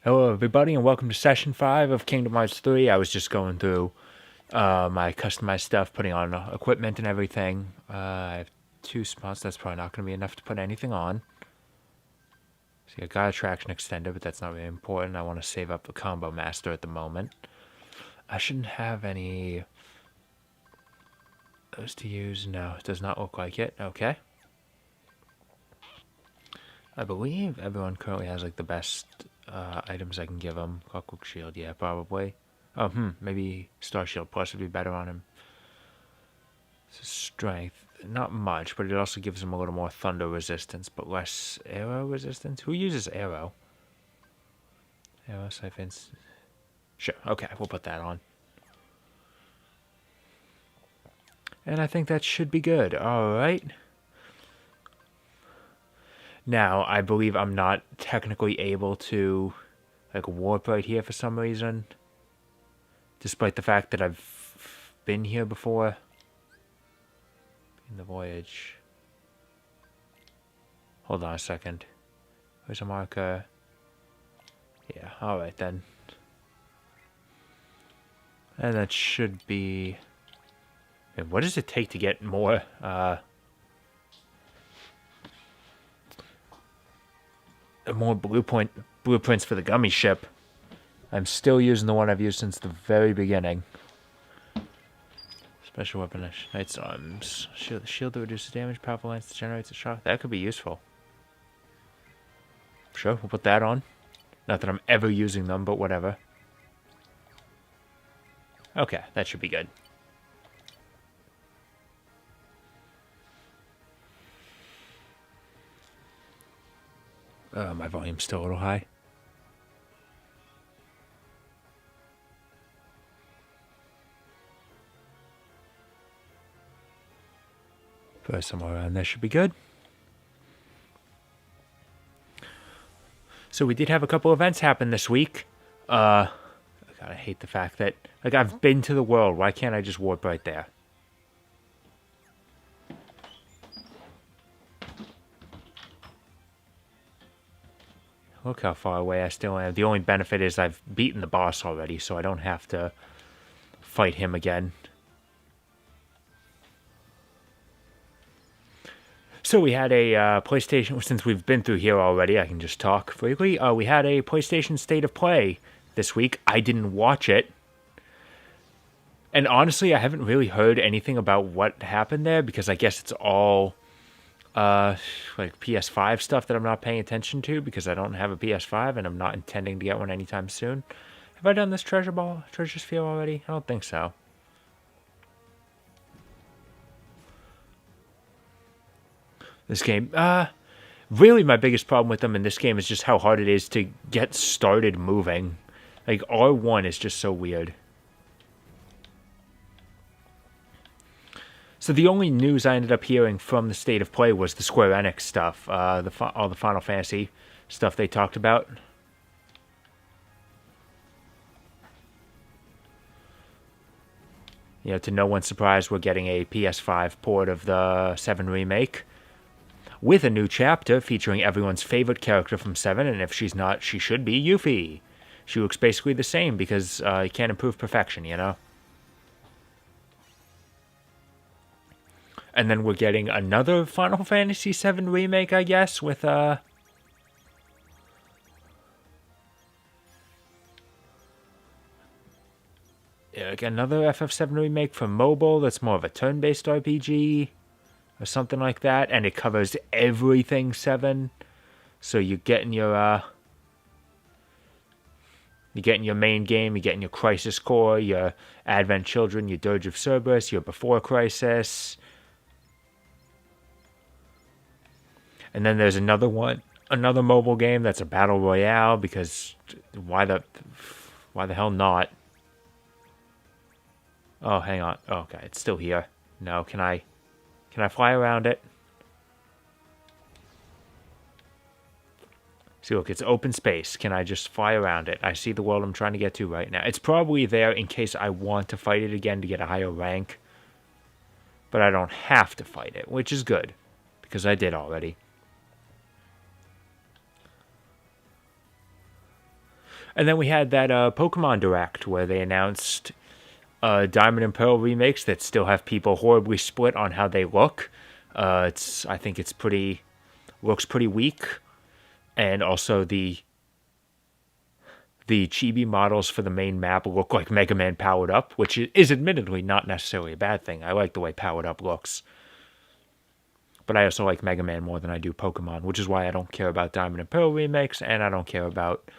Hello, everybody, and welcome to Session 5 of Kingdom Hearts 3. I was just going through my customized stuff, putting on equipment and everything. I have 2 spots. That's probably not going to be enough to put anything on. See, I got a traction extender, but that's not really important. I want to save up the Combo Master at the moment. I shouldn't have any those to use. No, it does not look like it. Okay. I believe everyone currently has like the best items I can give them. Clockwork Shield, yeah, probably. Maybe Star Shield Plus would be better on him. So strength, not much, but it also gives him a little more thunder resistance, but less arrow resistance. Who uses arrow? Arrow siphons. Sure, okay, we'll put that on. And I think that should be good. Alright. Now, I believe I'm not technically able to like warp right here for some reason. Despite the fact that I've been here before. In the voyage. Hold on a second. Where's a marker? Yeah, alright then. And that should be... And what does it take to get more, more blueprints for the gummy ship? I'm still using the one I've used since the very beginning. Special weapon, Knight's Arms. Shield that reduces damage, powerful lance that generates a shock. That could be useful. Sure, we'll put that on. Not that I'm ever using them, but whatever. Okay, that should be good. My volume's still a little high. Put somewhere around there should be good. So we did have a couple events happen this week. God, I hate the fact that, like, I've been to the world. Why can't I just warp right there? Look how far away I still am. The only benefit is I've beaten the boss already, so I don't have to fight him again. So we had a PlayStation, since we've been through here already, I can just talk freely. We had a PlayStation State of Play this week. I didn't watch it. And honestly, I haven't really heard anything about what happened there, because I guess it's all like PS5 stuff that I'm not paying attention to, because I don't have a PS5 and I'm not intending to get one anytime soon. Have I done this treasure sphere already? I don't think so. This game, really my biggest problem with them in this game is just how hard it is to get started moving. Like, R1 is just so weird. So the only news I ended up hearing from the State of Play was the Square Enix stuff, all the Final Fantasy stuff they talked about. You know, to no one's surprise, we're getting a PS5 port of the 7 remake with a new chapter featuring everyone's favorite character from 7, and if she's not, she should be Yuffie. She looks basically the same because you can't improve perfection, you know? And then we're getting another Final Fantasy VII remake, I guess, with like another FF7 remake for mobile that's more of a turn-based RPG or something like that, and it covers everything 7. So you're getting your main game, you're getting your Crisis Core, your Advent Children, your Dirge of Cerberus, your Before Crisis. And then there's another mobile game that's a battle royale, because why the hell not? Oh, hang on. Oh, okay, it's still here. No, can I fly around it? See, look, it's open space. Can I just fly around it? I see the world I'm trying to get to right now. It's probably there in case I want to fight it again to get a higher rank. But I don't have to fight it, which is good, because I did already. And then we had that Pokemon Direct where they announced Diamond and Pearl remakes that still have people horribly split on how they look. I think it's looks pretty weak, and also the chibi models for the main map look like Mega Man powered up, which is admittedly not necessarily a bad thing. I like the way powered up looks. But I also like Mega Man more than I do Pokemon, which is why I don't care about Diamond and Pearl remakes, and I don't care about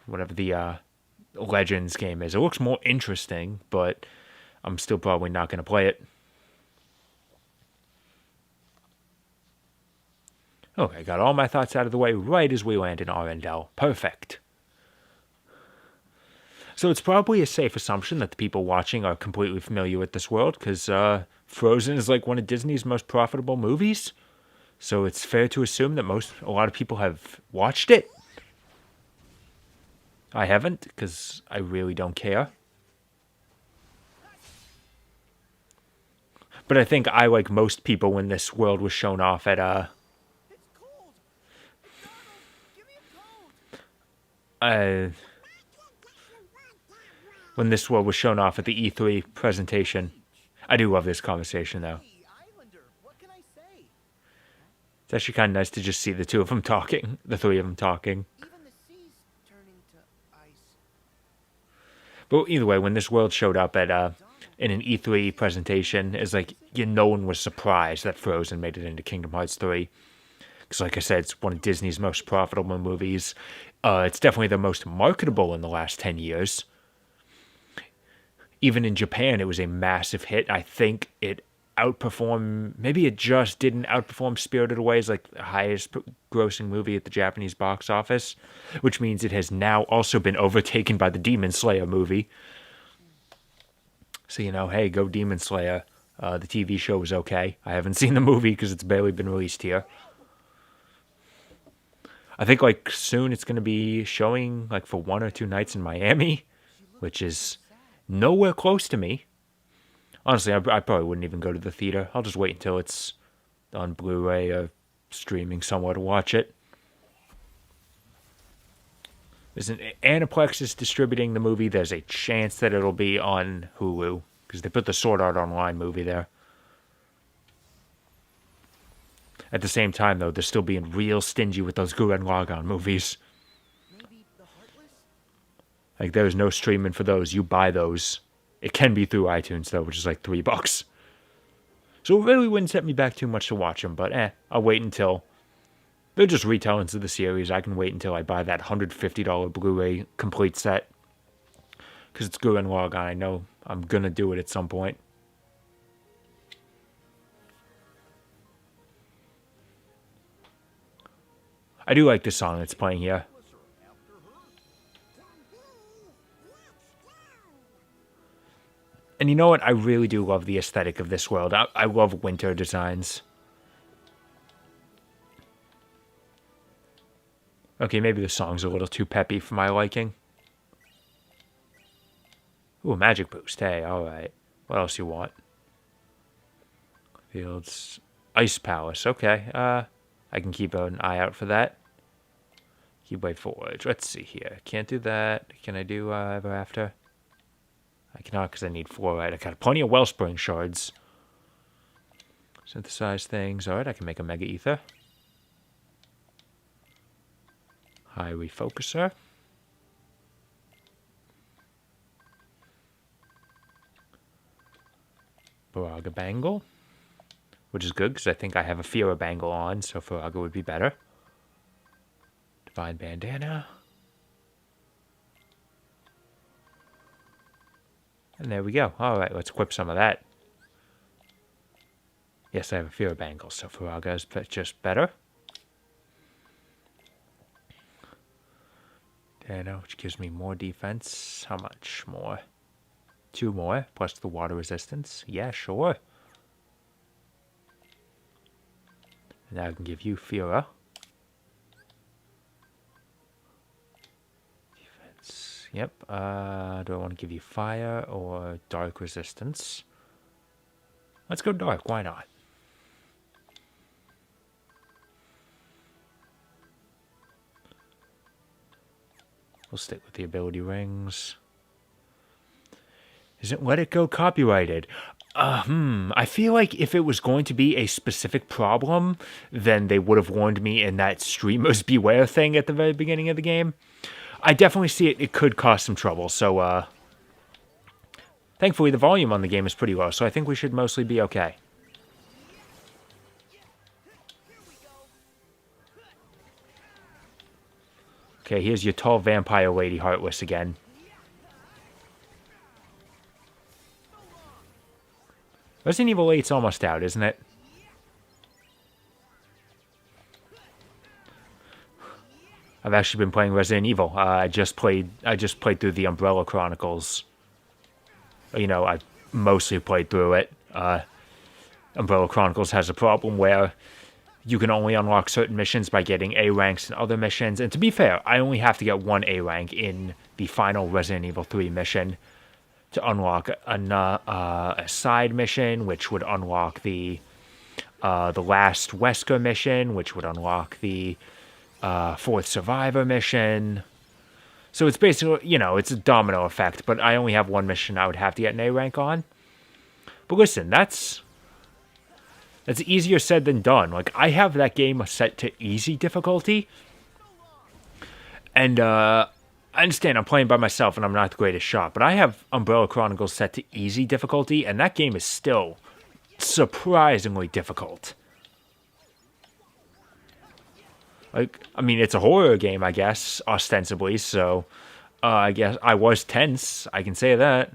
whatever the Legends game is. It looks more interesting, but I'm still probably not going to play it. Okay, got all my thoughts out of the way right as we land in Arendelle. Perfect. So it's probably a safe assumption that the people watching are completely familiar with this world, because Frozen is like one of Disney's most profitable movies. So it's fair to assume that a lot of people have watched it. I haven't, because I really don't care. But I think I, like most people, when this world was shown off at when this world was shown off at the E3 presentation. I do love this conversation, though. It's actually kind of nice to just see the two of them talking, the three of them talking. But either way, when this world showed up at in an E3 presentation, it's like no one was surprised that Frozen made it into Kingdom Hearts 3. Because like I said, it's one of Disney's most profitable movies. It's definitely the most marketable in the last 10 years. Even in Japan, it was a massive hit. I think it outperformed, maybe it just didn't outperform Spirited Away as like the highest grossing movie at the Japanese box office, which means it has now also been overtaken by the Demon Slayer movie. So, hey, go Demon Slayer. The TV show was okay. I haven't seen the movie because it's barely been released here. I think like soon it's going to be showing like for 1 or 2 nights in Miami, which is nowhere close to me. Honestly, I probably wouldn't even go to the theater. I'll just wait until it's on Blu-ray or streaming somewhere to watch it. Aniplex is distributing the movie. There's a chance that it'll be on Hulu because they put the Sword Art Online movie there. At the same time, though, they're still being real stingy with those Gurren Lagann movies. Like, there's no streaming for those. You buy those. It can be through iTunes, though, which is like $3. So it really wouldn't set me back too much to watch them, but I'll wait until... They're just retellings of the series. I can wait until I buy that $150 Blu-ray complete set. Because it's Gurren Lagann. I know I'm going to do it at some point. I do like the song that's playing here. And you know what? I really do love the aesthetic of this world. I love winter designs. Okay, maybe the song's a little too peppy for my liking. Ooh, magic boost. Hey, alright. What else you want? Fields. Ice Palace. Okay, I can keep an eye out for that. Keyway Forge. Let's see here. Can't do that. Can I do Ever After? I cannot because I need fluorite. I got plenty of Wellspring shards. Synthesize things. Alright, I can make a Mega Ether. High Refocuser. Faraga Bangle. Which is good because I think I have a Fira Bangle on, so Faraga would be better. Divine Bandana. And there we go. Alright, let's equip some of that. Yes, I have a Fira Bangle, so Faraga is just better. Dano, which gives me more defense. How much more? 2 more, plus the water resistance. Yeah, sure. And now I can give you Fira. Defense. Yep. Do I want to give you fire or dark resistance? Let's go dark. Why not? We'll stick with the ability rings. Isn't Let It Go copyrighted? I feel like if it was going to be a specific problem, then they would have warned me in that streamers beware thing at the very beginning of the game. I definitely see it could cause some trouble, so thankfully the volume on the game is pretty low, so I think we should mostly be okay. Okay, here's your tall vampire Lady Heartless again. Resident Evil 8's almost out, isn't it? I've actually been playing Resident Evil. I just played through the Umbrella Chronicles. You know, I mostly played through it. Umbrella Chronicles has a problem where you can only unlock certain missions by getting A ranks in other missions. And to be fair, I only have to get one A rank in the final Resident Evil 3 mission to unlock a side mission, which would unlock the last Wesker mission, which would unlock the fourth Survivor mission. So it's basically, you know, it's a domino effect, but I only have one mission I would have to get an A rank on. But listen, that's easier said than done. Like, I have that game set to easy difficulty, and I understand I'm playing by myself and I'm not the greatest shot, but I have Umbrella Chronicles set to easy difficulty, and that game is still surprisingly difficult. Like, I mean, it's a horror game, I guess, ostensibly, so I guess I was tense, I can say that.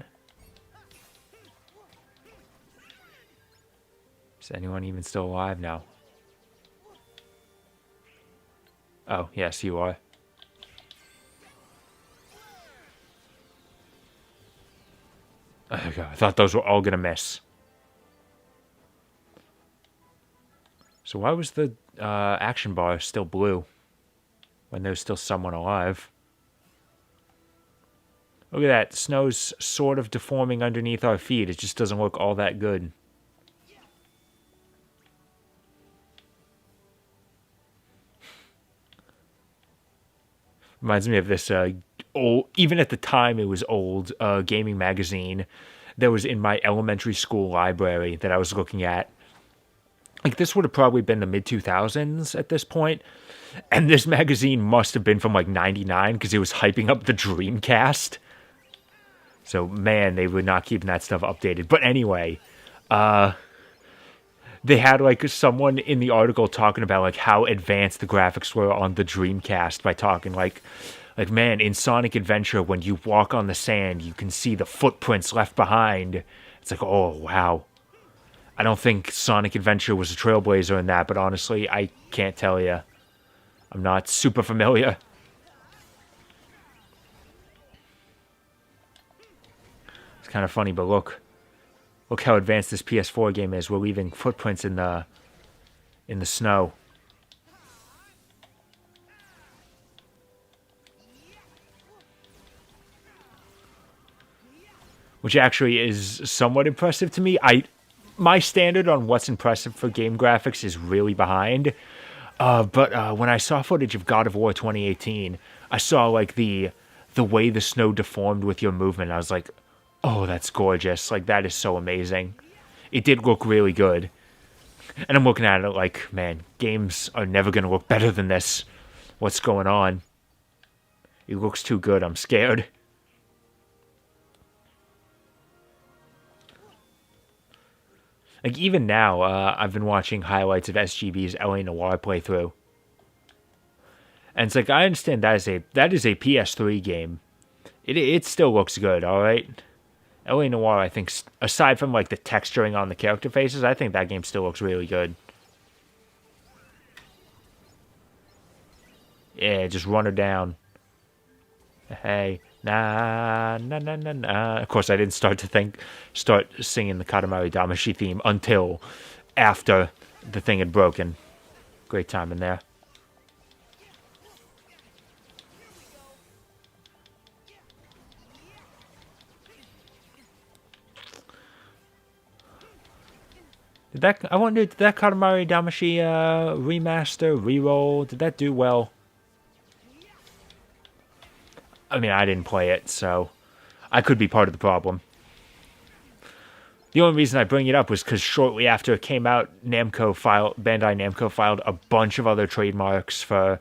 Is anyone even still alive now? Oh, yes, you are. Oh, God, I thought those were all gonna miss. So why was the action bar still blue when there's still someone alive? Look at that. Snow's sort of deforming underneath our feet. It just doesn't look all that good. Reminds me of this old, even at the time it was old, gaming magazine that was in my elementary school library that I was looking at. Like, this would have probably been the mid-2000s at this point. And this magazine must have been from, like, 99, because it was hyping up the Dreamcast. So, man, they were not keeping that stuff updated. But anyway, they had, like, someone in the article talking about, like, how advanced the graphics were on the Dreamcast by talking, like, man, in Sonic Adventure, when you walk on the sand, you can see the footprints left behind. It's like, oh, wow. I don't think Sonic Adventure was a trailblazer in that, but honestly, I can't tell you. I'm not super familiar. It's kind of funny, but look how advanced this PS4 game is. We're leaving footprints in the snow. Which actually is somewhat impressive to me. My standard on what's impressive for game graphics is really behind. But when I saw footage of God of War 2018, I saw, like, the way the snow deformed with your movement. I was like, oh, that's gorgeous. Like, that is so amazing. It did look really good. And I'm looking at it like, man, games are never going to look better than this. What's going on? It looks too good. I'm scared. Like, even now, I've been watching highlights of SGB's LA Noire playthrough. And it's like, I understand that is a PS3 game. It still looks good, alright? LA Noire, I think, aside from, like, the texturing on the character faces, I think that game still looks really good. Yeah, just run her down. Hey. Na na na na na. Of course, I didn't start singing the Katamari Damacy theme until after the thing had broken. Great time in there. I wonder, did that Katamari Damacy remaster, reroll, did that do well? I mean, I didn't play it, so I could be part of the problem. The only reason I bring it up was because shortly after it came out, Bandai Namco filed a bunch of other trademarks for.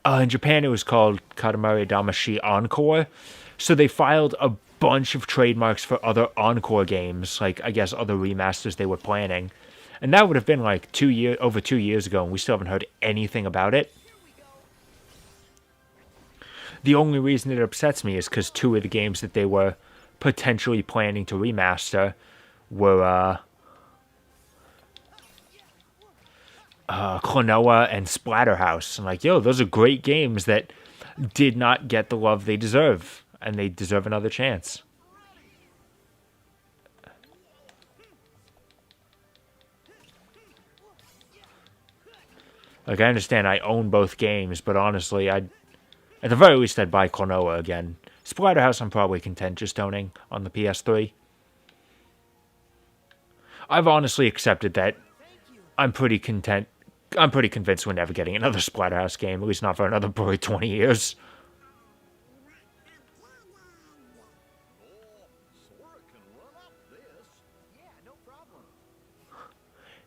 In Japan, it was called Katamari Damacy Encore. So they filed a bunch of trademarks for other Encore games, like I guess other remasters they were planning, and that would have been like over 2 years ago, and we still haven't heard anything about it. The only reason it upsets me is because two of the games that they were potentially planning to remaster were Klonoa and Splatterhouse. And like, yo, those are great games that did not get the love they deserve, and they deserve another chance. Like, I understand I own both games, but honestly, at the very least, I'd buy Klonoa again. Splatterhouse, I'm probably content just owning on the PS3. I've honestly accepted that I'm pretty content. I'm pretty convinced we're never getting another Splatterhouse game, at least not for another probably 20 years.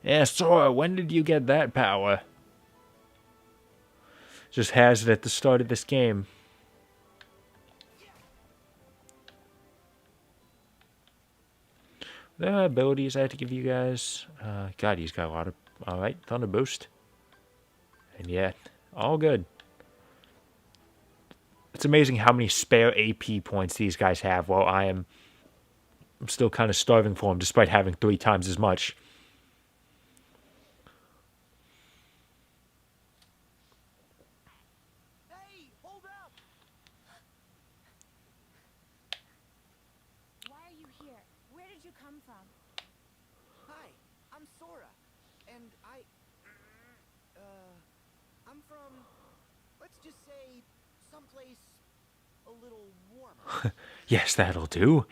Yeah, Sora, when did you get that power? Just has it at the start of this game. The abilities I had to give you guys. God, he's got a lot of. Alright, Thunder Boost. And yeah, all good. It's amazing how many spare AP points these guys have, while I'm still kind of starving for them despite having 3 times as much. Hey, hold up! Why are you here? Where did you come from? Hi, I'm Sora, and I'm from, let's just say, someplace a little warmer. Yes, that'll do.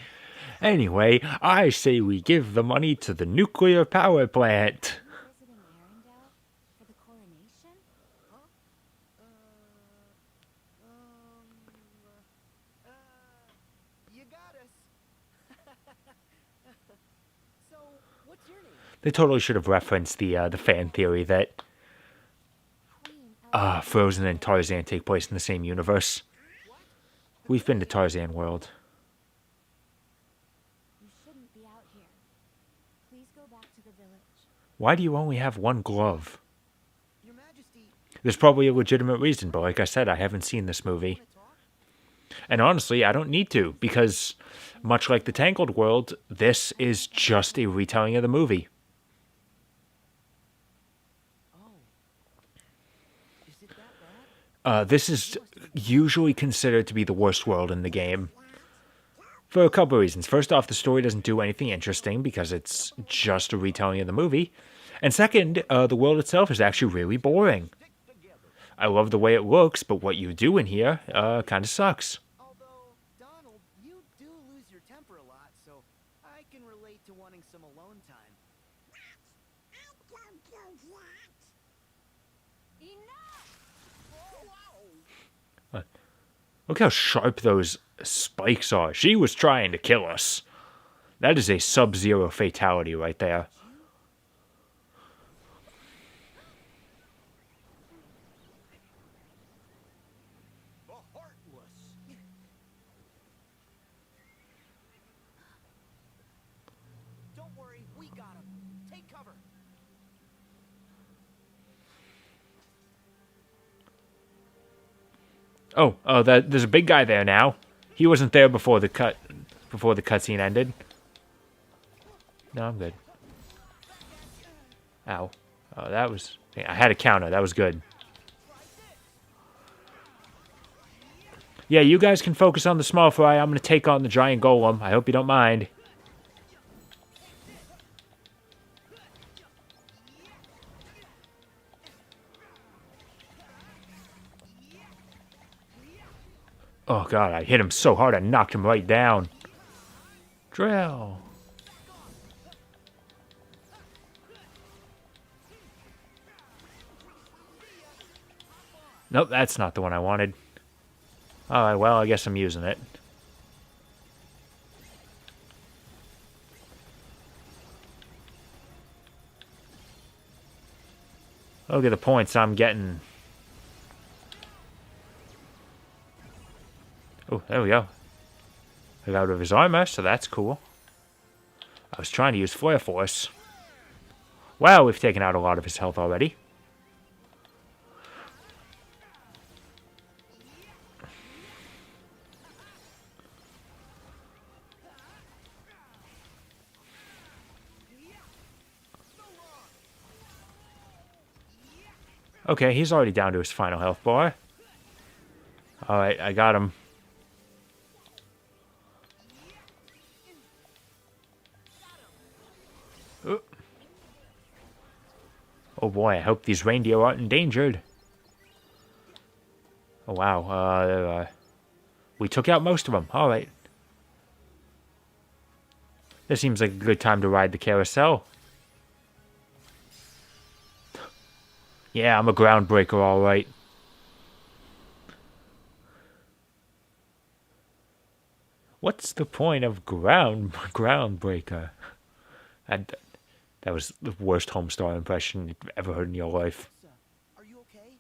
Anyway, I say we give the money to the nuclear power plant. Visiting Arendelle for the coronation? Huh? You got us. So, what's your name? They totally should have referenced the fan theory that Queen Frozen and Tarzan take place in the same universe. We've been to Tarzan World. You shouldn't be out here. Please go back to the village. Why do you only have one glove? Your Majesty, There's probably a legitimate reason, but like I said, I haven't seen this movie. wanna talk? And honestly, I don't need to, because much like the Tangled World, this is just a retelling of the movie. Oh. Is it that bad? This is usually considered to be the worst world in the game. For a couple of reasons. First off, the story doesn't do anything interesting because it's just a retelling of the movie. And second, the world itself is actually really boring. I love the way it looks, but what you do in here kind of sucks. Although, Donald, you do lose your temper a lot, so I can relate to wanting some alone time. Look how sharp those spikes are. She was trying to kill us. That is a Sub-Zero fatality right there. The Heartless. Don't worry, we got him. Take cover. There's a big guy there now. He wasn't there before the cutscene ended. No, I'm good. Ow. Oh, that was... I had a counter. That was good. Yeah, you guys can focus on the small fry. I'm going to take on the giant golem. I hope you don't mind. Oh, God, I hit him so hard I knocked him right down. Drill. Nope, that's not the one I wanted. Alright, well, I guess I'm using it. Look at the points I'm getting. Oh, there we go. I got rid of his armor, so that's cool. I was trying to use Flare Force. Wow, we've taken out a lot of his health already. Okay, he's already down to his final health bar. Alright, I got him. Oh boy, I hope these reindeer aren't endangered. Oh wow, we took out most of them. Alright. This seems like a good time to ride the carousel. Yeah, I'm a groundbreaker, alright. What's the point of groundbreaker? That was the worst Homestar impression you've ever heard in your life. Elsa, are you okay?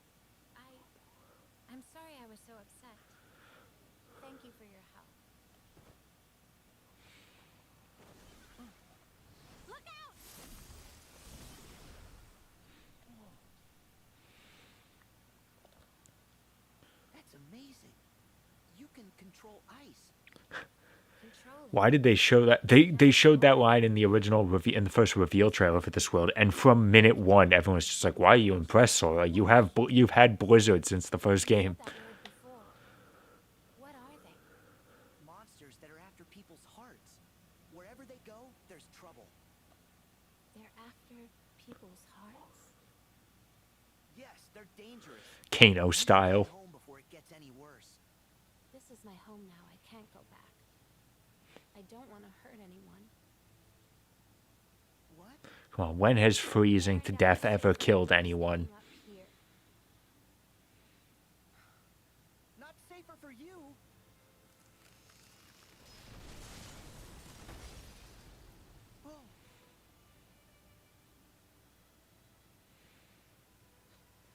I'm sorry I was so upset. Thank you for your help. Look out! That's amazing. You can control ice. Control. Why did they show that? They showed that line in the original in the first reveal trailer for this world, and from minute one, everyone was just like, "Why are you impressed, Sora? You've had Blizzard since the first game." That word before. What are they? Monsters that are after people's hearts. Wherever they go, there's trouble. They're after people's hearts. Yes, they're dangerous. Kano style. Get home before it gets any worse. This is my home now. I can't go back. I don't want to hurt anyone. What? Come on, when has freezing to death ever killed anyone? Up here. Not safer for you. Oh,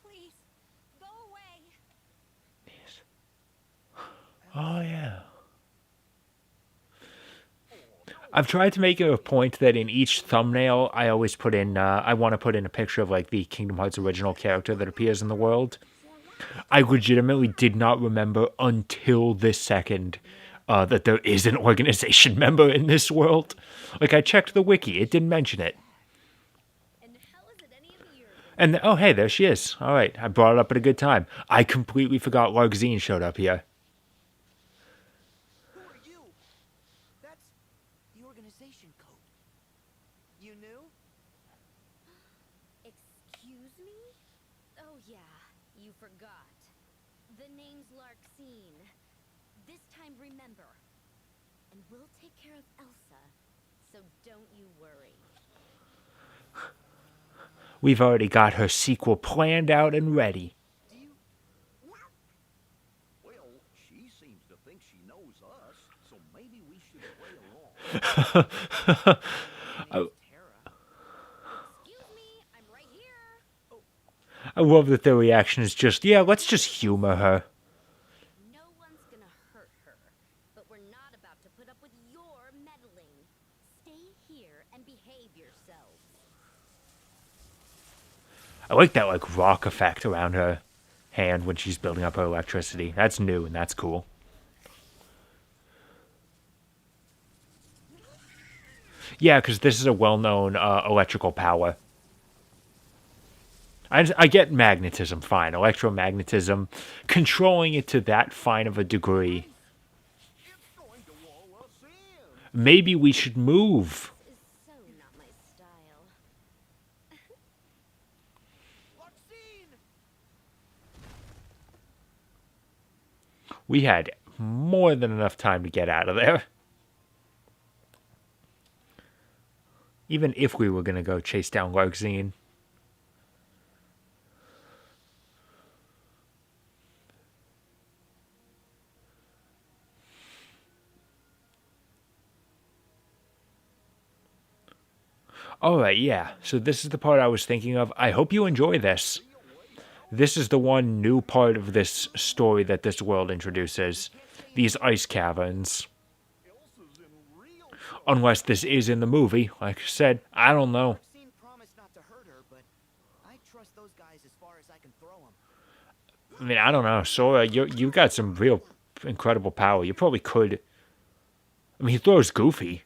Please, go away. Oh yeah. I've tried to make it a point that in each thumbnail, I always put in, I want to put in a picture of like the Kingdom Hearts original character that appears in the world. I legitimately did not remember until this second that there is an organization member in this world. Like I checked the wiki, it didn't mention it. And how is it any of yours? And oh hey, there she is. All right, I brought it up at a good time. I completely forgot Largzine showed up here. who are you? That's the organization code. You knew? Excuse me? Oh yeah, you forgot. The name's Larkseen. This time remember. And we'll take care of Elsa. So don't you worry. We've already got her sequel planned out and ready. Do you? Well, she seems to think she knows us, so maybe we should play along. My name's Tara. Excuse me, I'm right here. I love that their reaction is just, yeah, let's just humor her. No one's gonna hurt her. But we're not about to put up with your meddling. Stay here and behave yourselves. I like that like rock effect around her hand when she's building up her electricity. That's new and that's cool. Yeah, because this is a well-known electrical power. I get magnetism fine. Electromagnetism, controlling it to that fine of a degree. It's going to wall us in. Maybe we should move. This is so not my style. Larkseen! We had more than enough time to get out of there. Even if we were going to go chase down Larxene. Alright, yeah. So this is the part I was thinking of. I hope you enjoy this. This is the one new part of this story that this world introduces. These ice caverns. Elsa's in real Unless this is in the movie. Like I said, I don't know. Seen promised not to hurt her, but I trust those guys as far as I can throw them. I mean, I don't know. Sora, you got some real incredible power. You probably could. I mean, he throws goofy.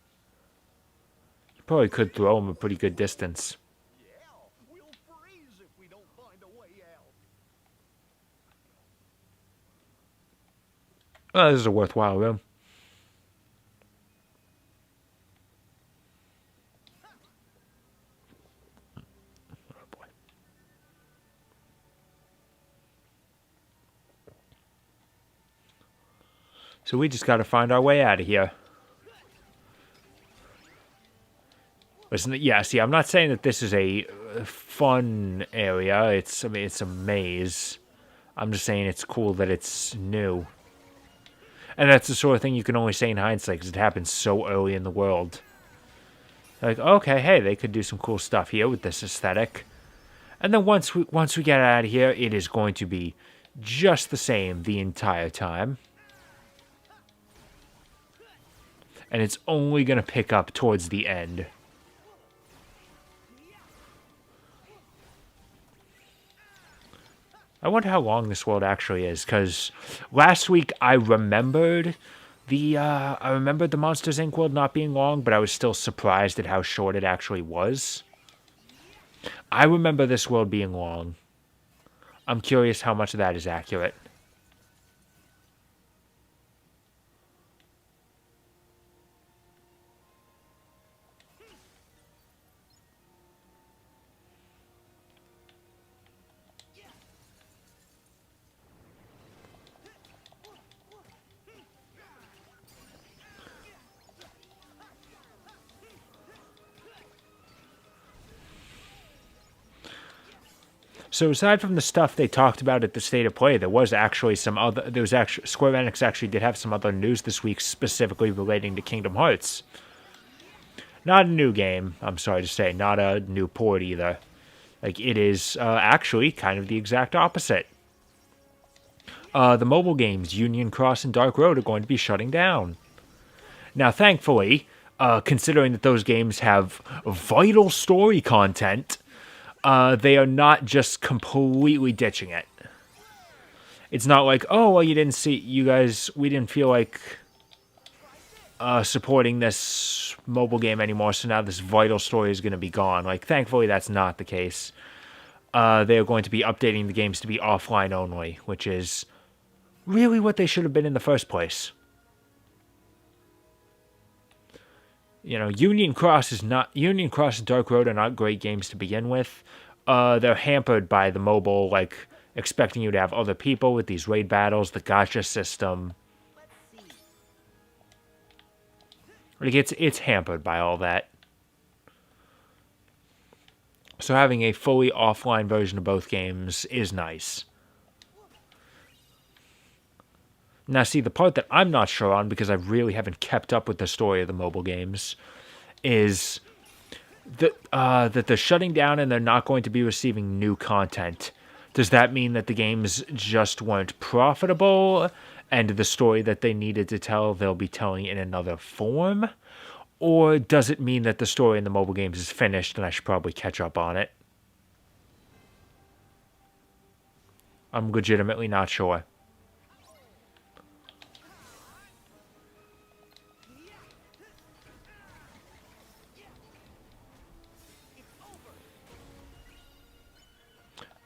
You probably could throw him a pretty good distance. Yeah, we'll freeze if we don't find a way out. Oh, this is a worthwhile room. Oh boy. So we just got to find our way out of here. Listen, yeah, see, I'm not saying that this is a fun area. I mean, it's a maze. I'm just saying it's cool that it's new. And that's the sort of thing you can only say in hindsight because it happened so early in the world. Like, okay, hey, they could do some cool stuff here with this aesthetic. And then once we get out of here, it is going to be just the same the entire time. And it's only going to pick up towards the end. I wonder how long this world actually is, because last week I remembered the Monsters Inc. world not being long, but I was still surprised at how short it actually was. I remember this world being long. I'm curious how much of that is accurate. So aside from the stuff they talked about at the State of Play, there was actually Square Enix actually did have some other news this week specifically relating to Kingdom Hearts. Not a new game, I'm sorry to say, not a new port either. Like, it is actually kind of the exact opposite. The mobile games Union Cross and Dark Road are going to be shutting down. Now, thankfully, considering that those games have vital story content, they are not just completely ditching it. It's not like, oh, well, we didn't feel like supporting this mobile game anymore, so now this vital story is going to be gone. Like, thankfully, that's not the case. They are going to be updating the games to be offline only, which is really what they should have been in the first place. You know, Union Cross and Dark Road are not great games to begin with. They're hampered by the mobile, like, expecting you to have other people with these raid battles, the gacha system. Like, it's hampered by all that. So having a fully offline version of both games is nice. Now, see, the part that I'm not sure on, because I really haven't kept up with the story of the mobile games, is that they're shutting down and they're not going to be receiving new content. Does that mean that the games just weren't profitable, and the story that they needed to tell, they'll be telling in another form? Or does it mean that the story in the mobile games is finished and I should probably catch up on it? I'm legitimately not sure.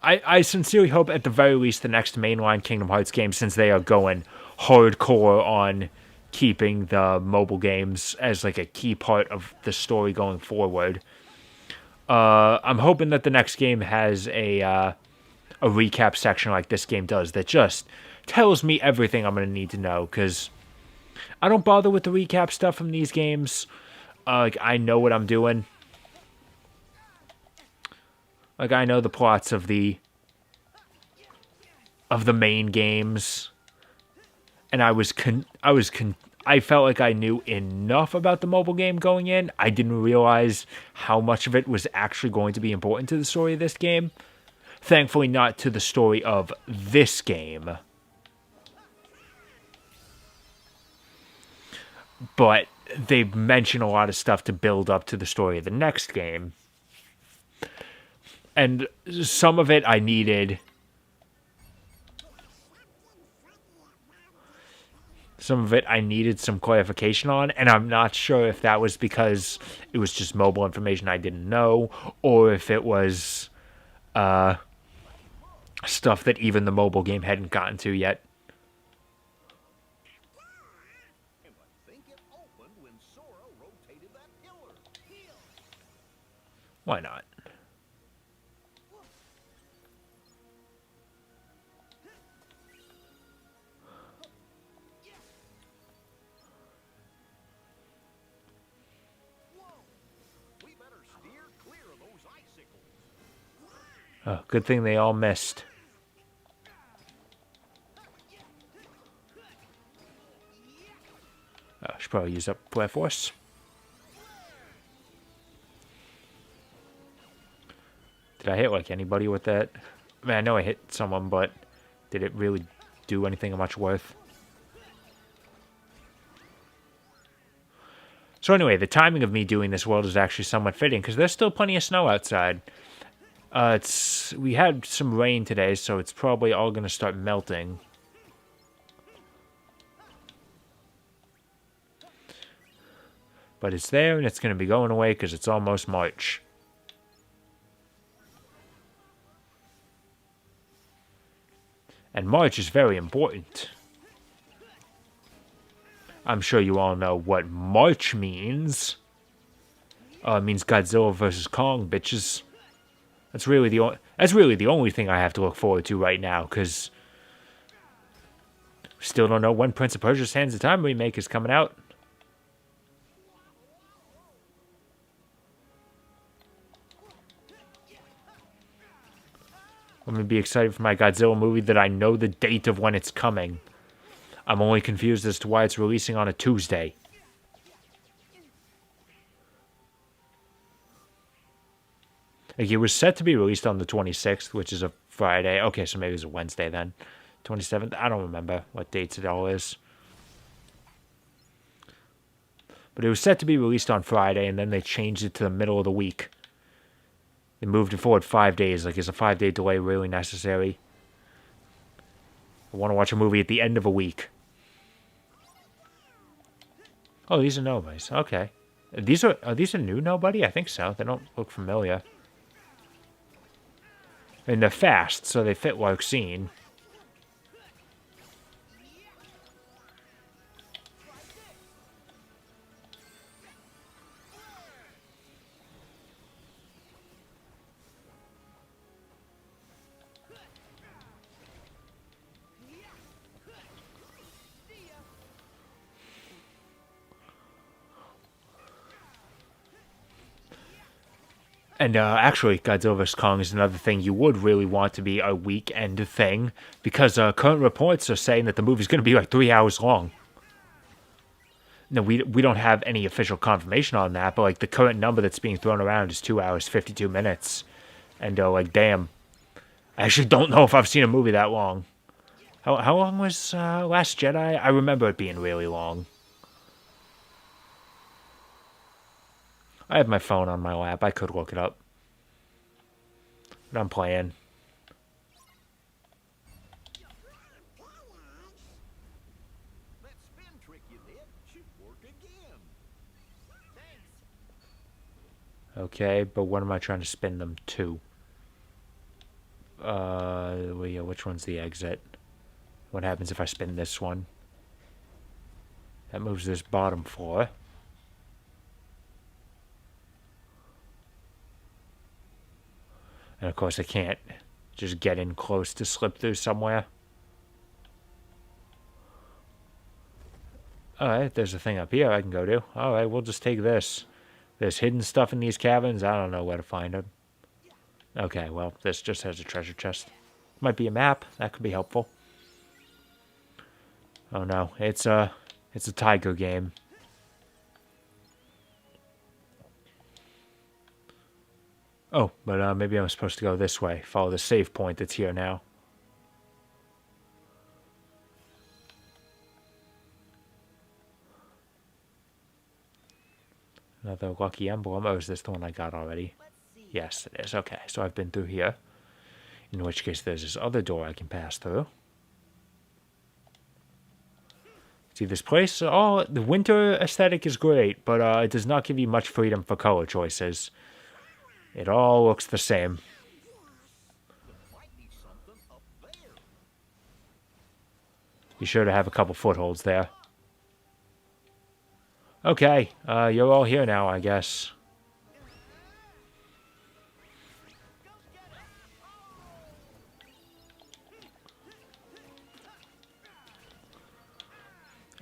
I sincerely hope at the very least the next mainline Kingdom Hearts game, since they are going hardcore on keeping the mobile games as like a key part of the story going forward. I'm hoping that the next game has a recap section like this game does that just tells me everything I'm going to need to know, because I don't bother with the recap stuff from these games. Like, I know what I'm doing. Like, I know the plots of the main games, and I I felt like I knew enough about the mobile game going in. I didn't realize how much of it was actually going to be important to the story of this game. Thankfully, not to the story of this game. But they mention a lot of stuff to build up to the story of the next game. And some of it I needed. Some of it I needed some clarification on, and I'm not sure if that was because it was just mobile information I didn't know, or if it was stuff that even the mobile game hadn't gotten to yet. And I think it opened when Sora rotated that pillar. Why not? We better steer clear of those icicles. Oh, good thing they all missed. I should probably use up Flare Force. Did I hit like anybody with that? I mean, I know I hit someone, but did it really do anything of much worth? So anyway, the timing of me doing this world is actually somewhat fitting, because there's still plenty of snow outside. We had some rain today, so it's probably all going to start melting. But it's there, and it's going to be going away, because it's almost March. And March is very important. I'm sure you all know what March means. It means Godzilla vs. Kong, bitches. That's really the only thing I have to look forward to right now, because still don't know when Prince of Persia: Sands of Time remake is coming out. I'm going to be excited for my Godzilla movie that I know the date of when it's coming. I'm only confused as to why it's releasing on a Tuesday. Like, it was set to be released on the 26th, which is a Friday. Okay, so maybe it's a Wednesday then. 27th? I don't remember what dates it all is. But it was set to be released on Friday, and then they changed it to the middle of the week. They moved it forward 5 days. Like, is a 5-day delay really necessary? I want to watch a movie at the end of a week. Oh, these are nobodies. Okay. Are these a new nobody? I think so. They don't look familiar. And they're fast, so they fit like scene. And actually, Godzilla vs. Kong is another thing you would really want to be a weekend thing, because current reports are saying that the movie's going to be like 3 hours long. No, we don't have any official confirmation on that, but like the current number that's being thrown around is 2 hours, 52 minutes. And like, damn. I actually don't know if I've seen a movie that long. How long was Last Jedi? I remember it being really long. I have my phone on my lap. I could look it up. But I'm playing. That spin trick you did should work again. Thanks. Okay, but what am I trying to spin them to? Well, yeah, which one's the exit? What happens if I spin this one? That moves this bottom floor. And of course I can't just get in close to slip through somewhere. Alright, there's a thing up here I can go to. Alright, we'll just take this. There's hidden stuff in these caverns. I don't know where to find them. Okay, well, this just has a treasure chest. Might be a map. That could be helpful. Oh no, it's It's a tiger game. Oh, but maybe I'm supposed to go this way. Follow the save point that's here now. Another lucky emblem. Oh, is this the one I got already? Yes, it is. Okay, so I've been through here. In which case, there's this other door I can pass through. See, this place, oh, the winter aesthetic is great, but it does not give you much freedom for color choices. It all looks the same. Be sure to have a couple footholds there. Okay, you're all here now, I guess.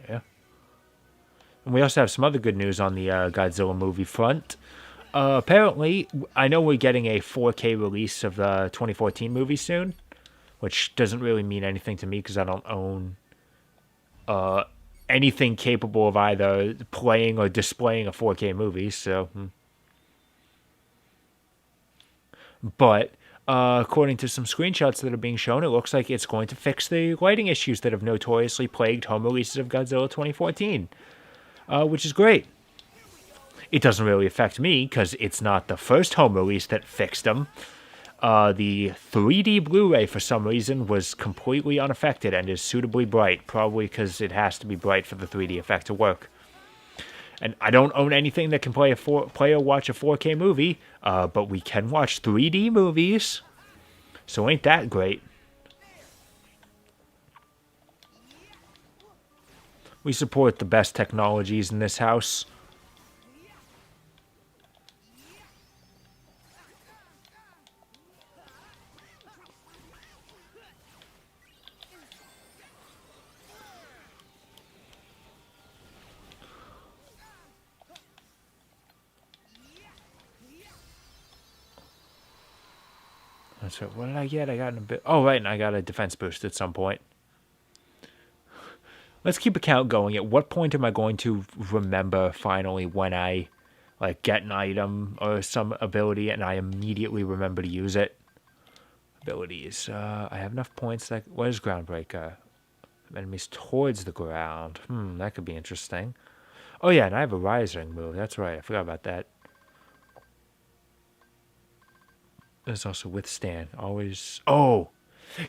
Yeah. And we also have some other good news on the Godzilla movie front. Apparently, I know we're getting a 4K release of the 2014 movie soon, which doesn't really mean anything to me because I don't own anything capable of either playing or displaying a 4K movie, so... But, according to some screenshots that are being shown, it looks like it's going to fix the lighting issues that have notoriously plagued home releases of Godzilla 2014, which is great. It doesn't really affect me, because it's not the first home release that fixed them. The 3D Blu-ray, for some reason, was completely unaffected and is suitably bright, probably because it has to be bright for the 3D effect to work. And I don't own anything that can play or watch a 4K movie, but we can watch 3D movies, so ain't that great? We support the best technologies in this house. That's right. What did I get? I got a bit. Oh, right, and I got a defense boost at some point. Let's keep a count going. At what point am I going to remember finally when I get an item or some ability and I immediately remember to use it? Abilities. I have enough points. What is Groundbreaker? Enemies towards the ground. That could be interesting. Oh yeah, and I have a rising move. That's right. I forgot about that. There's also withstand. Always. Oh,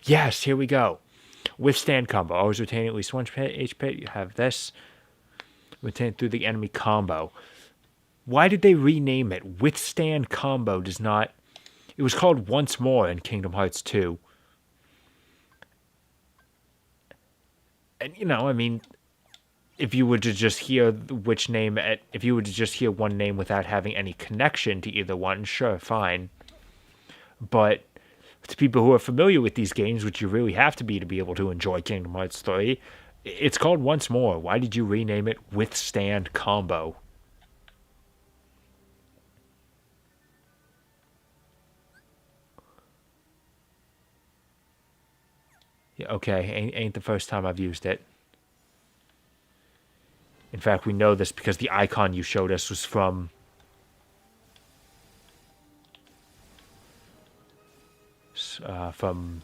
yes. Here we go. Withstand combo. Always retain at least 1 HP. You have this. Retain through the enemy combo. Why did they rename it? Withstand combo does not... It was called Once More in Kingdom Hearts 2. And, I mean, if you were to just hear if you were to just hear one name without having any connection to either one, sure, fine. But to people who are familiar with these games, which you really have to be able to enjoy Kingdom Hearts 3, it's called Once More. Why did you rename it Withstand Combo? Yeah, okay, ain't the first time I've used it. In fact, we know this because the icon you showed us was from... Out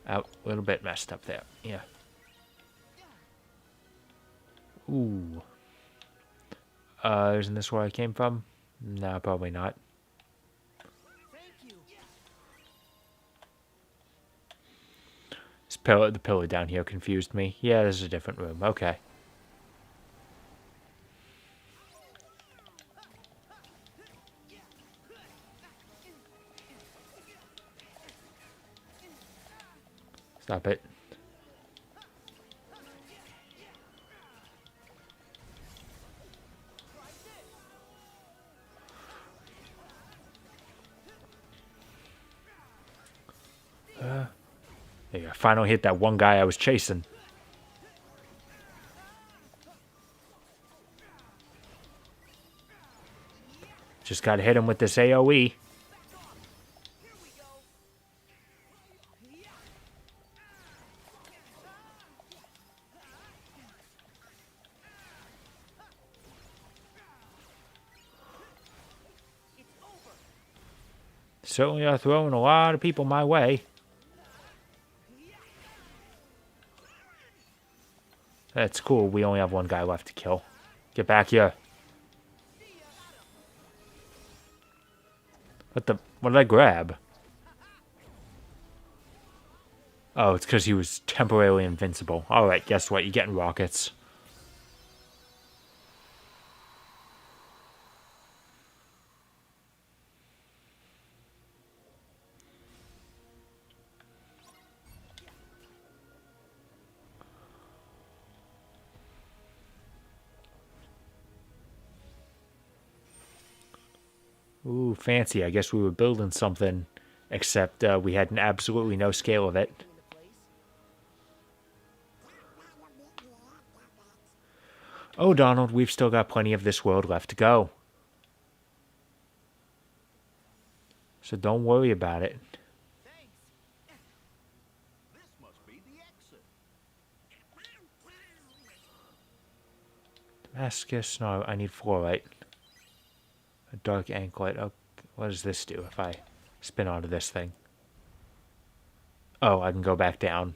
a little bit messed up there. Yeah. Ooh. Isn't this where I came from? No, probably not. The pillar down here confused me. Yeah, this is a different room. Okay. Stop it. There you go. Finally hit that one guy I was chasing. Just gotta hit him with this AoE. certainly are throwing a lot of people my way. That's cool. We only have one guy left to kill. Get back here. What did I grab? Oh, it's because he was temporarily invincible. Alright, guess what? You're getting rockets. Ooh, fancy. I guess we were building something, except we had absolutely no scale of it. Oh, Donald, we've still got plenty of this world left to go. So don't worry about it. This must be the exit. Damascus, no, I need fluorite. A dark anklet. Oh, what does this do if I spin onto this thing? Oh, I can go back down.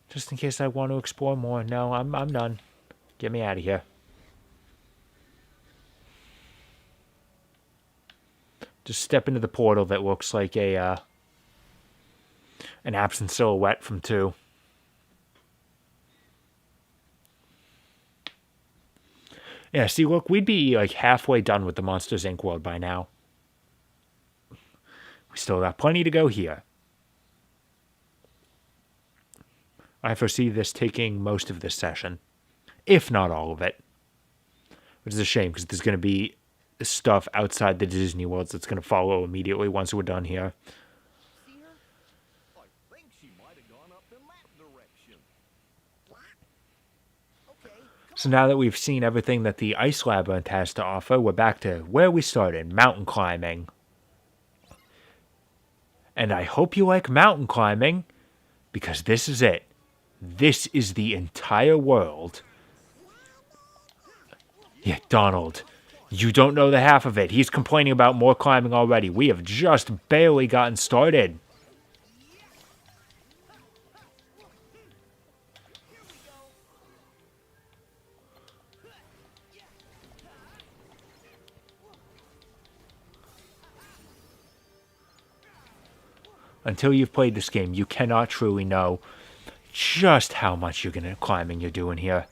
Just in case I want to explore more. No, I'm done. Get me out of here. Just step into the portal that looks like an absent silhouette from 2. Yeah, see, look, we'd be like halfway done with the Monsters, Inc. world by now. We still got plenty to go here. I foresee this taking most of this session, if not all of it. Which is a shame, because there's going to be stuff outside the Disney worlds that's going to follow immediately once we're done here. See her? I think she might have gone up in that direction. Okay, So now that we've seen everything that the Ice Labyrinth has to offer, we're back to where we started, mountain climbing. And I hope you like mountain climbing, because this is it. This is the entire world. Yeah, Donald, you don't know the half of it. He's complaining about more climbing already. We have just barely gotten started. Until you've played this game, you cannot truly know just how much climbing you're doing here.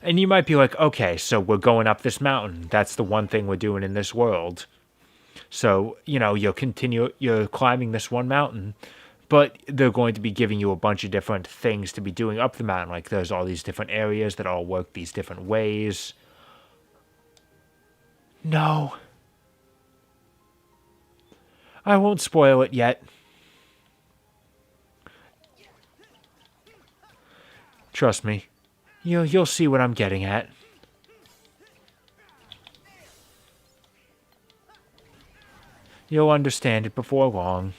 And you might be like, okay, so we're going up this mountain. That's the one thing we're doing in this world. So, you'll continue, you're climbing this one mountain, but they're going to be giving you a bunch of different things to be doing up the mountain. Like there's all these different areas that all work these different ways. No. I won't spoil it yet. Trust me. You'll see what I'm getting at. You'll understand it before long.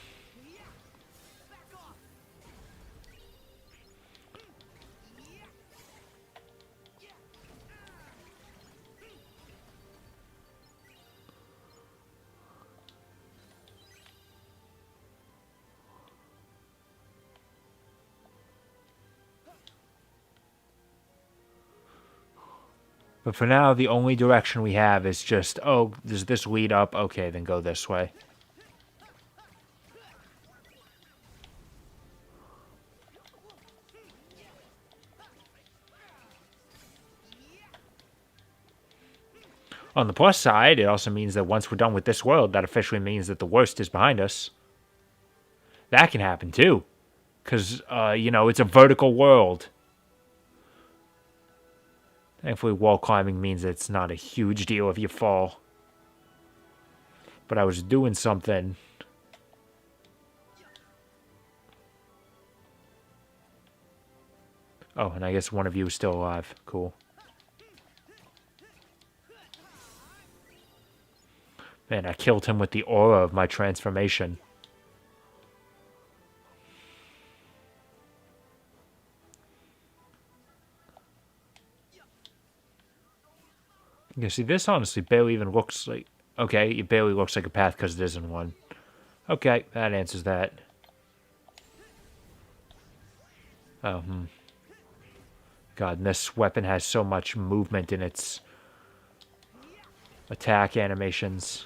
But for now, the only direction we have is just, oh, does this lead up? Okay, then go this way. On the plus side, it also means that once we're done with this world, that officially means that the worst is behind us. That can happen too. Because, it's a vertical world. Thankfully, wall climbing means it's not a huge deal if you fall. But I was doing something. Oh, and I guess one of you is still alive. Cool. Man, I killed him with the aura of my transformation. Yeah, see, this honestly barely even looks like... Okay, it barely looks like a path because it isn't one. Okay, that answers that. Oh, God, and this weapon has so much movement in its attack animations.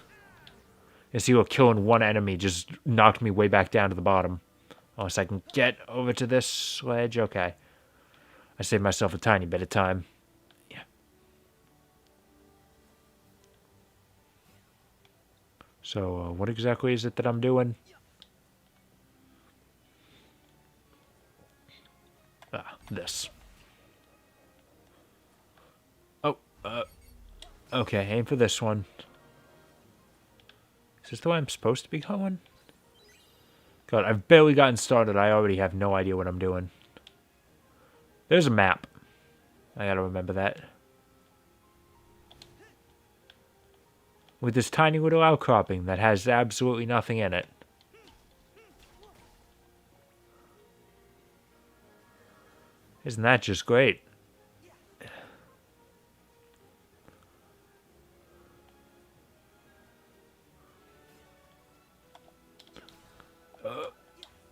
You see, killing one enemy just knocked me way back down to the bottom. Unless I can get over to this ledge. Okay. I saved myself a tiny bit of time. Yeah. So, what exactly is it that I'm doing? This. Oh, okay, aim for this one. Is this the way I'm supposed to be going? God, I've barely gotten started. I already have no idea what I'm doing. There's a map. I gotta remember that. With this tiny little outcropping that has absolutely nothing in it. Isn't that just great?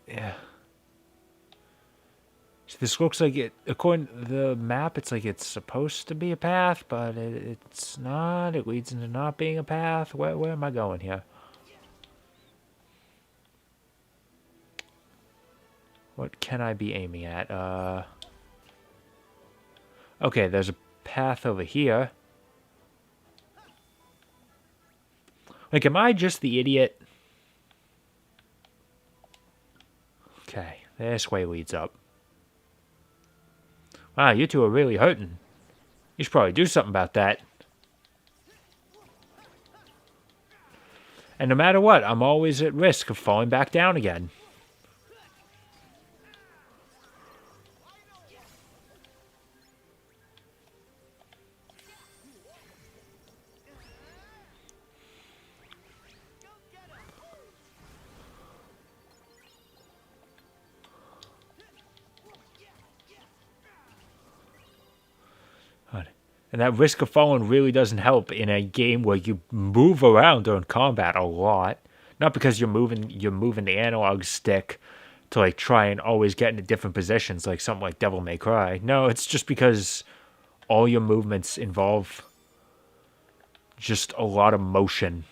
Yeah. So this looks like it, according to the map, it's like it's supposed to be a path, but it's not. It leads into not being a path. Where am I going here? What can I be aiming at? Okay, there's a path over here. Like, am I just the idiot? Okay, this way leads up. Wow, you two are really hurting. You should probably do something about that. And no matter what, I'm always at risk of falling back down again. And that risk of falling really doesn't help in a game where you move around during combat a lot. Not because you're moving the analog stick to like try and always get into different positions like something like Devil May Cry. No, it's just because all your movements involve just a lot of motion.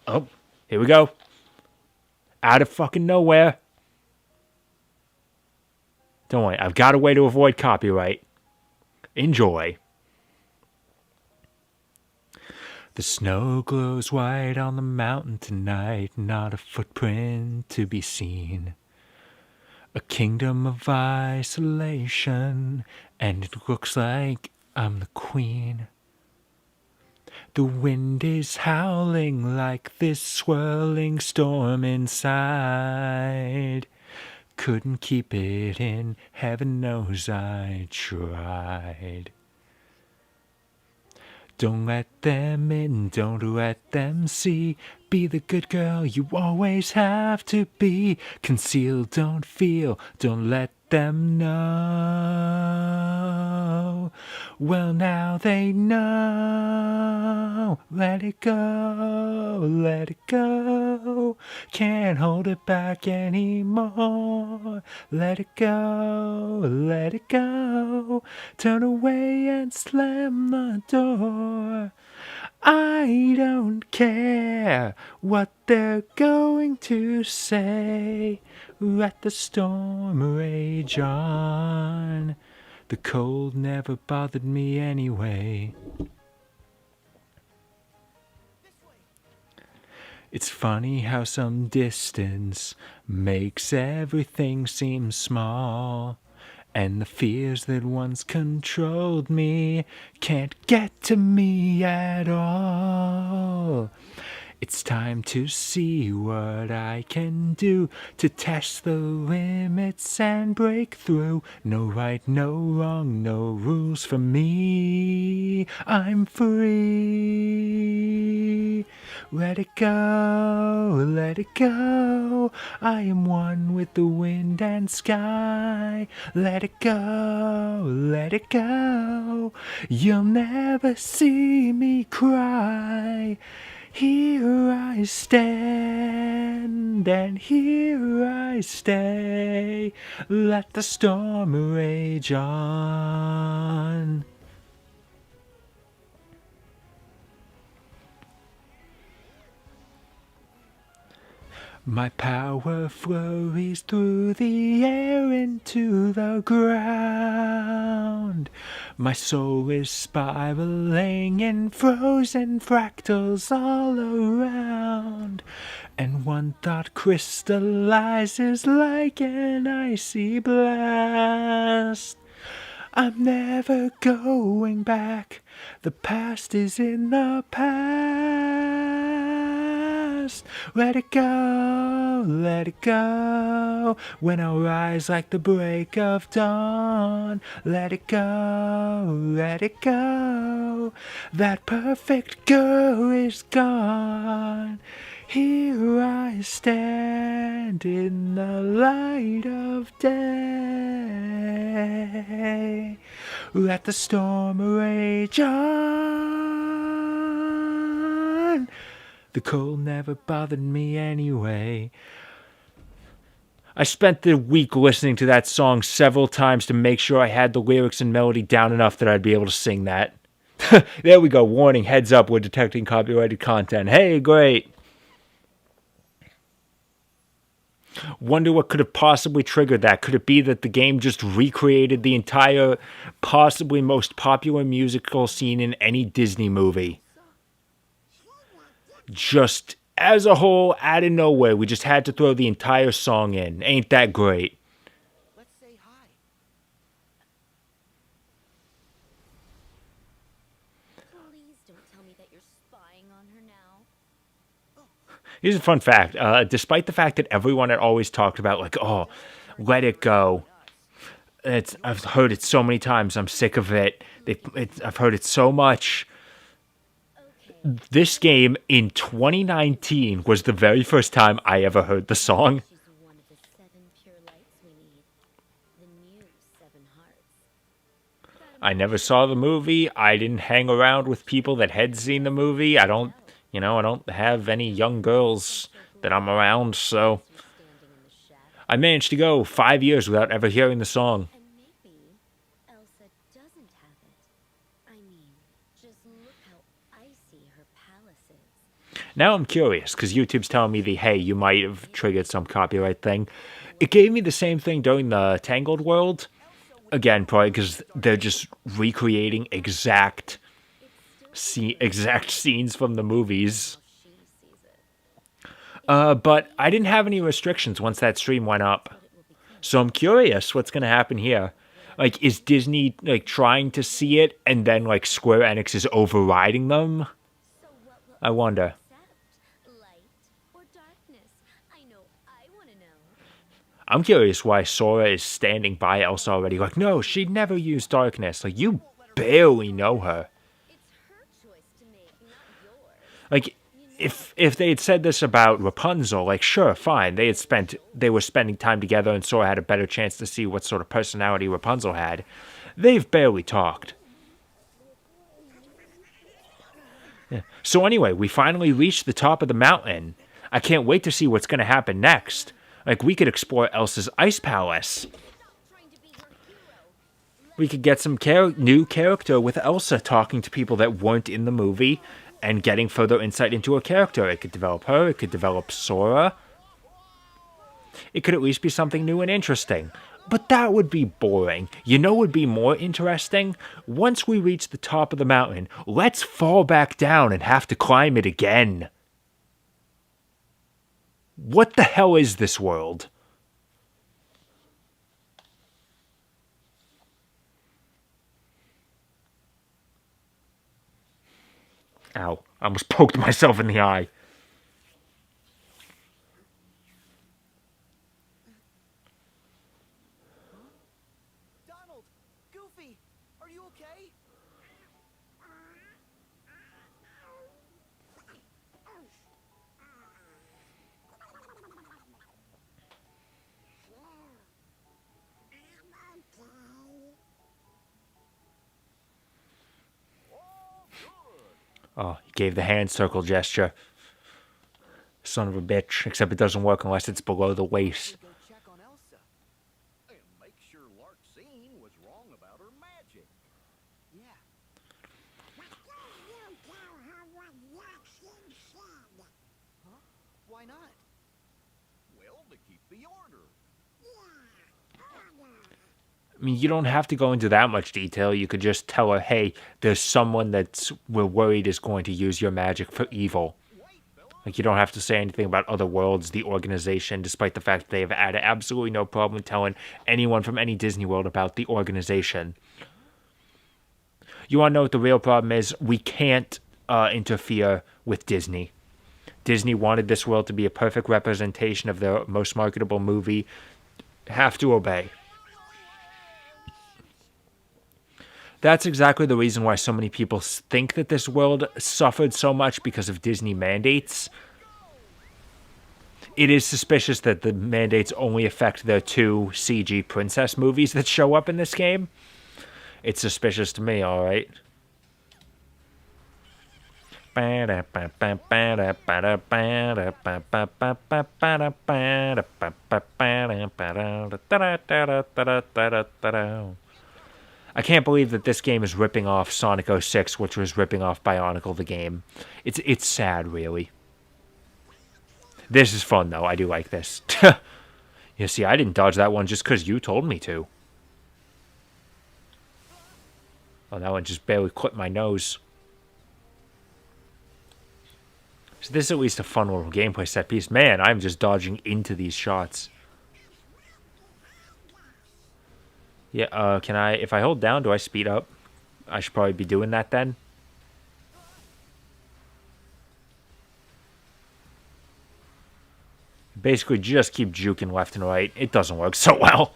Oh, here we go. Out of fucking nowhere. Don't worry, I've got a way to avoid copyright. Enjoy. The snow glows white on the mountain tonight, not a footprint to be seen. A kingdom of isolation, and it looks like I'm the queen. The wind is howling like this swirling storm inside. Couldn't keep it in, heaven knows I tried. Don't let them in, don't let them see. Be the good girl you always have to be. Conceal, don't feel, don't let them know. Well, now they know. Let it go, let it go. Can't hold it back anymore. Let it go, let it go. Turn away and slam the door. I don't care what they're going to say. Let the storm rage on. The cold never bothered me anyway. It's funny how some distance makes everything seem small. And the fears that once controlled me can't get to me at all. It's time to see what I can do to test the limits and break through. No right, no wrong, no rules for me. I'm free. free. Let it go, let it go. I am one with the wind and sky. Let it go, let it go. You'll never see me cry. Here I stand, and here I stay. Let the storm rage on. My power flurries through the air into the ground. My soul is spiraling in frozen fractals all around. And one thought crystallizes like an icy blast. I'm never going back. The past is in the past. Let it go, let it go. When I rise like the break of dawn. Let it go, let it go. That perfect girl is gone. Here I stand in the light of day. Let the storm rage on. The cold never bothered me anyway. I spent the week listening to that song several times to make sure I had the lyrics and melody down enough that I'd be able to sing that. There we go. Warning, heads up, we're detecting copyrighted content. Hey, great. Wonder what could have possibly triggered that. Could it be that the game just recreated the entire, possibly most popular musical scene in any Disney movie? Just as a whole, out of nowhere, we just had to throw the entire song in. Ain't that great? Let's say hi. Please don't tell me that you're spying on her now. Here's a fun fact. Despite the fact that everyone had always talked about, like, oh, let it go. I've heard it so many times. I'm sick of it. I've heard it so much. Okay, This game in 2019 was the very first time I ever heard the song. she's one of the 7 pure lights we need. The new 7 hearts. I never saw the movie. I didn't hang around with people that had seen the movie. I don't have any young girls that I'm around, so You're standing in the shadow. I managed to go 5 years without ever hearing the song. And maybe Elsa doesn't have it. I mean, just look how icy her palace is. Now I'm curious, because YouTube's telling me hey, you might have triggered some copyright thing. It gave me the same thing during the Tangled World. Again, probably because they're just recreating exact scenes from the movies. She sees it. But I didn't have any restrictions once that stream went up. So I'm curious what's going to happen here. Like, is Disney, like, trying to see it and then, like, Square Enix is overriding them? So what will I wonder. accept? Light or darkness? I know I want to know. I'm curious why Sora is standing by Elsa already. Like, no, she'd never use darkness. Like, you barely know her. It's her choice to make, not yours. Like, if they had said this about Rapunzel, like, sure, fine. They were spending time together and Sora had a better chance to see what sort of personality Rapunzel had. They've barely talked. Yeah. So anyway, we finally reached the top of the mountain. I can't wait to see what's going to happen next. Like, we could explore Elsa's ice palace. Stop trying to be her hero. We could get some new character with Elsa talking to people that weren't in the movie and getting further insight into her character. It could develop her. It could develop Sora. It could at least be something new and interesting. But that would be boring. You know what would be more interesting? Once we reach the top of the mountain, let's fall back down and have to climb it again. What the hell is this world? Ow, I almost poked myself in the eye. Donald! Goofy! Are you okay? Oh, he gave the hand circle gesture. Son of a bitch. Except it doesn't work unless it's below the waist. Go check on Elsa. And make sure Larxene was wrong about her magic. Yeah. Huh? Why not? Well, to keep the order. I mean, you don't have to go into that much detail. You could just tell her, hey, there's someone that we're worried is going to use your magic for evil. Like, you don't have to say anything about other worlds, the organization, despite the fact that they have had absolutely no problem telling anyone from any Disney World about the organization. You want to know what the real problem is? We can't interfere with Disney. Disney wanted this world to be a perfect representation of their most marketable movie. Have to obey. That's exactly the reason why so many people think that this world suffered so much because of Disney mandates. It is suspicious that the mandates only affect the 2 CG princess movies that show up in this game. It's suspicious to me, alright. I can't believe that this game is ripping off Sonic 06, which was ripping off Bionicle the game. It's sad, really. This is fun, though. I do like this. You see, I didn't dodge that one just because you told me to. Oh, that one just barely clipped my nose. So this is at least a fun little gameplay set piece. Man, I'm just dodging into these shots. Yeah, can I... If I hold down, do I speed up? I should probably be doing that then. Basically, just keep juking left and right. It doesn't work so well.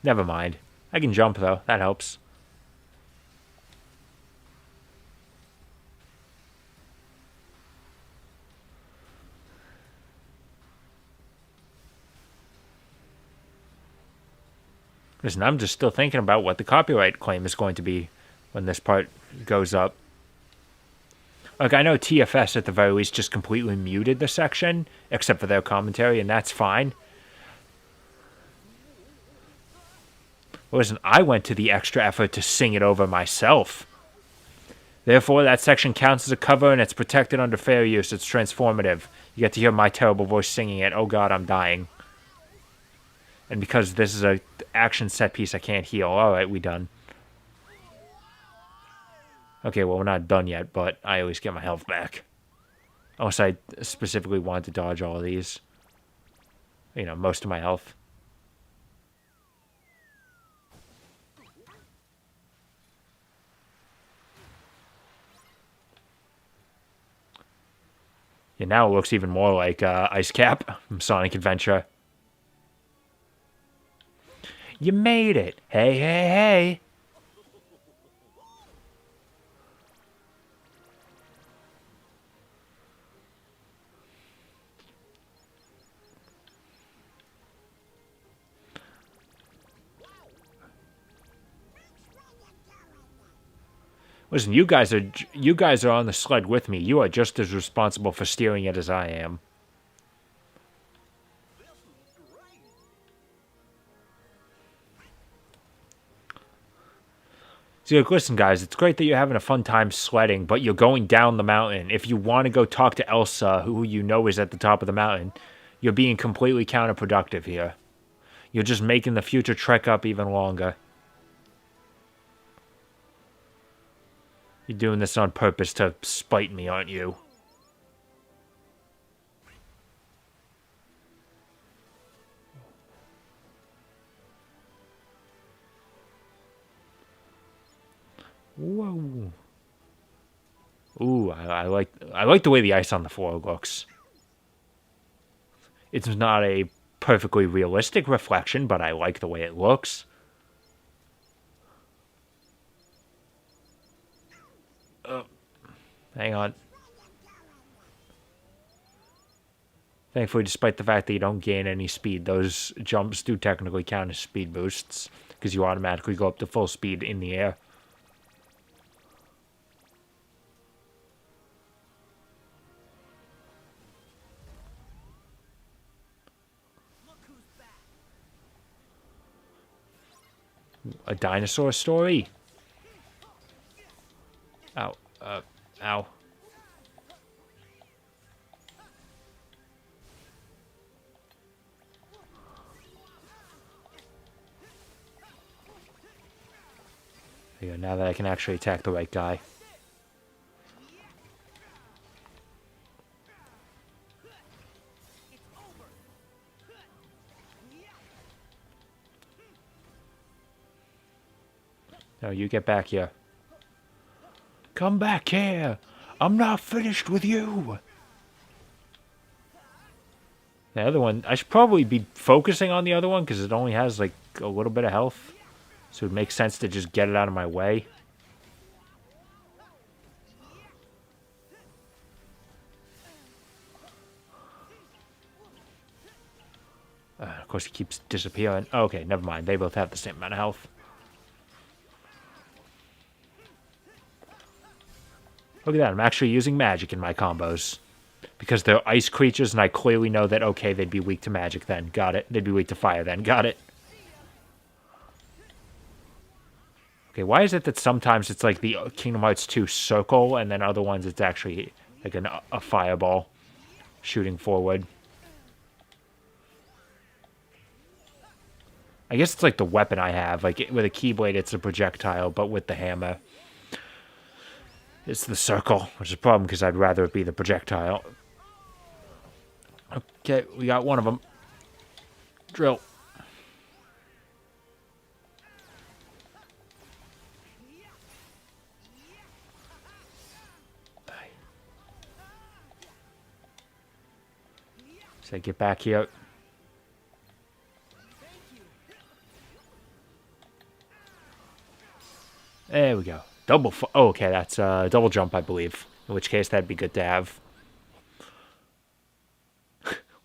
Never mind. I can jump, though. That helps. Listen, I'm just still thinking about what the copyright claim is going to be when this part goes up. Like, I know TFS at the very least just completely muted the section, except for their commentary, and that's fine. Listen, I went to the extra effort to sing it over myself. Therefore, that section counts as a cover, and it's protected under fair use. It's transformative. You get to hear my terrible voice singing it. Oh god, I'm dying. And because this is a action set piece, I can't heal. Alright, we done. Okay, well, we're not done yet, but I always get my health back. Unless I specifically want to dodge all of these. You know, most of my health. Yeah, now it looks even more like Ice Cap from Sonic Adventure. You made it! Hey, hey, hey! Listen, you guys are on the sled with me. You are just as responsible for steering it as I am. So, listen, guys, it's great that you're having a fun time sledding, but you're going down the mountain. If you want to go talk to Elsa, who you know is at the top of the mountain, you're being completely counterproductive here. You're just making the future trek up even longer. You're doing this on purpose to spite me, aren't you? Whoa. Ooh, I like the way the ice on the floor looks. It's not a perfectly realistic reflection, but I like the way it looks. Hang on. Thankfully, despite the fact that you don't gain any speed, those jumps do technically count as speed boosts, because you automatically go up to full speed in the air. a dinosaur story. Ow. Ow. There you go, now that I can actually attack the right guy. No, you get back here. Come back here! I'm not finished with you! The other one, I should probably be focusing on the other one because it only has like a little bit of health. So it makes sense to just get it out of my way. Of course, he keeps disappearing. Okay, never mind. They both have the same amount of health. Look at that. I'm actually using magic in my combos. Because they're ice creatures, and I clearly know that, okay, they'd be weak to magic then. Got it. They'd be weak to fire then. Got it. Okay, why is it that sometimes it's like the Kingdom Hearts 2 circle, and then other ones it's actually like a fireball shooting forward? I guess it's like the weapon I have. Like, with a Keyblade, it's a projectile, but with the hammer, it's the circle, which is a problem because I'd rather it be the projectile. Okay, we got one of them. Drill. So get back here. There we go. Double. Oh, okay, that's double jump, I believe. In which case, that'd be good to have.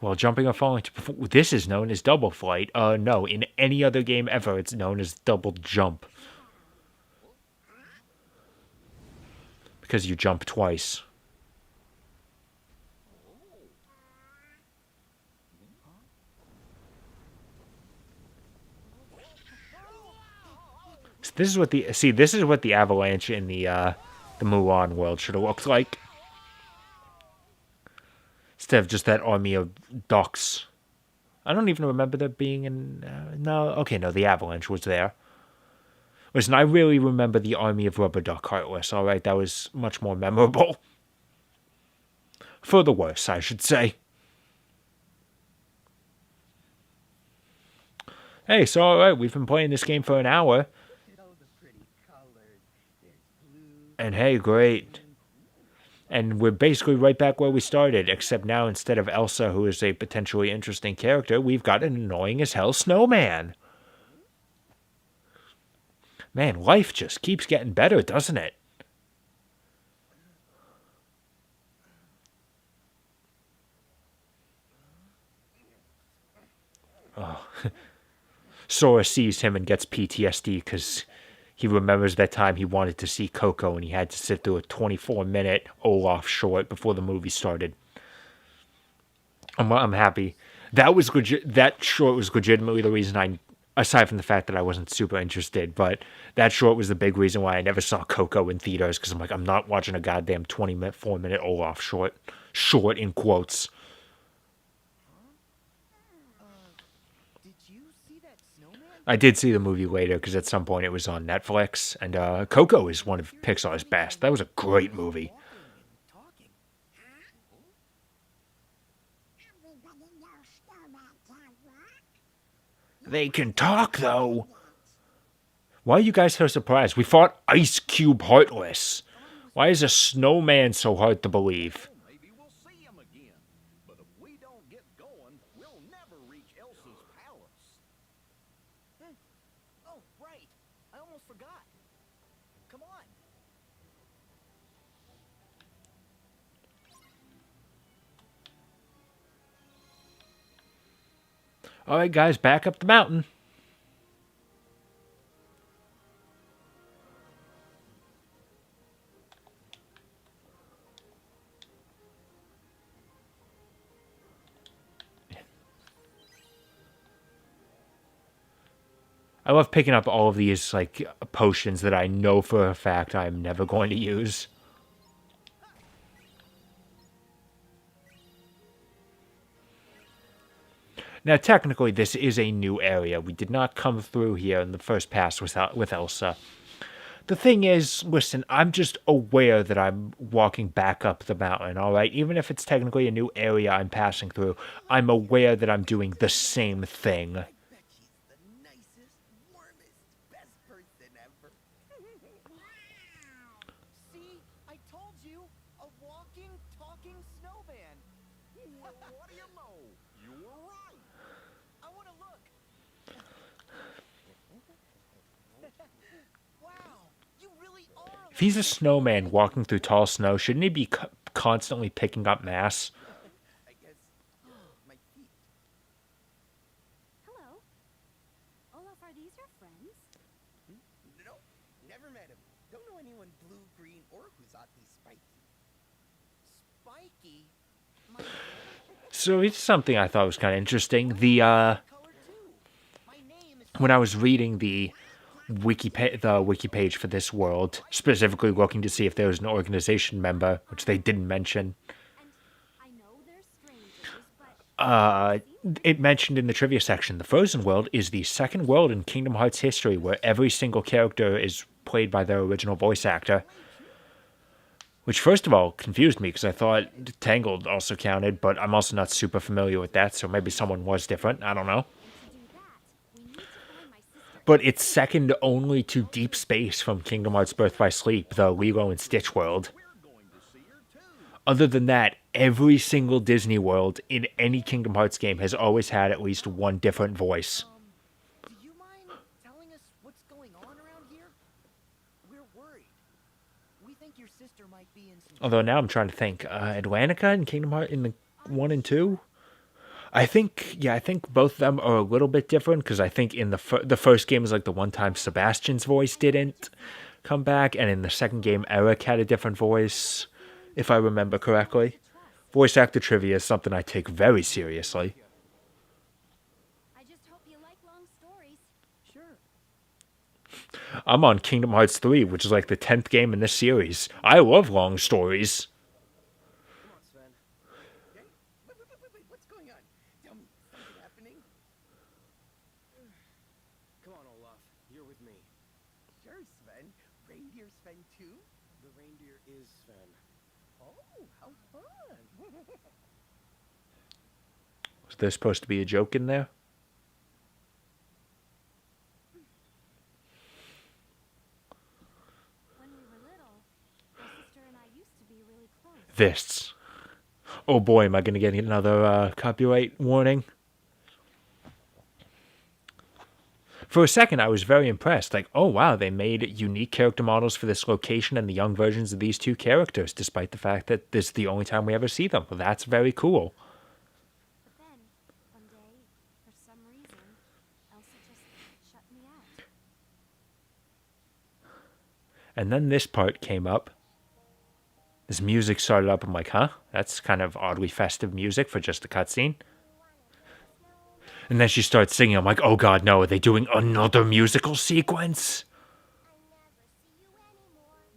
Well, jumping or falling to perform. This is known as double flight. No, in any other game ever, it's known as double jump. Because you jump twice. So this is what the avalanche in the Mulan world should have looked like. Instead of just that army of ducks. I don't even remember there being no, okay, no, the avalanche was there. Listen, I really remember the army of rubber duck heartless, alright? That was much more memorable. For the worse, I should say. Hey, so alright, we've been playing this game for an hour. And hey, great. And we're basically right back where we started, except now instead of Elsa, who is a potentially interesting character, we've got an annoying as hell snowman. Man, life just keeps getting better, doesn't it? Oh. Sora sees him and gets PTSD because he remembers that time he wanted to see Coco and he had to sit through a 24-minute Olaf short before the movie started. I'm happy. That short was legitimately the reason aside from the fact that I wasn't super interested, but that short was the big reason why I never saw Coco in theaters, because I'm like, I'm not watching a goddamn 4-minute Olaf short. Short in quotes. Did you see that snowman? I did see the movie later because at some point it was on Netflix, and Coco is one of Pixar's best. That was a great movie. Talking. They can talk, though. Why are you guys so surprised? We fought Ice Cube Heartless. Why is a snowman so hard to believe? Maybe we'll see him again. But if we don't get going, we'll never reach Elsa's palace. Oh, right. I almost forgot. Come on. All right, guys, back up the mountain. I love picking up all of these, like, potions that I know for a fact I'm never going to use. Now, technically, this is a new area. We did not come through here in the first pass with Elsa. The thing is, listen, I'm just aware that I'm walking back up the mountain, alright? Even if it's technically a new area I'm passing through, I'm aware that I'm doing the same thing. Bet she's the nicest, warmest, best person ever. See, I told you, a walking, talking snowman. What do you know? You were right. I want to look. Wow, you really are. If he's a snowman walking through tall snow, shouldn't he be constantly picking up mass? I guess my feet. Hello. Olaf, are these your friends? Nope, never met him. Don't know anyone blue, green, or who's oddly spiky. Spiky? My So it's something I thought was kind of interesting. The color too. My name is when I was reading the wiki page for this world, specifically looking to see if there was an organization member, which they didn't mention. And I know they're strangers, but It mentioned in the trivia section, the Frozen world is the second world in Kingdom Hearts history where every single character is played by their original voice actor. Which, first of all, confused me because I thought Tangled also counted, but I'm also not super familiar with that, so maybe someone was different. I don't know. to do that, we need to find my sister. But it's second only to Deep Space from Kingdom Hearts Birth by Sleep, the Lilo and Stitch world. We're going to see her too. Other than that, every single Disney world in any Kingdom Hearts game has always had at least one different voice. Do you mind telling us what's going on around here? We're worried. We think your sister might be in some. Although now I'm trying to think, Atlantica in Kingdom Hearts in the 1 and 2? I think both of them are a little bit different, because I think in the first game is like the one time Sebastian's voice didn't come back, and in the second game Eric had a different voice, if I remember correctly. Voice actor trivia is something I take very seriously. I just hope you like long stories. Sure. I'm on Kingdom Hearts 3, which is like the 10th game in this series. I love long stories. Come on, Sven. Hey, wait, what's going on? Tell me, something happening? Come on, Olaf. You're with me. Sure, Sven. Reindeer Sven too? The reindeer is Sven. Oh, how fun. Was there supposed to be a joke in there? When we were little, my sister and I used to be really close. This. Oh boy, am I going to get another copyright warning? For a second, I was very impressed. Like, oh wow, they made unique character models for this location and the young versions of these two characters, despite the fact that this is the only time we ever see them. Well, that's very cool. But then, one day, for some reason, Elsa just shut me out. And then this part came up. This music started up. I'm like, huh? That's kind of oddly festive music for just a cutscene. And then she starts singing. I'm like, oh god, no, are they doing another musical sequence?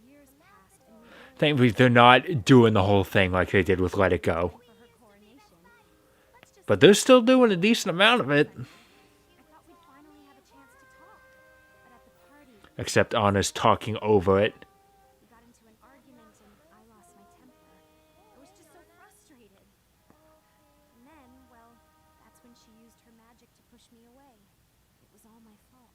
Years passed, and we waited Thankfully, they're not doing the whole thing like they did with Let It Go. for her coronation. Let's just But they're still doing a decent amount of it. I thought we'd finally have a chance to talk. But at the party, Except Anna's talking over it. we got into an argument and I lost my temper. I was just so frustrated. And then, well, that's when she used her magic to push me away. It was all my fault.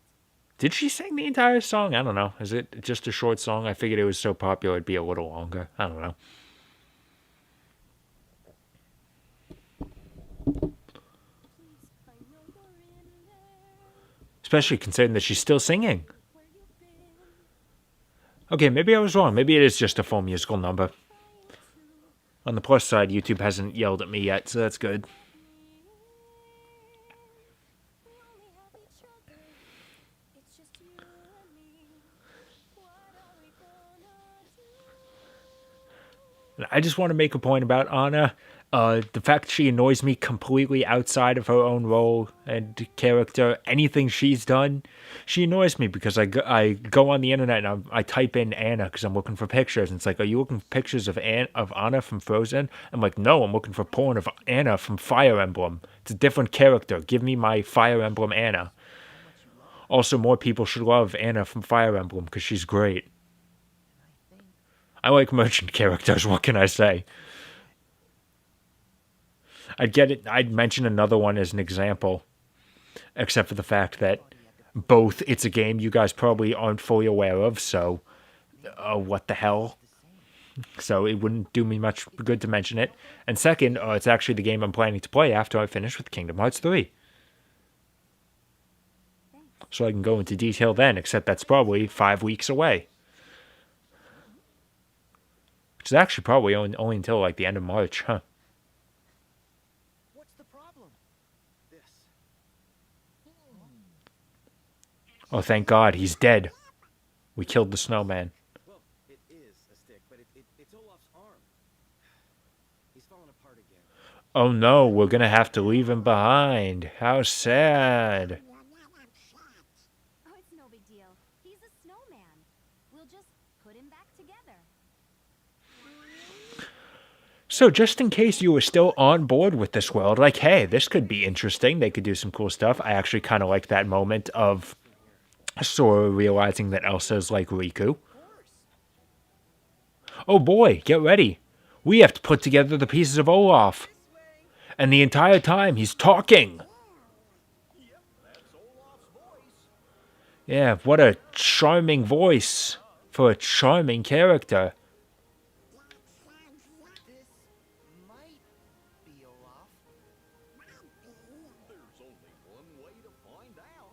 Did she sing the entire song? I don't know. Is it just a short song? I figured it was so popular it'd be a little longer. I don't know. Please, I know you're in there. Especially considering that she's still singing. Where you been? Okay, maybe I was wrong. Maybe it is just a full musical number. Trying to On the plus side, YouTube hasn't yelled at me yet, so that's good. We only have each other. It's just you and me. What are we gonna do? And I just want to make a point about Anna. The fact she annoys me completely outside of her own role and character, anything she's done, she annoys me because I go on the internet and I type in Anna because I'm looking for pictures. And it's like, are you looking for pictures of Anna from Frozen? I'm like, no, I'm looking for porn of Anna from Fire Emblem. It's a different character. Give me my Fire Emblem Anna. Also, more people should love Anna from Fire Emblem because she's great. I like merchant characters, what can I say? I'd get it. I'd mention another one as an example, except for the fact that both it's a game you guys probably aren't fully aware of. So, what the hell? So it wouldn't do me much good to mention it. And second, it's actually the game I'm planning to play after I finish with Kingdom Hearts 3. So I can go into detail then, except that's probably 5 weeks away. Which is actually probably only until like the end of March, huh? What's the problem? This. Oh, thank God, he's dead. We killed the snowman. Well, it is a stick, but it's Olaf's arm. He's falling apart again. Oh no, we're gonna have to leave him behind. How sad. Oh, it's no big deal. He's a snowman. We'll just put him back together. So just in case you were still on board with this world, like, hey, this could be interesting. They could do some cool stuff. I actually kind of like that moment of Sora realizing that Elsa's like Riku. Oh boy, get ready. We have to put together the pieces of Olaf. And the entire time he's talking. Yeah, what a charming voice for a charming character. This might be Olaf. There's only one way to find out.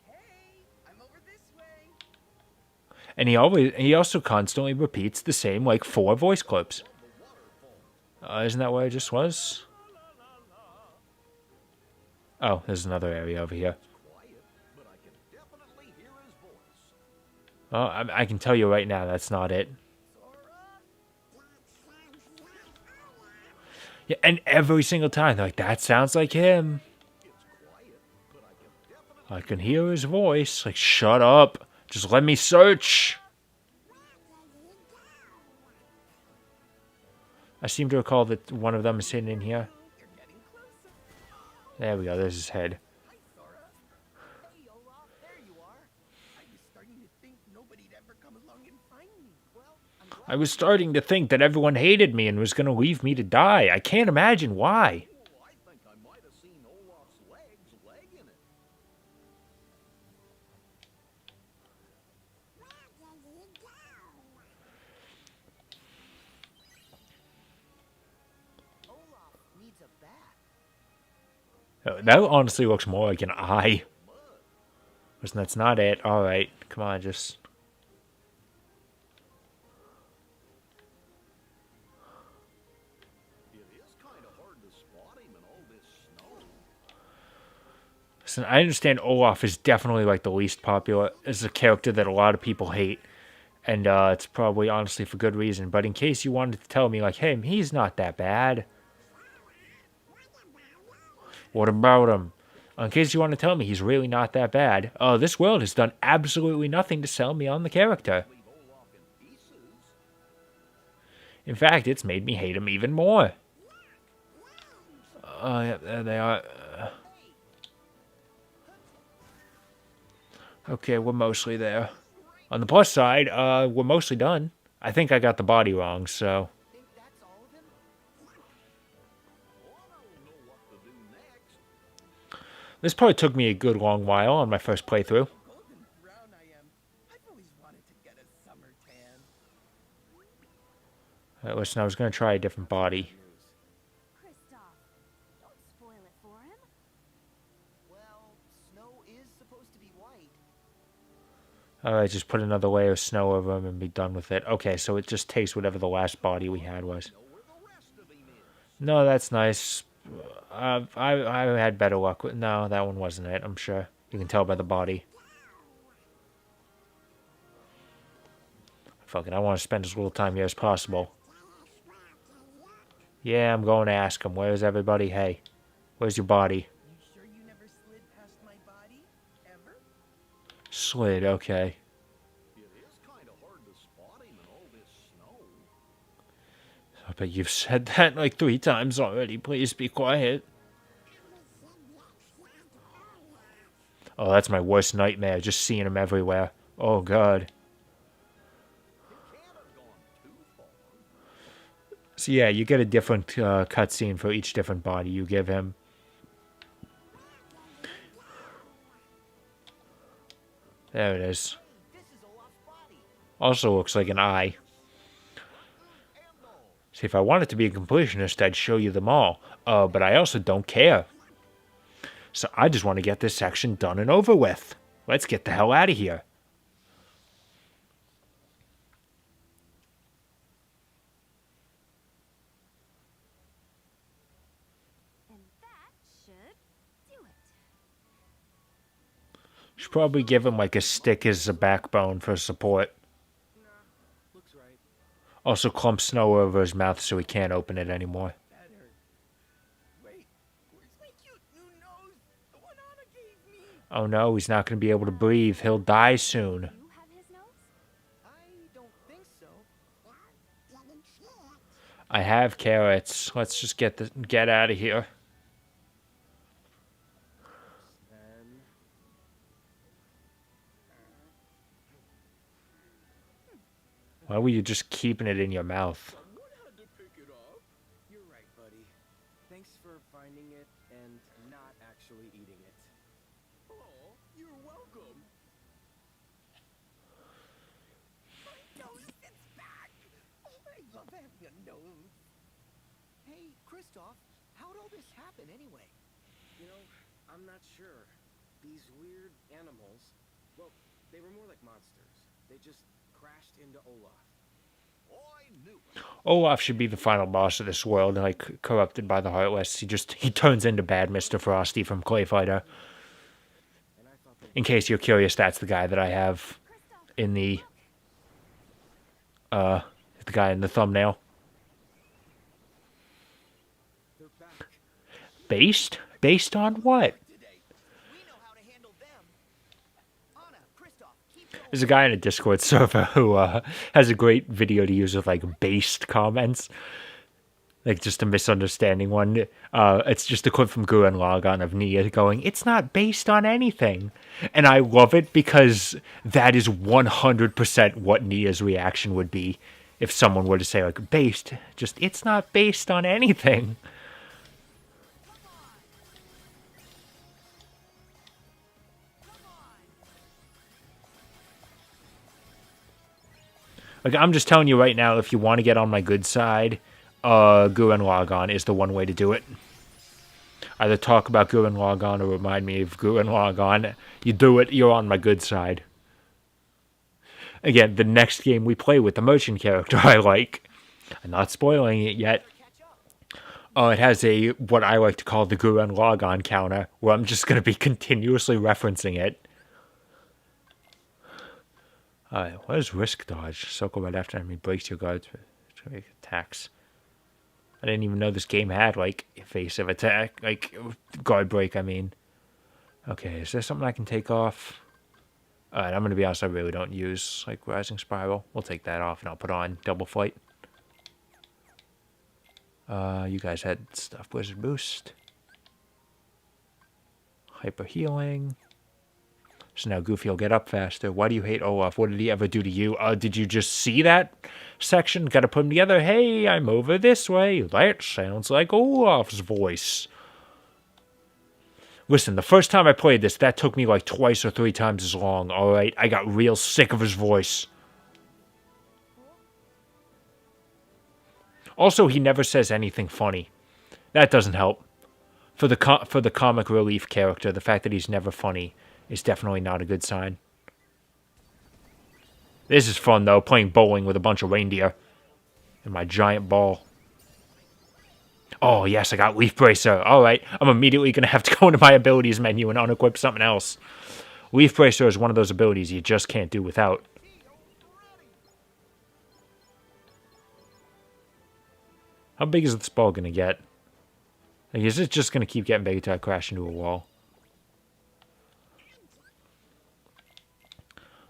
Hey, I'm over this way. And he also constantly repeats the same like 4 voice clips. Isn't that where I just was? Oh, there's another area over here. Quiet, but I can definitely hear his voice. Oh, I can tell you right now that's not it. Yeah, and every single time they're like, that sounds like him. It's quiet, but I can definitely I can hear his voice. Like, shut up. Just let me search. I seem to recall that one of them is sitting in here. You're getting closer. There we go. There's his head. Hi, Sora. Hey, Olaf. There you are. I was starting to think nobody'd ever come along and find me. Well, I'm glad. I was starting to think that everyone hated me and was going to leave me to die. I can't imagine why. Oh, I think I might have seen Olaf's leg in it. Olaf needs a bath. That honestly looks more like an eye. Listen, that's not it. Alright, come on, just... It is kind of hard to spot him in all this snow. Listen, I understand Olaf is definitely like the least popular. Is a character that a lot of people hate. And it's probably honestly for good reason. But in case you wanted to tell me, like, hey, he's not that bad. What about him? In case you want to tell me he's really not that bad. This world has done absolutely nothing to sell me on the character. Leave Olaf in pieces. In fact, it's made me hate him even more. Yeah, there they are. Okay, we're mostly there. On the plus side, we're mostly done. I think I got the body wrong, so... Think that's all of him? Oh, I don't know what to do next. This probably took me a good long while on my first playthrough. Golden brown I am. I've always wanted to get a summer tan. Listen, I was going to try a different body. Kristoff, don't spoil it for him. Well, snow is supposed to be white. Alright, just put another layer of snow over him and be done with it. Okay, so it just takes whatever the last body we had was. Know where the rest of him is. No, that's nice. I had better luck with... No, that one wasn't it, I'm sure. You can tell by the body. Fuck it, I want to spend as little time here as possible. Yeah, I'm going to ask him. Where's everybody? Hey, where's your body? You sure you never slid past my body? Ever? Slid, okay. It is kind of hard to spot him in all this snow. But you've said that like 3 times already. Please be quiet. Oh, that's my worst nightmare, just seeing him everywhere. Oh, God. It can't have gone too far. So, yeah, you get a different cutscene for each different body you give him. There it is. This is Olaf's body. Also looks like an eye. See, if I wanted to be a completionist, I'd show you them all. But I also don't care. So I just want to get this section done and over with. Let's get the hell out of here. And that should do it. Should probably give him like a stick as a backbone for support. Looks right. Also clump snow over his mouth so he can't open it anymore. That hurt. Wait, where's my cute new nose? The one Anna gave me. Oh no, he's not going to be able to breathe. He'll die soon. You have his nose? I don't think so. I have carrots. Let's just get out of here. And Why were you just keeping it in your mouth? someone had to pick it up. You're right, buddy. Thanks for finding it and not actually eating it. Oh, you're welcome. Nose is back. Oh, I love having a nose. Hey, Kristoff, how'd all this happen anyway? You know, I'm not sure. These weird animals, well, they were more like monsters. They just crashed into Olaf. I knew it. Olaf should be the final boss of this world, like corrupted by the Heartless. He turns into bad Mr. Frosty from Clay Fighter. And I thought they In case you're curious, that's the guy that I have in the guy in the thumbnail. they're back. Based? Based on what? Today, we know how to handle them. Anna, Kristoff, keep going. There's a guy in a Discord server who has a great video to use with like based comments. Like just a misunderstanding one. It's just a clip from Gurren Lagann of Nia going, "It's not based on anything." And I love it because that is 100% what Nia's reaction would be if someone were to say like based. Just, it's not based on anything. Like, I'm just telling you right now, if you want to get on my good side, Gurren Lagann is the one way to do it. Either talk about Gurren Lagann or remind me of Gurren Lagann. You do it, you're on my good side. Again, the next game we play with the merchant character I like. I'm not spoiling it yet. It has what I like to call the Gurren Lagann counter, where I'm just going to be continuously referencing it. What is risk dodge? Circle right after enemy breaks your guard to make attacks. I didn't even know this game had, like, evasive attack. Like, guard break, I mean. Okay, is there something I can take off? Alright, I'm going to be honest, I really don't use, like, Rising Spiral. We'll take that off, and I'll put on Double Flight. You guys had stuff. Wizard Boost. Hyper Healing. So now Goofy will get up faster. Why do you hate Olaf? What did he ever do to you? Did you just see that section? Gotta put them together. Hey, I'm over this way. That sounds like Olaf's voice. Listen, the first time I played this, that took me like 2 or 3 times as long, alright? I got real sick of his voice. Also, he never says anything funny. That doesn't help. For the comic relief character, the fact that he's never funny is definitely not a good sign. This is fun, though, playing bowling with a bunch of reindeer. And my giant ball. Oh, yes, I got Leaf Bracer. Alright, I'm immediately going to have to go into my abilities menu and unequip something else. Leaf Bracer is one of those abilities you just can't do without. How big is this ball gonna get? Like, is it just gonna keep getting bigger until I crash into a wall?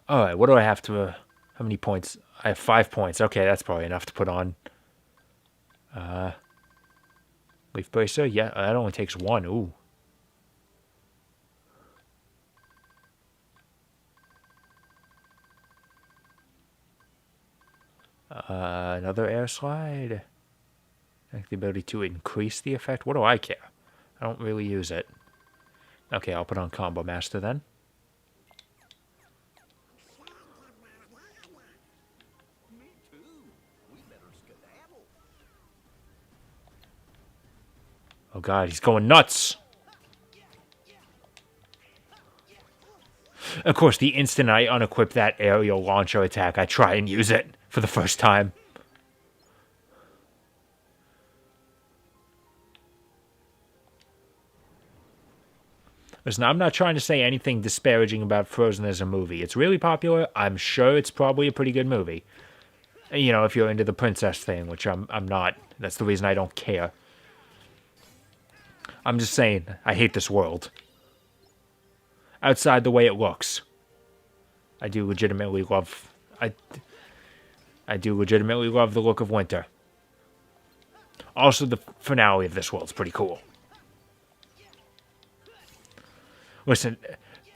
Alright, what do I have to... how many points? I have 5 points. Okay, that's probably enough to put on. Leaf Bracer? Yeah, that only takes 1. Ooh. Another air slide. Like the ability to increase the effect. What do I care? I don't really use it. Okay, I'll put on Combo Master then. Me too. We better skedaddle. Oh god, he's going nuts! Of course, the instant I unequip that aerial launcher attack, I try and use it for the first time. Listen, I'm not trying to say anything disparaging about Frozen as a movie. It's really popular. I'm sure it's probably a pretty good movie. You know, if you're into the princess thing, which I'm not. That's the reason I don't care. I'm just saying, I hate this world. Outside the way it looks. I do legitimately love... I do legitimately love the look of winter. Also, the finale of this world's pretty cool. Listen,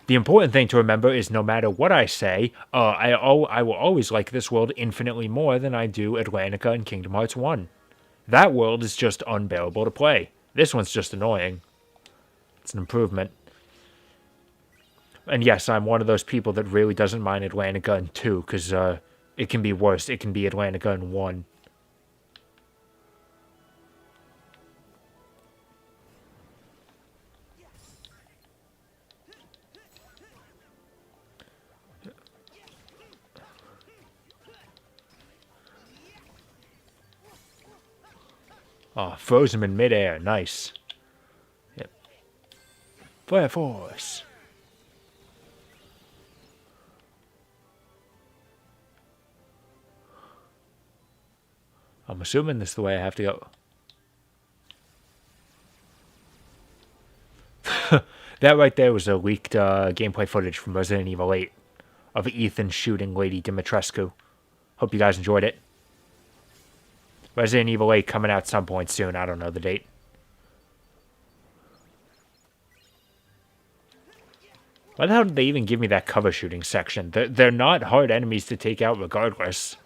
the important thing to remember is no matter what I say, I will always like this world infinitely more than I do Atlantica and Kingdom Hearts 1. That world is just unbearable to play. This one's just annoying. It's an improvement. And yes, I'm one of those people that really doesn't mind Atlantica in 2, because it can be worse. It can be Atlantica in 1. Oh, frozen in midair. Nice. Yep. Fire Force. I'm assuming this is the way I have to go. That right there was a leaked gameplay footage from Resident Evil 8 of Ethan shooting Lady Dimitrescu. Hope you guys enjoyed it. Resident Evil 8 coming out some point soon. I don't know the date. Why the hell did they even give me that cover shooting section? They're not hard enemies to take out regardless.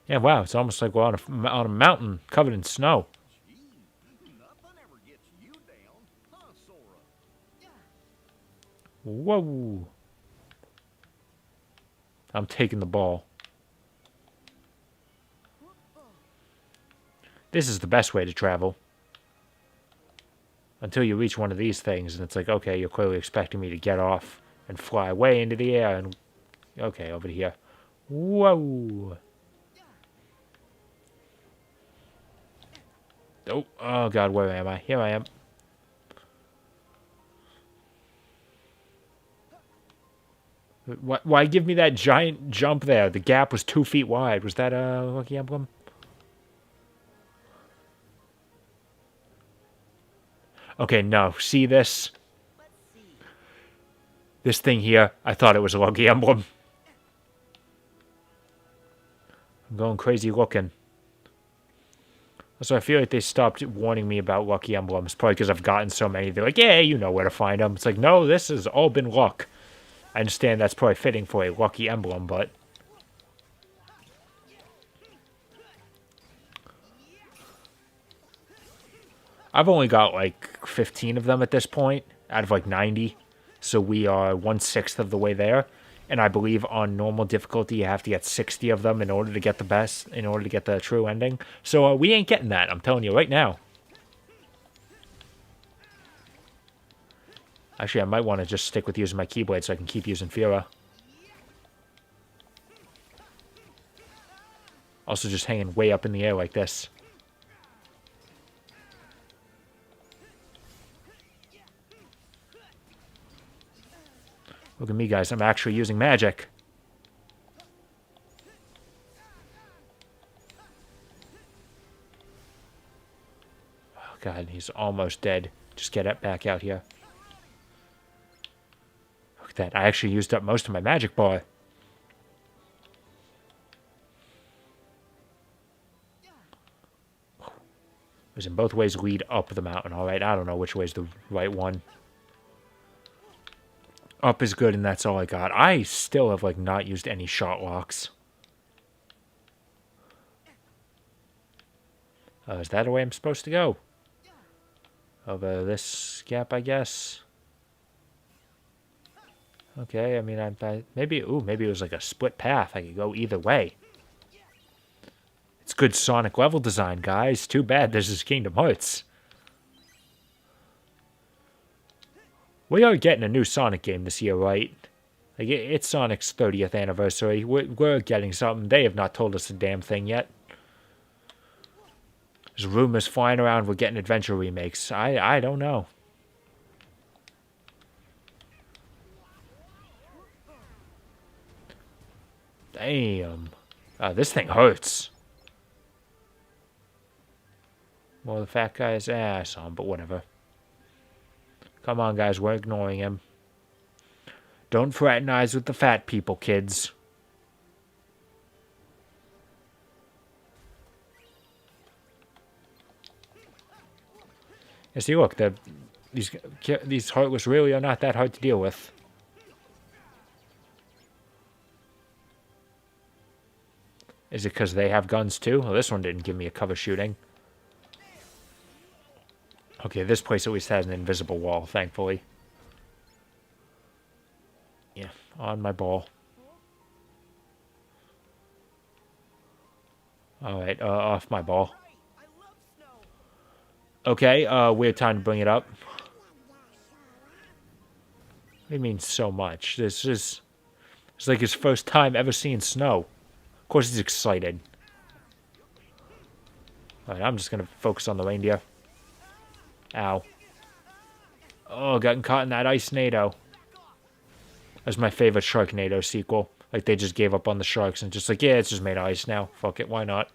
Yeah, wow, it's almost like we're on a mountain covered in snow. Gee, nothing ever gets you down, huh, Sora? Whoa. I'm taking the ball. This is the best way to travel. Until you reach one of these things, and it's like, okay, you're clearly expecting me to get off and fly way into the air, and... okay, over here. Whoa. Oh god, where am I? Here I am. Why give me that giant jump there? The gap was 2 feet wide. Was that a lucky emblem? Okay, no. See this? This thing here, I thought it was a lucky emblem. I'm going crazy looking. So I feel like they stopped warning me about lucky emblems. Probably because I've gotten so many. They're like, yeah, you know where to find them. It's like, no, this has all been luck. I understand that's probably fitting for a lucky emblem, but... I've only got like 15 of them at this point, out of like 90. So we are 1/6 of the way there. And I believe on normal difficulty, you have to get 60 of them in order to get the best, in order to get the true ending. So we ain't getting that, I'm telling you right now. Actually, I might want to just stick with using my Keyblade so I can keep using Fira. Also just hanging way up in the air like this. Look at me, guys. I'm actually using magic. Oh, God, he's almost dead. Just get it back out here. Look at that. I actually used up most of my magic bar. Because in both ways lead up the mountain. Alright, I don't know which way's the right one. Up is good, and that's all I got. I still have, like, not used any shot locks. Is that the way I'm supposed to go? Over this gap, I guess. Okay, I mean, maybe it was like a split path. I could go either way. It's good Sonic level design, guys. Too bad this is Kingdom Hearts. We are getting a new Sonic game this year, right? Like, it's Sonic's 30th anniversary. We're getting something. They have not told us a damn thing yet. There's rumors flying around we're getting adventure remakes. I don't know. Damn. This thing hurts. Well, the fat guy's ass on, but whatever. Come on, guys, we're ignoring him. Don't fraternize with the fat people, kids. Yeah, see, look, these Heartless really are not that hard to deal with. Is it because they have guns too? Well, this one didn't give me a cover shooting. Okay, this place at least has an invisible wall, thankfully. Yeah, on my ball. Alright, off my ball. Okay, weird time to bring it up. What do you mean so much? It's like his first time ever seeing snow. Of course he's excited. Alright, I'm just gonna focus on the reindeer. Ow. Oh, gotten caught in that ice-nado. That's my favorite Sharknado sequel. Like, they just gave up on the sharks and just like, yeah, it's just made of ice now. Fuck it, why not?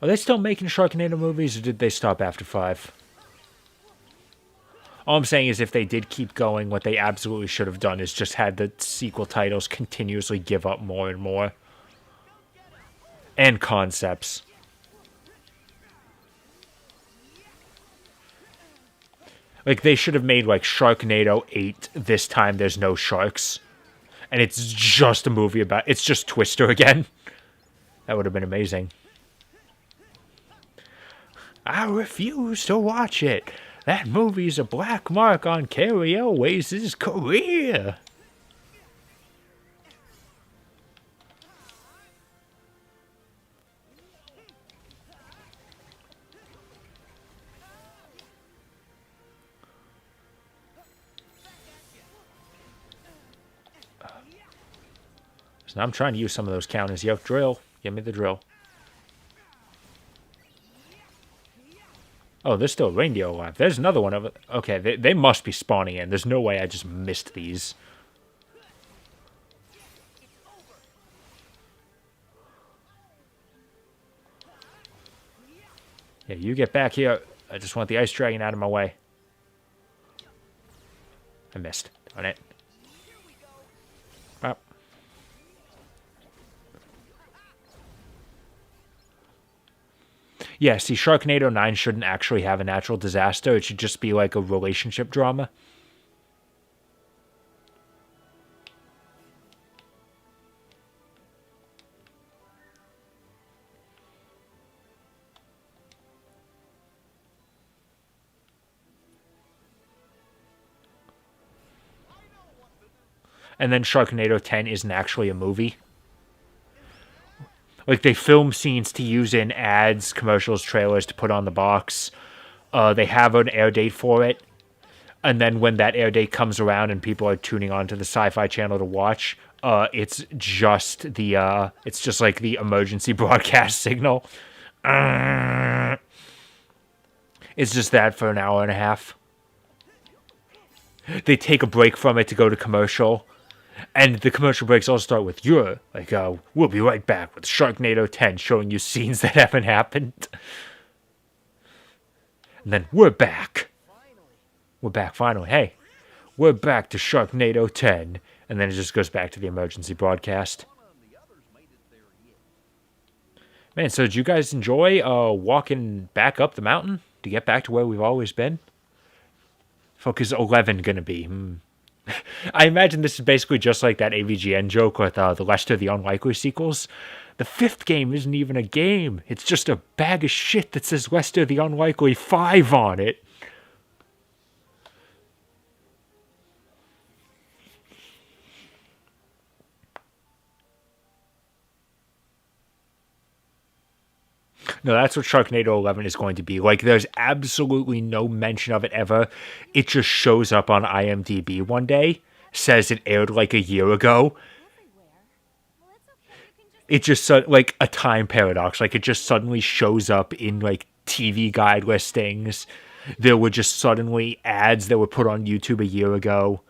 Are they still making Sharknado movies, or did they stop after 5? All I'm saying is if they did keep going, what they absolutely should have done is just had the sequel titles continuously give up more and more. And concepts. Like, they should have made, like, Sharknado 8, this time there's no sharks. And it's just a movie about... It's just Twister again. That would have been amazing. I refuse to watch it. That movie's a black mark on Carrie Elways' career. So now I'm trying to use some of those counters. Yo, drill. Give me the drill. Oh, there's still a reindeer alive. There's another one over... Okay, they must be spawning in. There's no way I just missed these. Yeah, you get back here. I just want the ice dragon out of my way. I missed. Darn it. Bop. Yeah, see, Sharknado 9 shouldn't actually have a natural disaster. It should just be like a relationship drama. And then Sharknado 10 isn't actually a movie. Like, they film scenes to use in ads, commercials, trailers to put on the box. They have an air date for it. And then when that air date comes around and people are tuning on to the Sci-Fi Channel to watch, it's just like the emergency broadcast signal. It's just that for an hour and a half. they take a break from it to go to commercial. And the commercial breaks all start with, we'll be right back with Sharknado 10, showing you scenes that haven't happened. And then, we're back. We're back finally. Hey, we're back to Sharknado 10. And then it just goes back to the emergency broadcast. Man, so did you guys enjoy walking back up the mountain to get back to where we've always been? Focus 11 gonna be? I imagine this is basically just like that AVGN joke with the Lester the Unlikely sequels. The 5th game isn't even a game. It's just a bag of shit that says Lester the Unlikely 5 on it. No, that's what Sharknado 11 is going to be. Like, there's absolutely no mention of it ever. It just shows up on IMDb one day, says it aired like a year ago. It just, like, a time paradox. Like, it just suddenly shows up in, like, TV guide listings. There were just suddenly ads that were put on YouTube a year ago.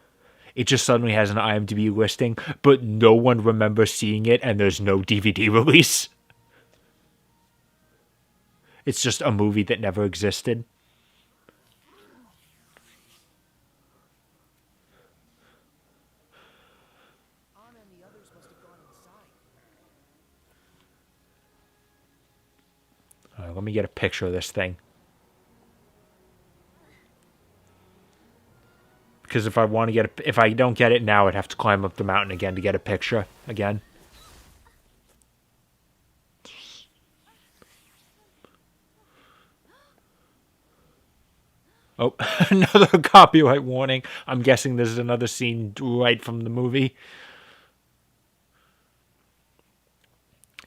It just suddenly has an IMDb listing, but no one remembers seeing it, and there's no DVD release. It's just a movie that never existed. Anna and the others must have gone inside. All right, let me get a picture of this thing. Because if I want to if I don't get it now, I'd have to climb up the mountain again to get a picture again. Oh, another copyright warning. I'm guessing this is another scene right from the movie.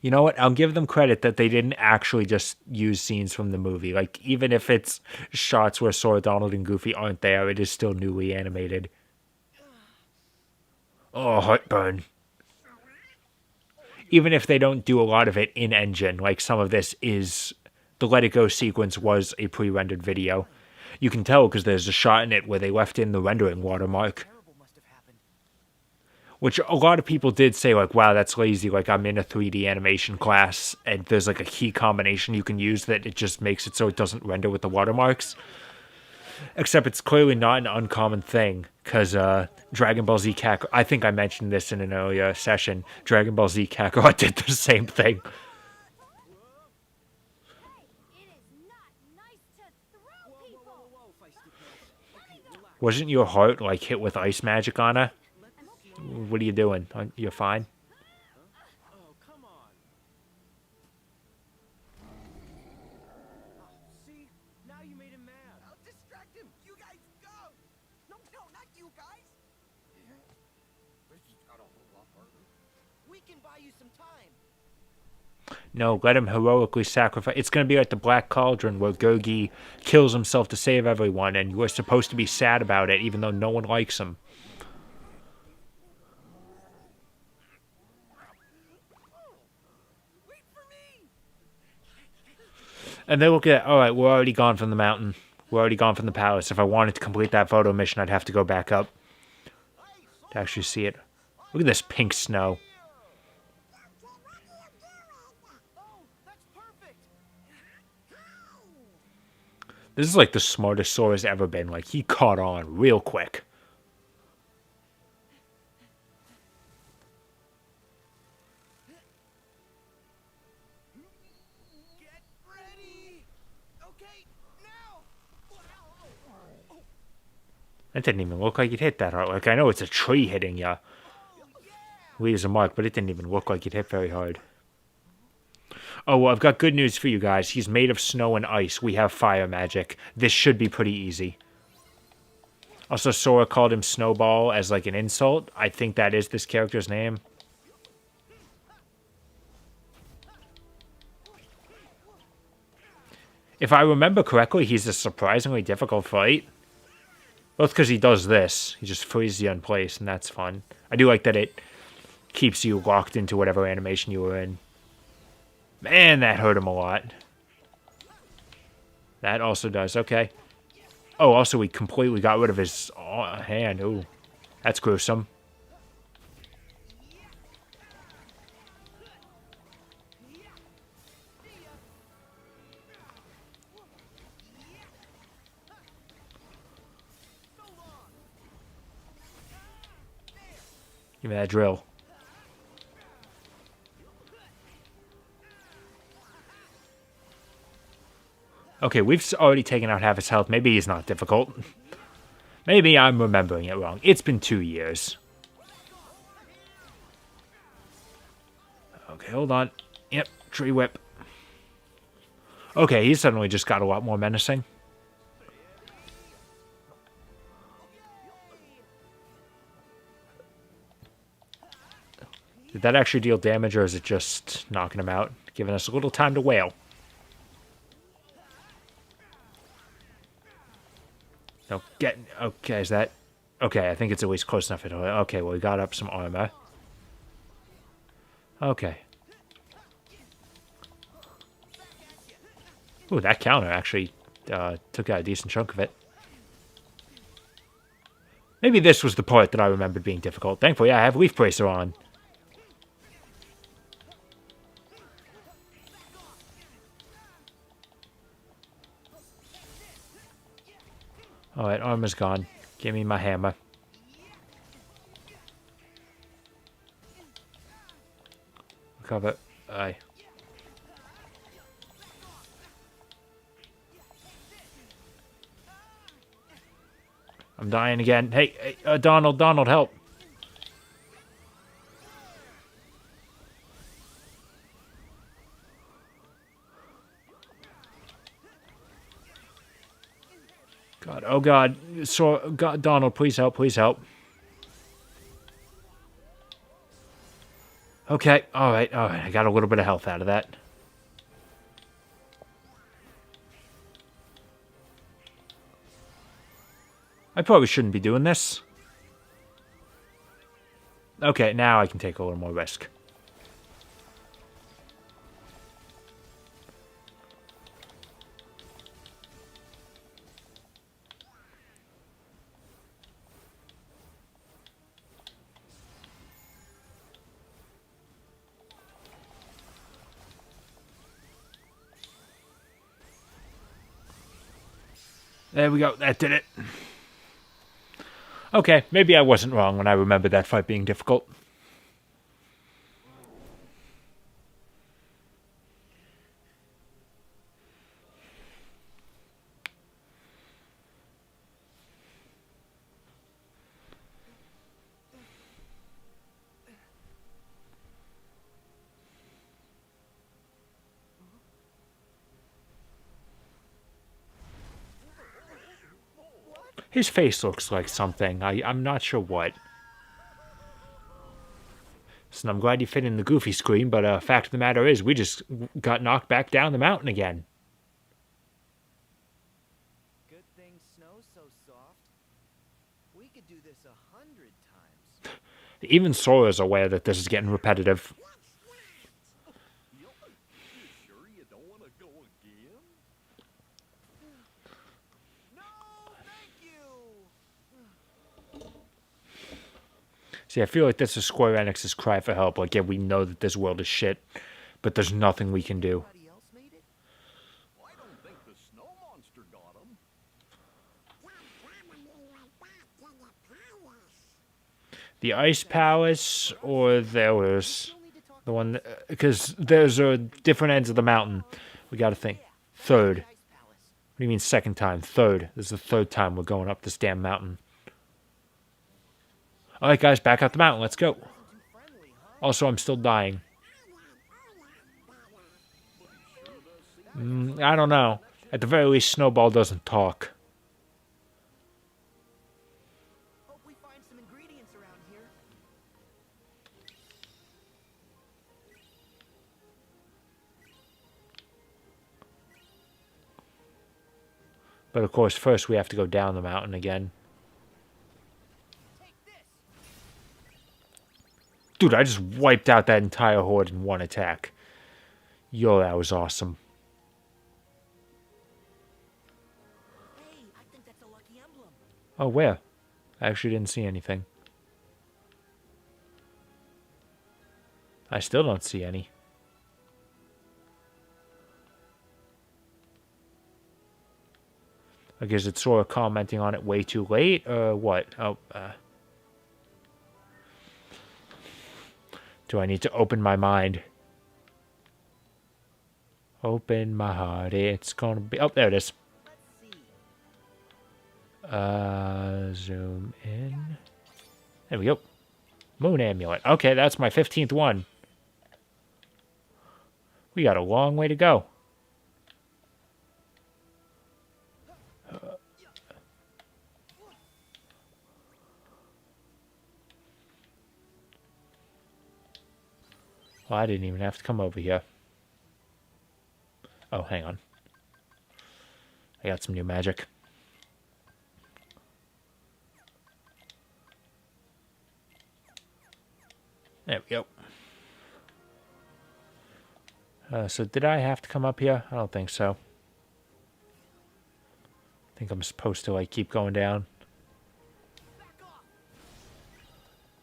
You know what? I'll give them credit that they didn't actually just use scenes from the movie. Like, even if it's shots where Sora, Donald, and Goofy aren't there, it is still newly animated. Oh, heartburn. Even if they don't do a lot of it in-engine, like some of this is... The Let It Go sequence was a pre-rendered video. You can tell because there's a shot in it where they left in the rendering watermark. Which a lot of people did say, like, wow, that's lazy. Like, I'm in a 3D animation class, and there's, like, a key combination you can use that it just makes it so it doesn't render with the watermarks. Except it's clearly not an uncommon thing, because Dragon Ball Z Kakarot... I think I mentioned this in an earlier session. Dragon Ball Z Kakarot did the same thing. Wasn't your heart, like, hit with ice magic, Anna? What are you doing? You're fine? Oh, come on. See? Now you made him mad. I'll distract him. You guys go. No, not you guys. This has got a whole lot further. We can buy you some time. No, let him heroically sacrifice. It's going to be like the Black Cauldron where Gurgi kills himself to save everyone, and you're supposed to be sad about it, even though no one likes him. Wait for me. And they look at, all right, we're already gone from the mountain. We're already gone from the palace. If I wanted to complete that photo mission, I'd have to go back up to actually see it. Look at this pink snow. This is like the smartest Sora's ever been. Like, he caught on real quick. Get ready. Okay, now. It didn't even look like it hit that hard. Like, I know it's a tree hitting ya. Leaves a mark, but it didn't even look like it hit very hard. Oh, well, I've got good news for you guys. He's made of snow and ice. We have fire magic. This should be pretty easy. Also, Sora called him Snowball as, like, an insult. I think that is this character's name. If I remember correctly, he's a surprisingly difficult fight. Both because he does this. He just freezes you in place, and that's fun. I do like that it keeps you locked into whatever animation you were in. Man, that hurt him a lot. That also does. Okay. Oh, also we completely got rid of his hand. Ooh, that's gruesome. Give me that drill. Okay, we've already taken out half his health. Maybe he's not difficult. Maybe I'm remembering it wrong. It's been 2 years. Okay, hold on. Yep, tree whip. Okay, he suddenly just got a lot more menacing. Did that actually deal damage, or is it just knocking him out? Giving us a little time to wail. No, get... Okay, is that... Okay, I think it's at least close enough. Okay, well, we got up some armor. Okay. Ooh, that counter actually took out a decent chunk of it. Maybe this was the part that I remembered being difficult. Thankfully, I have Leaf Bracer on. Alright, armor's gone. Give me my hammer. Recover. Aye. I'm dying again. Hey, Donald, help. God, oh God. So, God, Donald, please help, please help. Okay, alright. I got a little bit of health out of that. I probably shouldn't be doing this. Okay, now I can take a little more risk. There we go. That did it. Okay, maybe I wasn't wrong when I remembered that fight being difficult. His face looks like something. I'm not sure what. So I'm glad you fit in the goofy screen, but fact of the matter is, we just got knocked back down the mountain again. Good thing snow's so soft. We could do this 100 times. Even Sora's aware that this is getting repetitive. You sure you don't want to go again? No, thank you. See, I feel like this is Square Enix's cry for help. Like, yeah, we know that this world is shit, but there's nothing we can do. Anybody else made it? I don't think the snow monster got him. The Ice Palace, or there was the one... Because there's different ends of the mountain. We gotta think. Third. Ice Palace. What do you mean second time? Third. This is the third time we're going up this damn mountain. Alright, guys, back up the mountain. Let's go. Also, I'm still dying. I don't know. At the very least, Snowball doesn't talk. Hope we find some ingredients around here. But of course, first we have to go down the mountain again. Take this. Dude, I just wiped out that entire horde in one attack. Yo, that was awesome. Hey, I think that's a Oh, where? I actually didn't see anything. I still don't see any. I guess it's sort of commenting on it way too late, or what? Oh, do I need to open my mind? Open my heart, it's gonna be... Oh, there it is. Zoom in. There we go. Moon amulet. Okay, that's my 15th one. We got a long way to go. Well, I didn't even have to come over here. Oh, hang on. I got some new magic. There we go. So did I have to come up here? I don't think so. I think I'm supposed to, like, keep going down.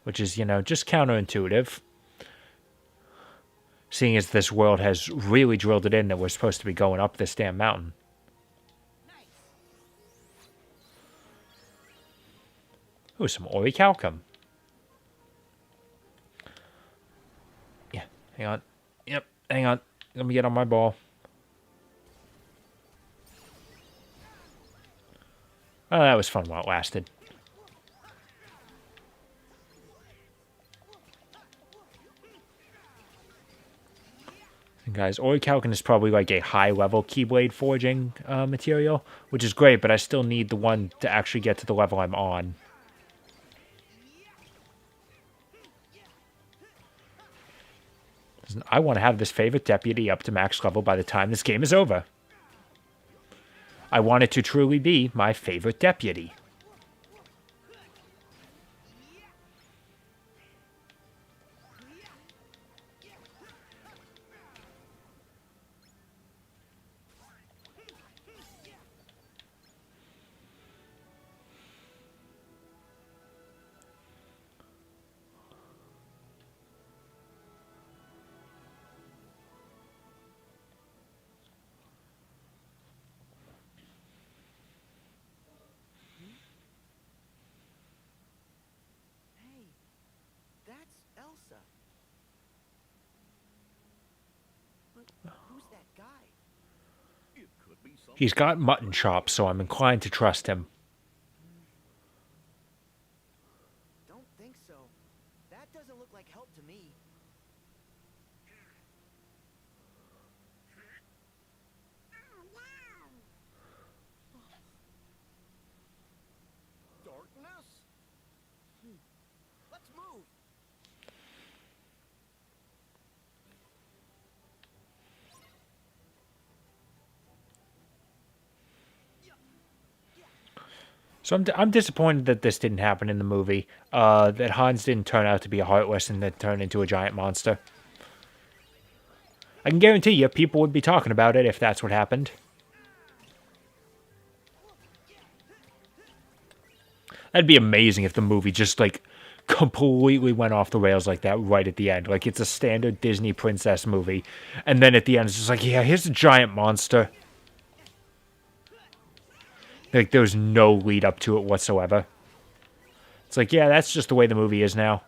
Which is, you know, just counterintuitive. Seeing as this world has really drilled it in that we're supposed to be going up this damn mountain. Ooh, some orichalcum. Yeah, hang on. Yep, hang on. Let me get on my ball. Oh, that was fun while it lasted. And guys, orichalcum is probably like a high-level Keyblade forging material, which is great, but I still need the one to actually get to the level I'm on. I want to have this favorite deputy up to max level by the time this game is over. I want it to truly be my favorite deputy. Hey, that's Elsa. But who's that guy? It could be something. He's got mutton chops, so I'm inclined to trust him. Don't think so. That doesn't look like help to me. Darkness? Let's move. So I'm disappointed that this didn't happen in the movie. That Hans didn't turn out to be a heartless and then turn into a giant monster. I can guarantee you people would be talking about it if that's what happened. That'd be amazing if the movie just, like, completely went off the rails like that right at the end. Like, it's a standard Disney princess movie. And then at the end, it's just like, yeah, here's a giant monster. Like, there's no lead up to it whatsoever. It's like, yeah, that's just the way the movie is now.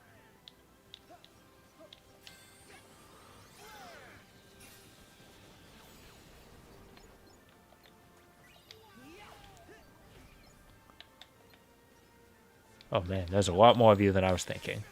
Oh man, there's a lot more of you than I was thinking.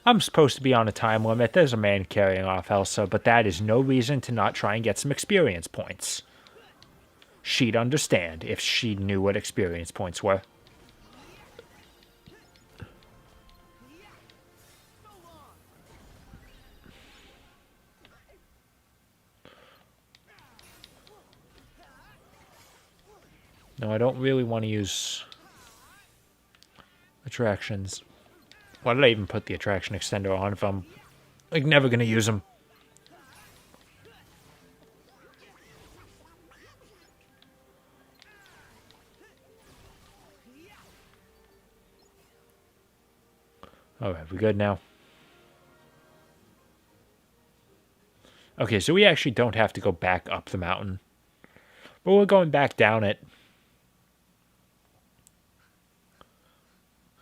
I'm supposed to be on a time limit. There's a man carrying off Elsa, but that is no reason to not try and get some experience points. She'd understand if she knew what experience points were. No, I don't really want to use... attractions. Why did I even put the attraction extender on if I'm, like, never gonna use them? Alright, we good now? Okay, so we actually don't have to go back up the mountain. But we're going back down it.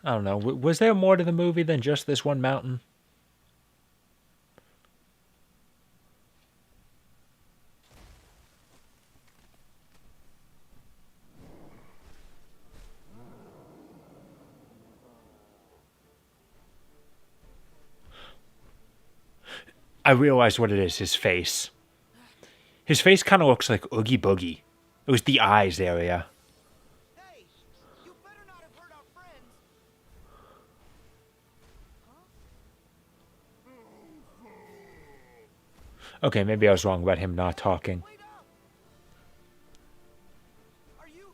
I don't know. Was there more to the movie than just this one mountain? I realized what it is, his face. His face kind of looks like Oogie Boogie. It was the eyes area. Hey, you better not have hurt our friends. Okay, maybe I was wrong about him not talking. Wait up. Are you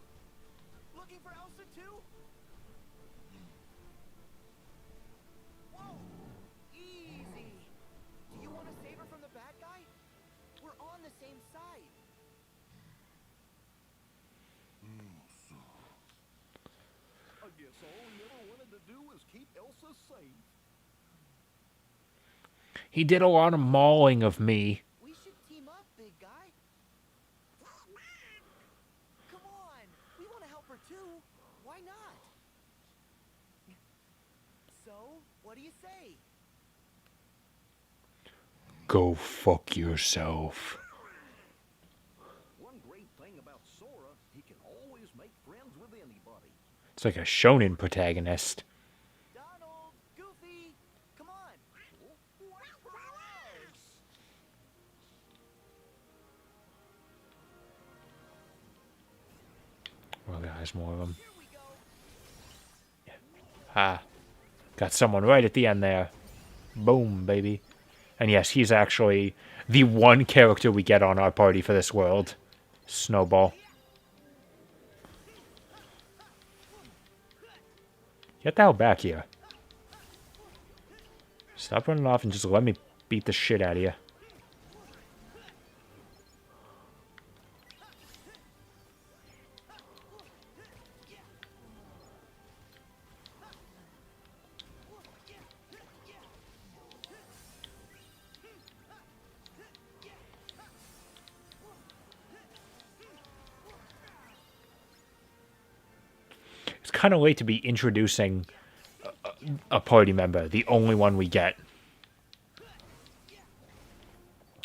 looking for Elsa too? Whoa, easy. Do you want to save her from the bad guy? We're on the same side. I guess all he ever wanted to do was keep Elsa safe. He did a lot of mauling of me. We should team up, big guy. Come on, we want to help her too. Why not? So, what do you say? Go fuck yourself. One great thing about Sora, he can always make friends with anybody. It's like a shonen protagonist. Donald, Goofy, come on. Well, guys, more of them. Here we go. Ah. Got someone right at the end there. Boom, baby. And yes, he's actually the one character we get on our party for this world. Snowball. Get the hell back here. Stop running off and just let me beat the shit out of you. It's kind of late to be introducing a party member, the only one we get.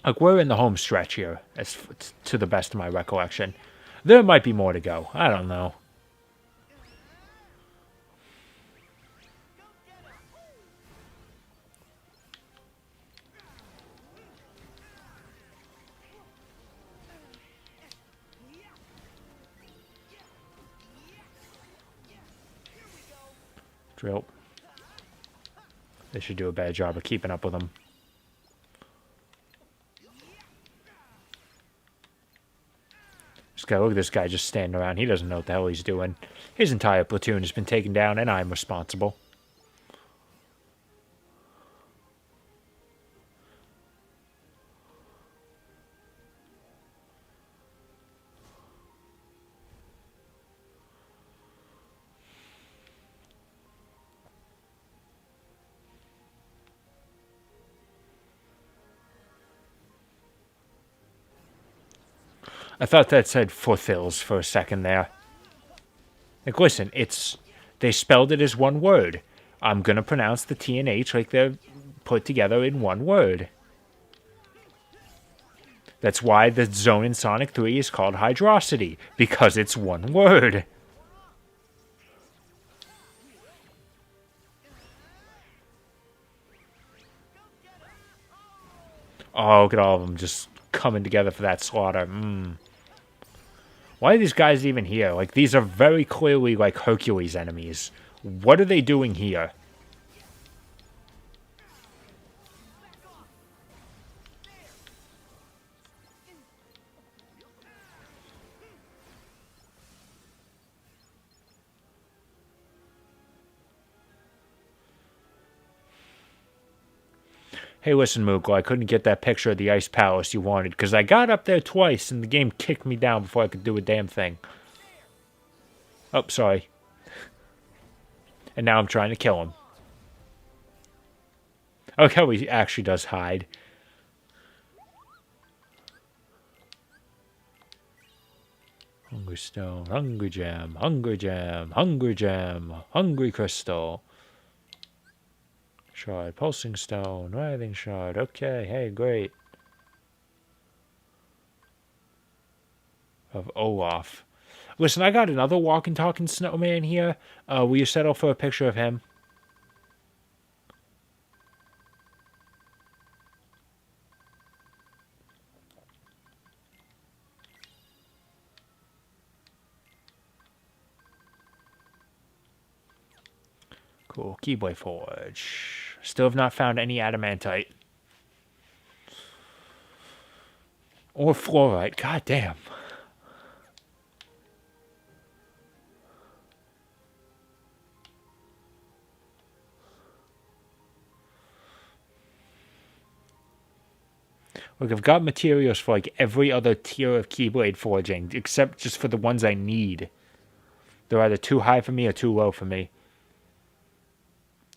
Like, we're in the home stretch here, as to the best of my recollection. There might be more to go. I don't know. Drill. They should do a better job of keeping up with them. Look at this guy just standing around. He doesn't know what the hell he's doing. His entire platoon has been taken down, and I'm responsible. I thought that said fulfills for a second there. Like, listen, they spelled it as one word. I'm gonna pronounce the T and H like they're put together in one word. That's why the zone in Sonic 3 is called Hydrocity, because it's one word. Oh, look at all of them just coming together for that slaughter. Why are these guys even here? Like, these are very clearly, like, Hercules enemies. What are they doing here? Hey, listen, Moogle, I couldn't get that picture of the Ice Palace you wanted, because I got up there twice, and the game kicked me down before I could do a damn thing. Oh, sorry. And now I'm trying to kill him. Okay, he actually does hide. Hungry stone, hungry gem, hungry gem, hungry gem, hungry crystal. Shard, pulsing stone, writhing shard. Okay, hey, great. Of Olaf. Listen, I got another walking, talking snowman here. Will you settle for a picture of him? Cool. Keyblade Forge. Still have not found any adamantite. Or fluorite. God damn. Look, I've got materials for like every other tier of Keyblade Forging, except just for the ones I need. They're either too high for me or too low for me.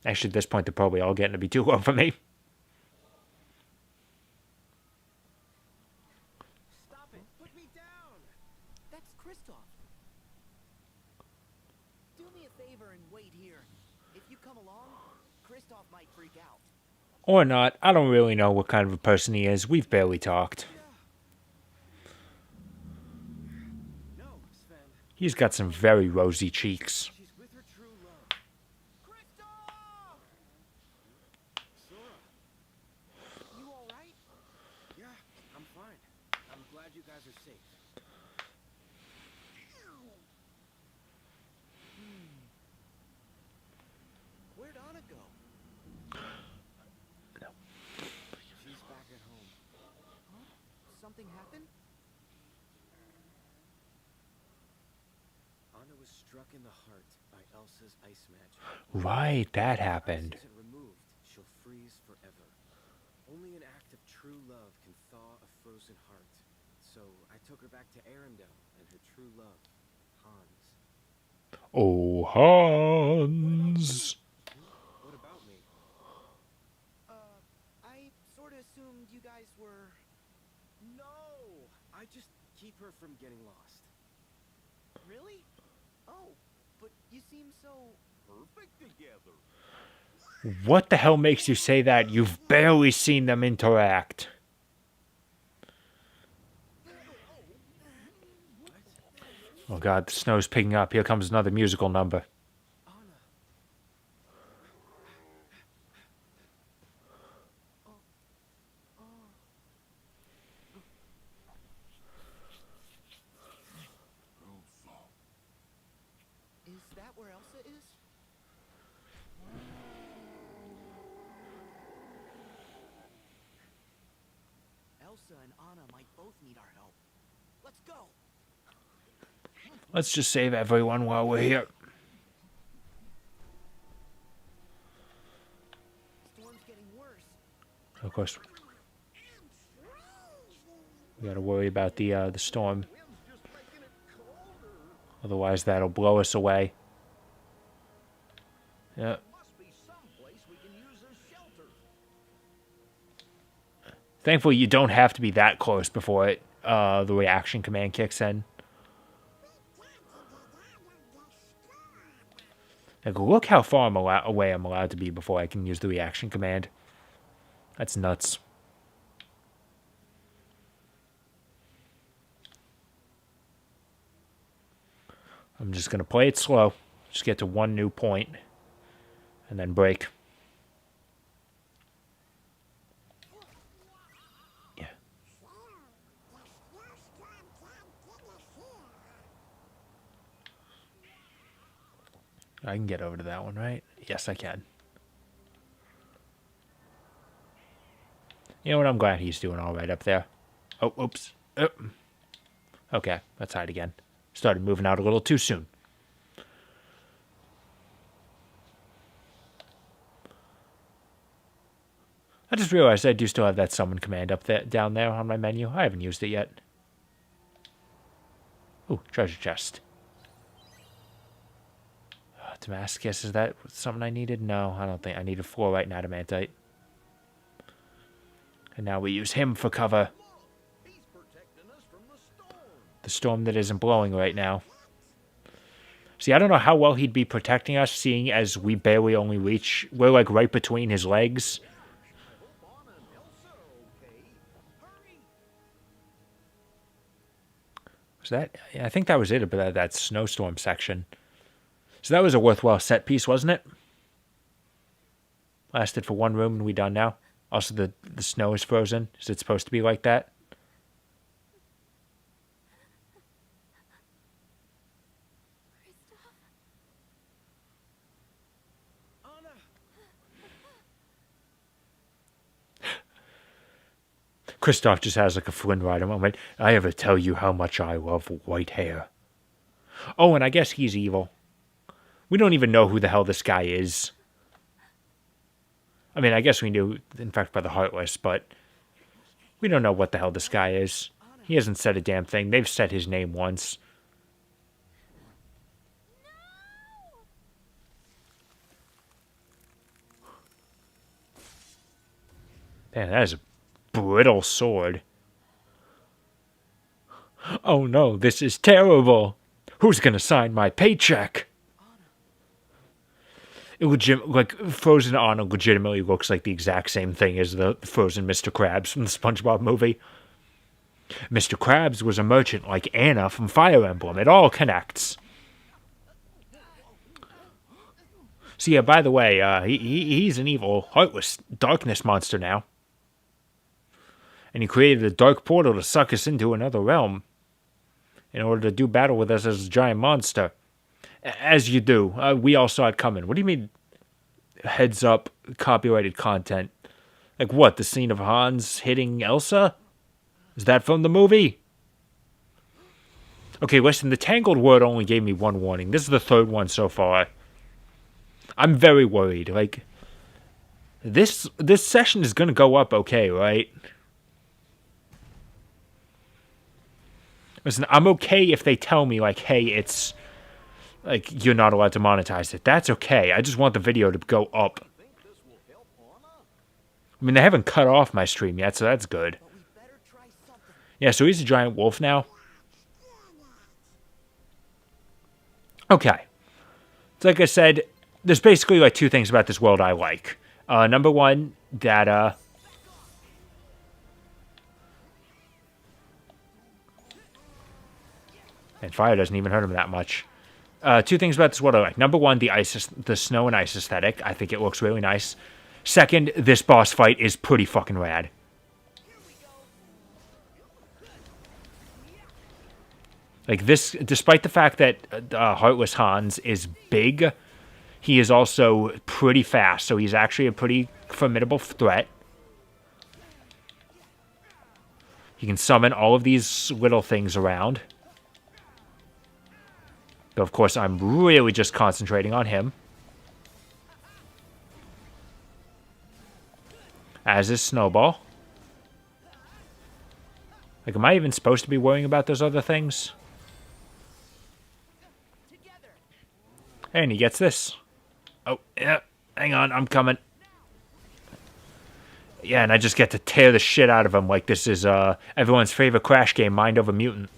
Actually, at this point, they're probably all getting to be too low for me. Stop it! Put me down! That's Kristoff. Do me a favor and wait here. If you come along, Kristoff might freak out. Or not. I don't really know what kind of a person he is. We've barely talked. No, Sven. He's got some very rosy cheeks. She's with her true love. Kristoff! Sora. You alright? Yeah, I'm fine. I'm glad you guys are safe. Where'd Anna go? She's back at home. Something happened? Anna was struck in the heart by Elsa's ice magic. Right, that happened. If it isn't removed, she'll freeze forever. Only an act of true love can thaw a frozen heart. So I took her back to Arendelle and her true love, Hans. Oh, Hans. What about me? I sort of assumed you guys were... No! I just keep her from getting lost. Really? Oh, but you seem so... Perfect together. What the hell makes you say that? You've barely seen them interact. Oh god, the snow's picking up. Here comes another musical number. Anna. Is that where Elsa is? Elsa and Anna might both need our help. Let's go! Let's just save everyone while we're here. Storm's getting worse. Of course, we gotta worry about the storm. Otherwise, that'll blow us away. Yeah. Must be someplace we can use as shelter. Thankfully, you don't have to be that close before the reaction command kicks in. Like, look how far away I'm allowed to be before I can use the reaction command. That's nuts. I'm just going to play it slow. Just get to one new point. And then break. Yeah. I can get over to that one, right? Yes, I can. You know what? I'm glad he's doing all right up there. Oh, oops. Oh. Okay, let's hide again. Started moving out a little too soon. I just realized I do still have that summon command up there, down there on my menu. I haven't used it yet. Ooh, treasure chest. Damascus, is that something I needed? No, I don't think. I needed fluorite and adamantite. And now we use him for cover. He's protecting us from the storm. The storm that isn't blowing right now. See, I don't know how well he'd be protecting us, seeing as we barely only reach... We're, like, right between his legs. I hope Anna and Elsa are okay. Hurry! Was that... I think that was it about that snowstorm section. So that was a worthwhile set piece, wasn't it? Lasted for one room and we done now. Also, the snow is frozen. Is it supposed to be like that? Anna! Kristoff just has like a Flynn Rider moment. I ever tell you how much I love white hair. Oh, and I guess he's evil. We don't even know who the hell this guy is. I mean, I guess we knew Infected by the Heartless, but we don't know what the hell this guy is. He hasn't said a damn thing. They've said his name once. Man, that is a brittle sword. Oh no, this is terrible. Who's gonna sign my paycheck? Like, Frozen Anna legitimately looks like the exact same thing as the frozen Mr. Krabs from the SpongeBob movie. Mr. Krabs was a merchant like Anna from Fire Emblem. It all connects. So yeah, by the way, he's an evil, heartless darkness monster now. And he created a dark portal to suck us into another realm in order to do battle with us as a giant monster. As you do. We all saw it coming. What do you mean, heads up, copyrighted content? Like what, the scene of Hans hitting Elsa? Is that from the movie? Okay, listen, the Tangled word only gave me one warning. This is the third one so far. I'm very worried. Like, this session is gonna go up okay, right? Listen, I'm okay if they tell me, like, hey, it's... Like, you're not allowed to monetize it. That's okay. I just want the video to go up. Think this will help Anna? I mean, they haven't cut off my stream yet, so that's good. But we better try something. Yeah, so he's a giant wolf now. Okay. So like I said, there's basically, like, two things about this world I like. Number one, that, and fire doesn't even hurt him that much. Two things about this world I like. Number one, the snow and ice aesthetic. I think it looks really nice. Second, this boss fight is pretty fucking rad. Like this, despite the fact that Heartless Hans is big, he is also pretty fast. So he's actually a pretty formidable threat. He can summon all of these little things around. But of course, I'm really just concentrating on him. As is Snowball. Like, am I even supposed to be worrying about those other things? And he gets this. Oh, yeah. Hang on, I'm coming. Yeah, and I just get to tear the shit out of him like this is everyone's favorite Crash game, Mind Over Mutant.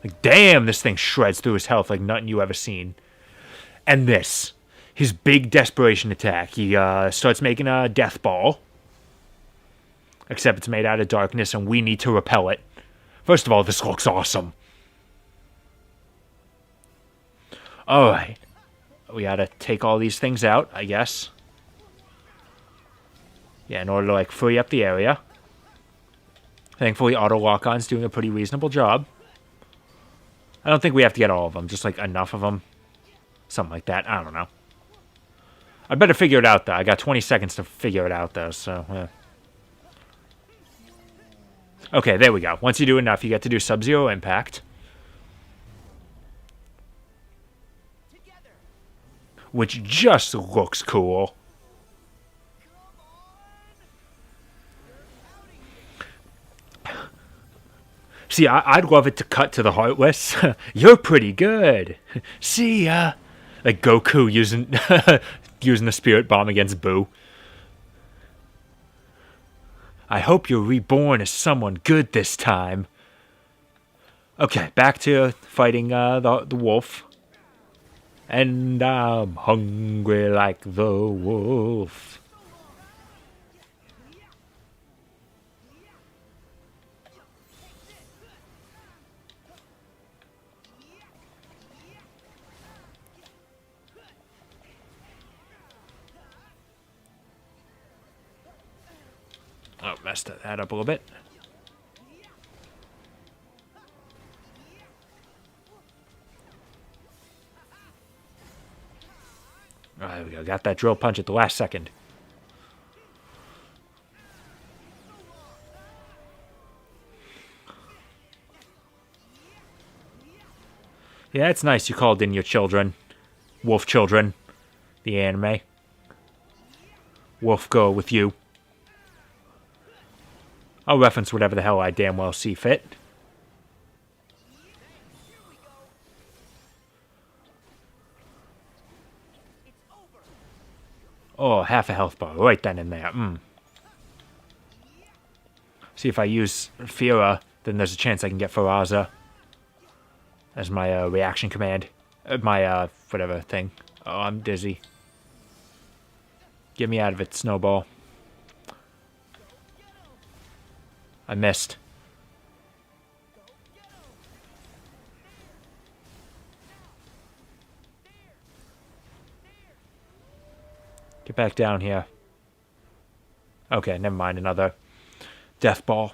Like, damn, this thing shreds through his health like nothing you ever seen. And this. His big desperation attack. He starts making a death ball. Except it's made out of darkness and we need to repel it. First of all, this looks awesome. Alright. We gotta take all these things out, I guess. Yeah, in order to, like, free up the area. Thankfully, auto lock-on's doing a pretty reasonable job. I don't think we have to get all of them, just, like, enough of them. Something like that. I don't know. I better figure it out, though. I got 20 seconds to figure it out, though, so, yeah. Okay, there we go. Once you do enough, you get to do Sub-Zero Impact. Which just looks cool. See, I'd love it to cut to the Heartless. You're pretty good. See ya. Like Goku using using the spirit bomb against Boo. I hope you're reborn as someone good this time. Okay, back to fighting the wolf. And I'm hungry like the wolf. Oh, messed that up a little bit. Oh, there we go. Got that drill punch at the last second. Yeah, it's nice you called in your children. Wolf children. The anime. Wolf go with you. I'll reference whatever the hell I damn well see fit. Oh, half a health bar right then and there. See, if I use Fira, then there's a chance I can get Faraza as my reaction command. My whatever thing. Oh, I'm dizzy. Get me out of it, Snowball. I missed. Get back down here. Okay, never mind. Another death ball.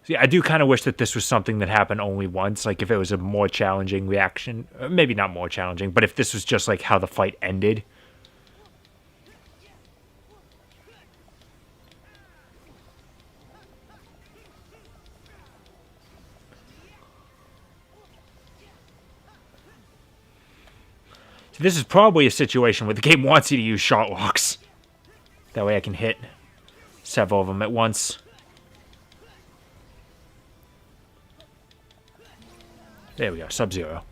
See, I do kind of wish that this was something that happened only once. Like, if it was a more challenging reaction. Maybe not more challenging, but if this was just, like, how the fight ended. So this is probably a situation where the game wants you to use shot locks. That way I can hit several of them at once. There we go, Sub-Zero.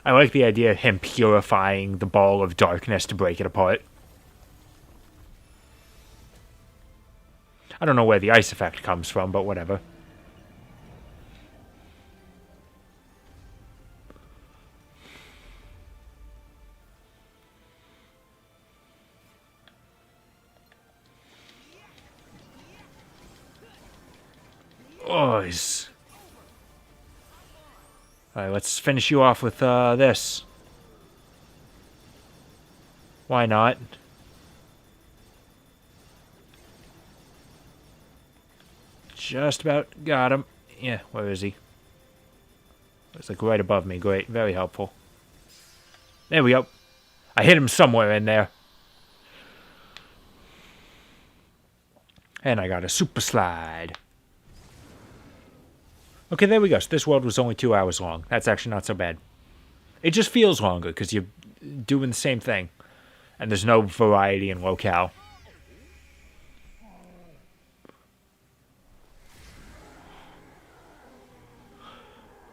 I like the idea of him purifying the ball of darkness to break it apart. I don't know where the ice effect comes from, but whatever. Oh, he's... Alright, let's finish you off with this. Why not? Just about got him. Yeah, where is he? It's like right above me. Great, very helpful. There we go. I hit him somewhere in there. And I got a super slide. Okay, there we go. So this world was only 2 hours long. That's actually not so bad. It just feels longer because you're doing the same thing. And there's no variety in locale.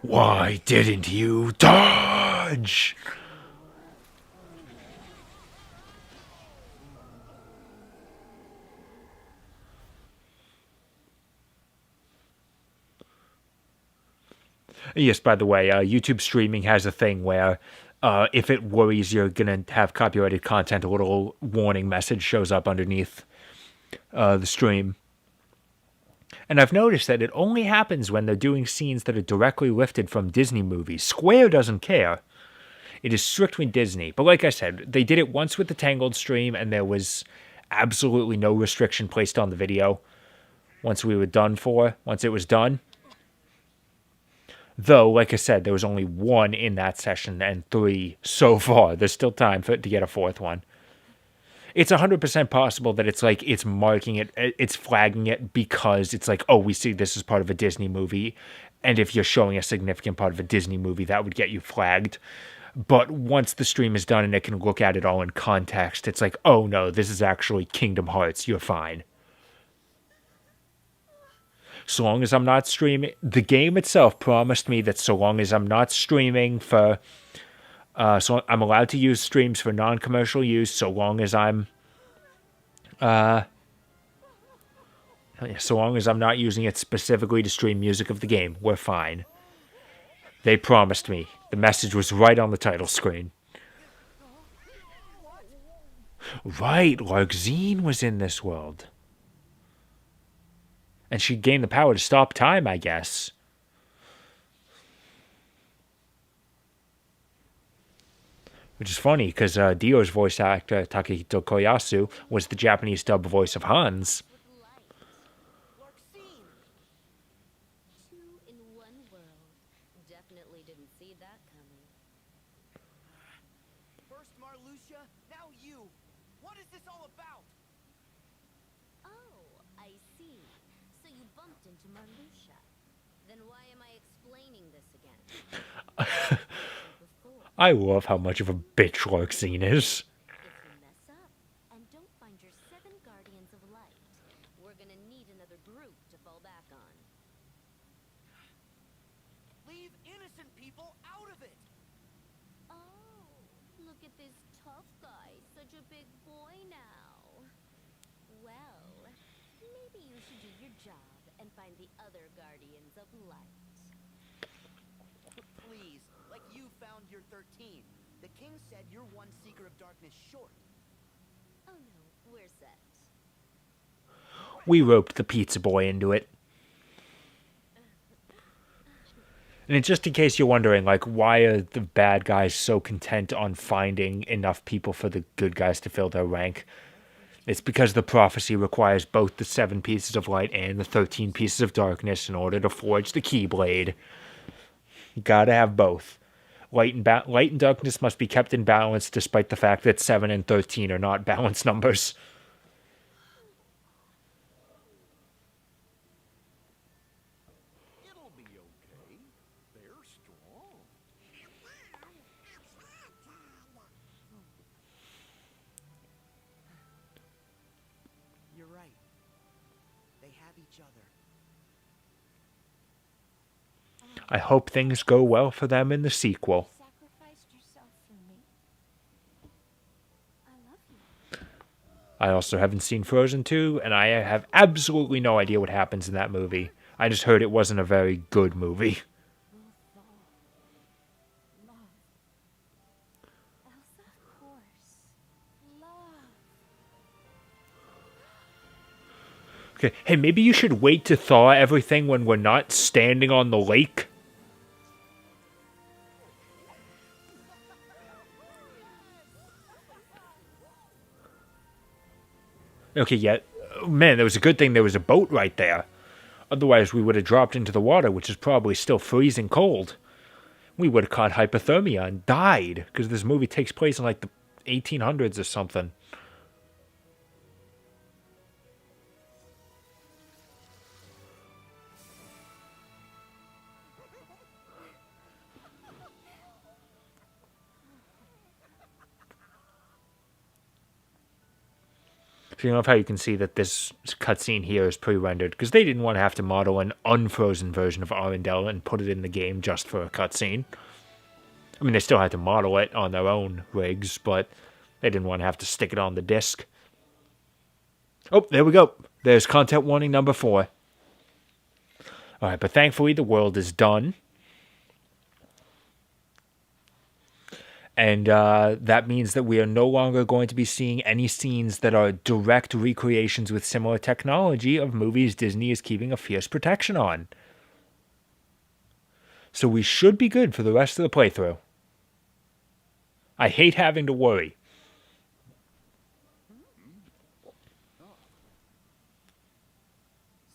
Why didn't you dodge? Yes, by the way, YouTube streaming has a thing where if it worries you're going to have copyrighted content, a little warning message shows up underneath the stream. And I've noticed that it only happens when they're doing scenes that are directly lifted from Disney movies. Square doesn't care. It is strictly Disney. But like I said, they did it once with the Tangled stream, and there was absolutely no restriction placed on the video once it was done. Though, like I said, there was only 1 in that session and 3 so far. There's still time to get a 4th one. It's 100% possible that it's like it's marking it, it's flagging it because it's like, oh, we see this as part of a Disney movie, And if you're showing a significant part of a Disney movie, that would get you flagged. But once the stream is done and it can look at it all in context, it's like, oh no, this is actually Kingdom Hearts. You're fine. So long as I'm not streaming, the game itself promised me that so long as I'm not streaming for, so I'm allowed to use streams for non-commercial use, so long as I'm, so long as I'm not using it specifically to stream music of the game, we're fine. They promised me. The message was right on the title screen. Right, Larxene was in this world. And she gained the power to stop time, I guess. Which is funny, because Dio's voice actor, Takehito Koyasu, was the Japanese dub voice of Hans. With light. Larxene! Two in one world. Definitely didn't see that coming. First Marluxia, now you. What is this all about? Oh, I see. So you bumped into Marluxia. Then why am I explaining this again? Before, I love how much of a bitch Larxene is. if you mess up and don't find your 7 Guardians of Light, we're gonna need another group to fall back on. Leave innocent people out of it! Oh, look at this tough guy, such a big boy now. Well, maybe you should do your job and find the other Guardians of Light. Please, like you found your 13. The king said you're one Seeker of Darkness short. Oh no, we're set. We roped the pizza boy into it. And it's just in case you're wondering, like, why are the bad guys so content on finding enough people for the good guys to fill their rank? It's because the prophecy requires both the 7 pieces of light and the 13 pieces of darkness in order to forge the Keyblade. You gotta have both. Light and darkness must be kept in balance despite the fact that 7 and 13 are not balanced numbers. It'll be okay. They're strong. You're right. They have each other. I hope things go well for them in the sequel. Sacrificed yourself for me. I love you. I also haven't seen Frozen 2, and I have absolutely no idea what happens in that movie. I just heard it wasn't a very good movie. Love. Elsa, of course. Love. Okay, hey, maybe you should wait to thaw everything when we're not standing on the lake. Okay, yeah. Man, there was a good thing there was a boat right there. Otherwise, we would have dropped into the water, which is probably still freezing cold. We would have caught hypothermia and died, because this movie takes place in, like, the 1800s or something. So you know how you can see that this cutscene here is pre-rendered, because they didn't want to have to model an unfrozen version of Arendelle and put it in the game just for a cutscene. I mean, they still had to model it on their own rigs, but they didn't want to have to stick it on the disc. Oh, there we go. There's content warning number 4. Alright, but thankfully the world is done. And that means that we are no longer going to be seeing any scenes that are direct recreations with similar technology of movies Disney is keeping a fierce protection on. So we should be good for the rest of the playthrough. I hate having to worry.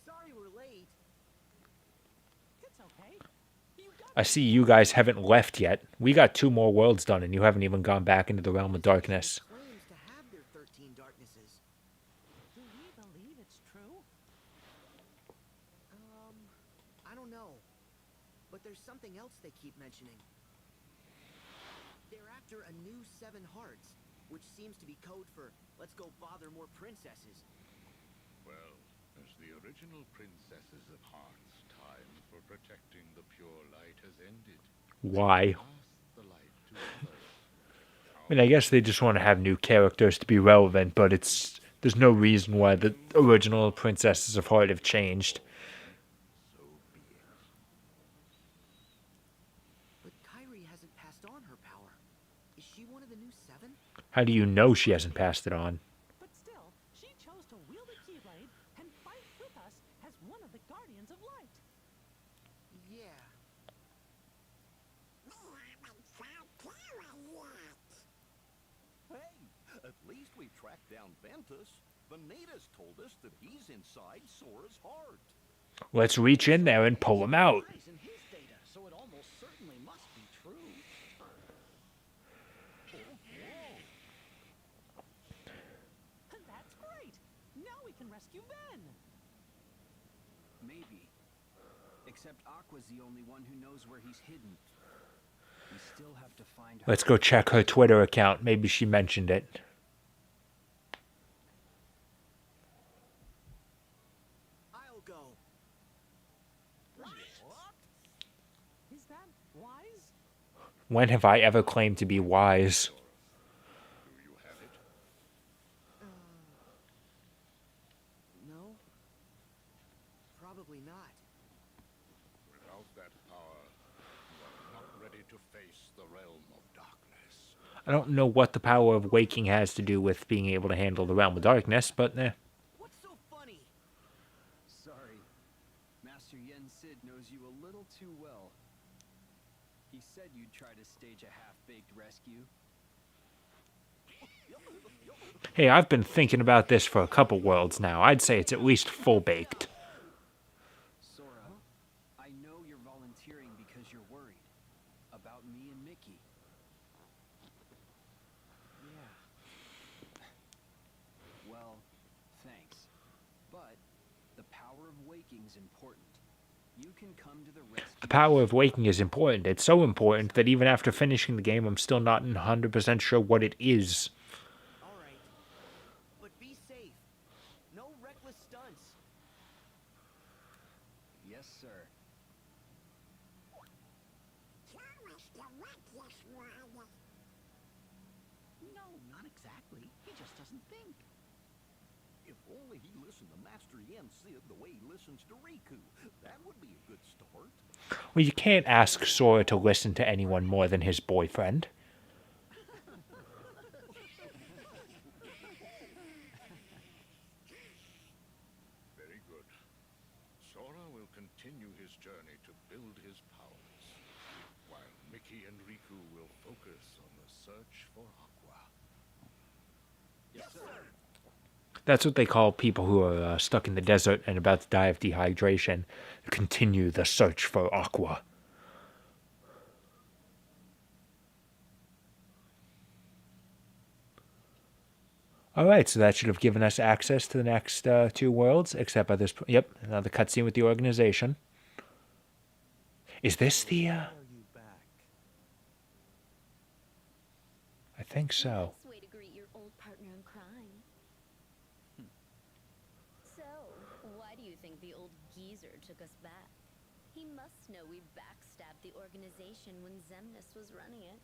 Sorry we're late. It's okay. You got I see you guys haven't left yet. We got 2 more worlds done and you haven't even gone back into the realm of darkness. claims to have their 13 darknesses. Do we believe it's true? I don't know. But there's something else they keep mentioning. They're after a new 7 hearts, which seems to be code for let's go bother more princesses. Well, as the original princesses of Heart's time for protecting the pure light has ended, Why? pass the light to others. I mean, I guess they just want to have new characters to be relevant, but there's no reason why the original Princesses of Heart have changed. So be it. But Kyrie hasn't passed on her power. Is she one of the new 7? How do you know she hasn't passed it on? But still, she chose to wield a keyblade and fight with us as one of the Guardians of Light. Yeah. Hey, at least we tracked down Ventus. Vanitas told us that he's inside Sora's heart. Let's reach in there and pull him out. Lies in his data, so it almost certainly must be true. That's great! Now we can rescue Ben! Maybe. Except Aqua's the only one who knows where he's hidden. We still have to find her. Let's go check her Twitter account. Maybe she mentioned it. I'll go. Is that wise? When have I ever claimed to be wise? Do you have it? No. Probably not. Without that power, you are not ready to face the realm of darkness. I don't know what the power of waking has to do with being able to handle the realm of darkness, but What's so funny? Sorry. Master Yen Sid knows you a little too well. He said you'd try to stage a half-baked rescue. hey, I've been thinking about this for a couple worlds now. I'd say it's at least full-baked. Sora, I know you're volunteering because you're worried. About me and Mickey. Yeah. Well, thanks. But the power of waking's important. You can come to the rescue. The power of waking is important. It's so important that even after finishing the game, I'm still not 100% sure what it is. All right. But be safe. No reckless stunts. Yes, sir. No, not exactly. He just doesn't think. If only he listened to Master Yen Sid the way he listens to Riku. That would be a good start. Well, you can't ask Sora to listen to anyone more than his boyfriend. Very good. Sora will continue his journey to build his powers, while Mickey and Riku will focus on the search for Aqua. Yes, sir. That's what they call people who are stuck in the desert and about to die of dehydration. Continue the search for Aqua. Alright, so that should have given us access to the next 2 worlds, except by this point. Yep, another cutscene with the organization. Is this the, Are you back? I think so. Nice way to greet your old partner in crime. So, why do you think the old geezer took us back? He must know we backstabbed the organization when Zemnis was running it.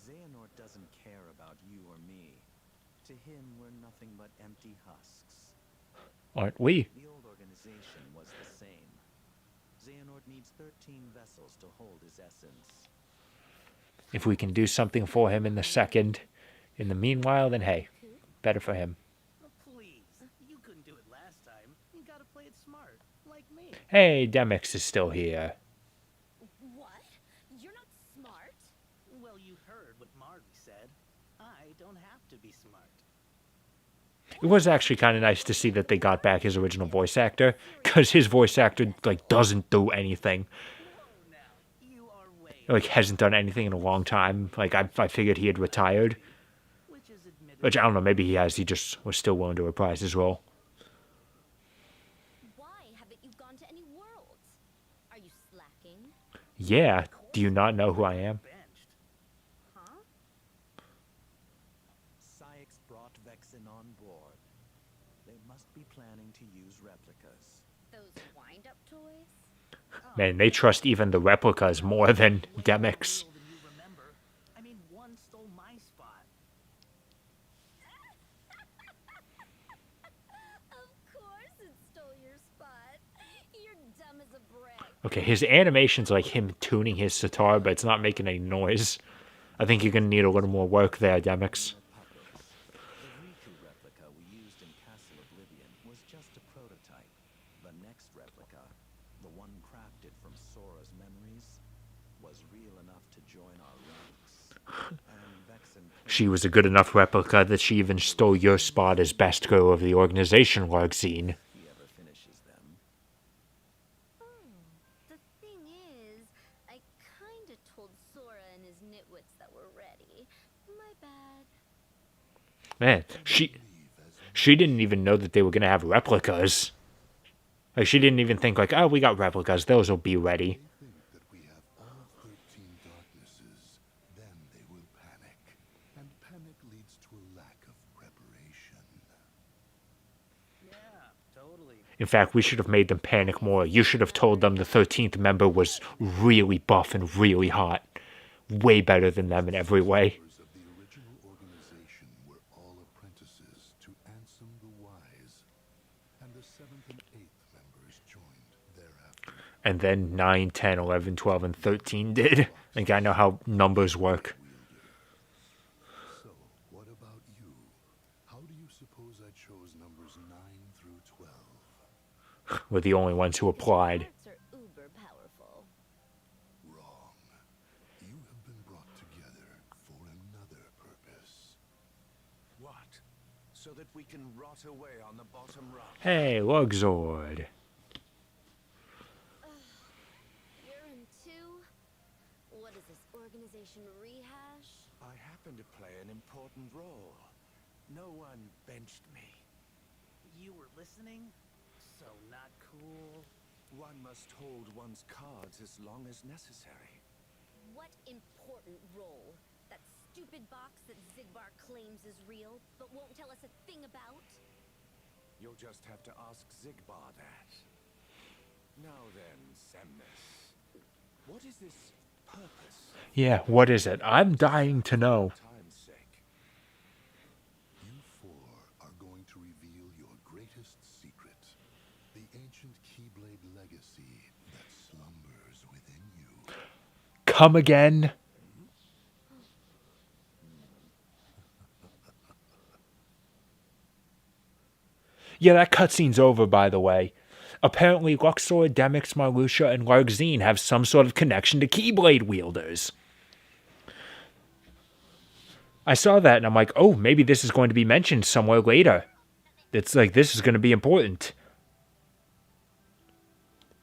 Xehanort doesn't care about you or me. To him, we're nothing but empty husks. Aren't we? The old organization was the same. Xehanort needs 13 vessels to hold his essence. If we can do something for him in the meanwhile, then hey, better for him. Oh, please. You couldn't do it last time. You gotta play it smart, like me. Hey, Demix is still here. What? You're not smart? Well, you heard what Marty said. I don't have to be smart. It was actually kind of nice to see that they got back his original voice actor, because his voice actor, like, doesn't do anything. Whoa, now. You are way Like, hasn't done anything in a long time. Like, I figured he had retired. which is admittedly Which, I don't know, maybe he has. He just was still willing to reprise his role. Why haven't you gone to any worlds? Are you slacking? Yeah, do you not know who I am? Benched. Huh? Sykes brought Vexen on board. They must be planning to use replicas. Those wind-up toys? Man, they trust even the replicas more than Demix. Than you remember. I mean, one stole my spot. Of course it stole your spot. You're dumb as a brick. Okay, his animation's like him tuning his sitar, but it's not making any noise. I think you're gonna need a little more work there, Demix. Puppets. The Riku replica we used in Castle Oblivion was just a prototype. The next replica, the one crafted from Sora's memories, was real enough to join our ranks. And Vexen She was a good enough replica that she even stole your spot as best girl of the organization, Larxene. if he ever finishes them. Oh, the thing is, I kinda told Sora and his nitwits that we're ready. My bad. Man, she didn't even know that they were gonna have replicas. Like, she didn't even think like, oh, we got replicas, those will be ready. Think that we have all 13 darknesses, then they will panic. And panic leads to a lack of preparation. Yeah, totally. In fact, we should have made them panic more. You should have told them the 13th member was really buff and really hot. Way better than them in every way. Members of the original organization were all apprentices to Ansem the Wise, and the 7th and 8th members joined thereafter. And then 9, 10, 11, 12, and 13 did. Like, I know how numbers work. So, what about you? How do you suppose I chose numbers 9 through 12? We're the only ones who applied. Hearts are uber powerful. Wrong. You have been brought together for another purpose. What? So that we can rot away on the bottom rung? Hey, Luxord. You're in two? What is this, organization rehash? I happen to play an important role. No one benched me. You were listening? So not cool. One must hold one's cards as long as necessary. What important role? That stupid box that Zigbar claims is real, but won't tell us a thing about? You'll just have to ask Zigbar that. Now then, Semnis. What is this purpose? Yeah, what is it? I'm dying to know. Time's sake. You four are going to reveal your greatest secret. The ancient Keyblade legacy that slumbers within you. Come again? Yeah, that cutscene's over, by the way. Apparently, Luxor, Demix, Marluxia, and Larxene have some sort of connection to Keyblade wielders. I saw that and I'm like, oh, maybe this is going to be mentioned somewhere later. It's like, this is going to be important.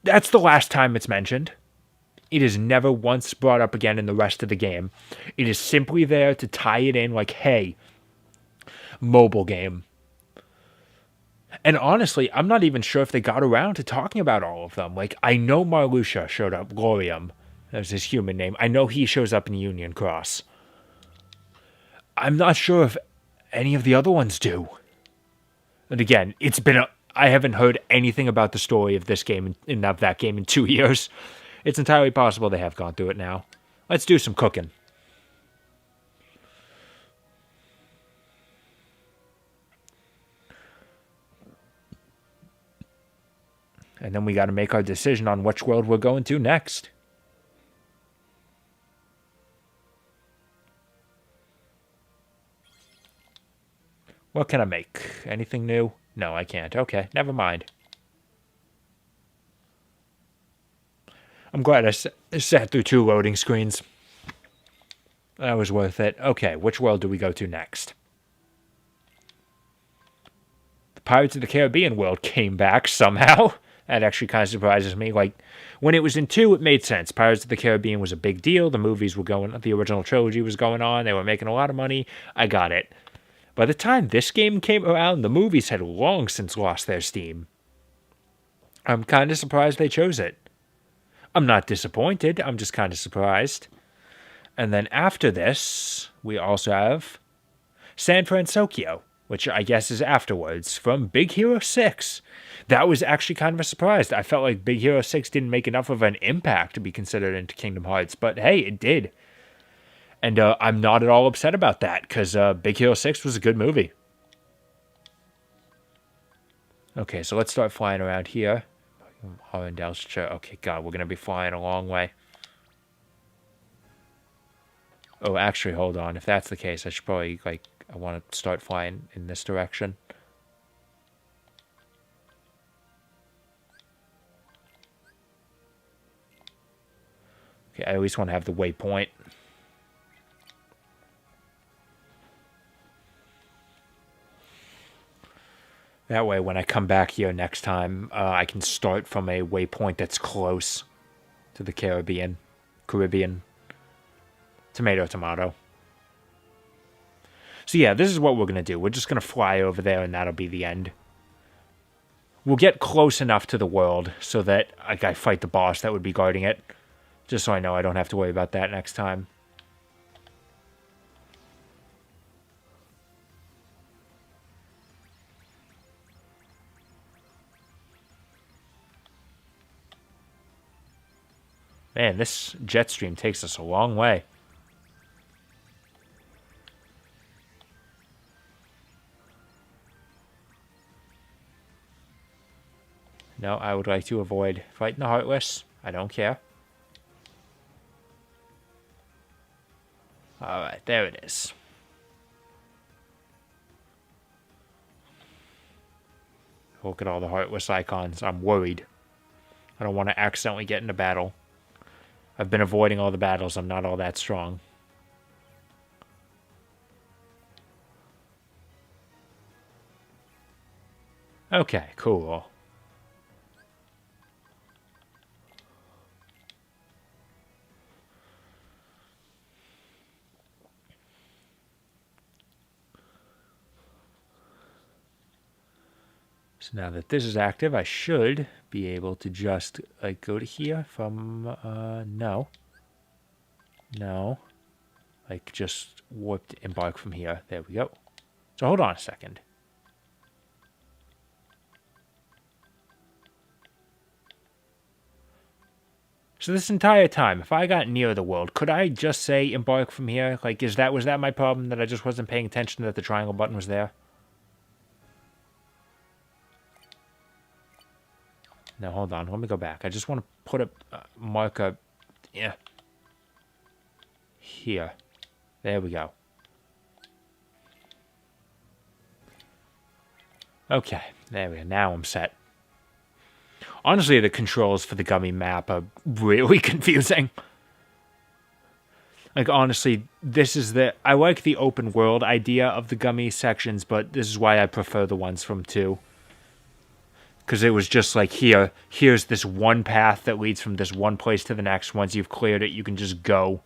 That's the last time it's mentioned. It is never once brought up again in the rest of the game. It is simply there to tie it in like, hey, mobile game. And honestly, I'm not even sure if they got around to talking about all of them. Like, I know Marluxia showed up, Glorium. That was his human name. I know he shows up in Union Cross. I'm not sure if any of the other ones do. And again, it's been I haven't heard anything about the story of this game of that game in 2 years. It's entirely possible they have gone through it now. Let's do some cooking. And then we got to make our decision on which world we're going to next. What can I make? Anything new? No, I can't. Okay, never mind. I'm glad I sat through 2 loading screens. That was worth it. Okay, which world do we go to next? The Pirates of the Caribbean world came back somehow. That actually kind of surprises me. Like, when it was in 2, it made sense. Pirates of the Caribbean was a big deal. The movies were going, the original trilogy was going on. They were making a lot of money. I got it. By the time this game came around, the movies had long since lost their steam. I'm kind of surprised they chose it. I'm not disappointed. I'm just kind of surprised. And then after this, we also have San Francisco, which I guess is afterwards, from Big Hero 6. That was actually kind of a surprise. I felt like Big Hero 6 didn't make enough of an impact to be considered into Kingdom Hearts, but hey, it did. And I'm not at all upset about that, because Big Hero 6 was a good movie. Okay, so let's start flying around here. Arundel's chair. Okay, God, we're going to be flying a long way. Oh, actually, hold on. If that's the case, I should probably, I want to start flying in this direction. Okay, I at least want to have the waypoint. That way, when I come back here next time, I can start from a waypoint that's close to the Caribbean. Tomato, tomato. So yeah, this is what we're going to do. We're just going to fly over there, and that'll be the end. We'll get close enough to the world so that I fight the boss that would be guarding it. Just so I know I don't have to worry about that next time. Man, this jet stream takes us a long way. No, I would like to avoid fighting the Heartless. I don't care. Alright, there it is. Look at all the Heartless icons. I'm worried. I don't want to accidentally get into battle. I've been avoiding all the battles. I'm not all that strong. Okay, cool. So now that this is active, I should be able to just go to here from no. Just warp to embark from here. There we go. So hold on a second. So this entire time, if I got near the world, could I just say embark from here? Was that my problem, that I just wasn't paying attention that the triangle button was there? No, hold on. Let me go back. I just want to put a marker. Yeah. Here. There we go. Okay. There we go. Now I'm set. Honestly, the controls for the gummy map are really confusing. Honestly, I like the open world idea of the gummy sections, but this is why I prefer the ones from 2. Because it was just here's this one path that leads from this one place to the next. Once you've cleared it, you can just go.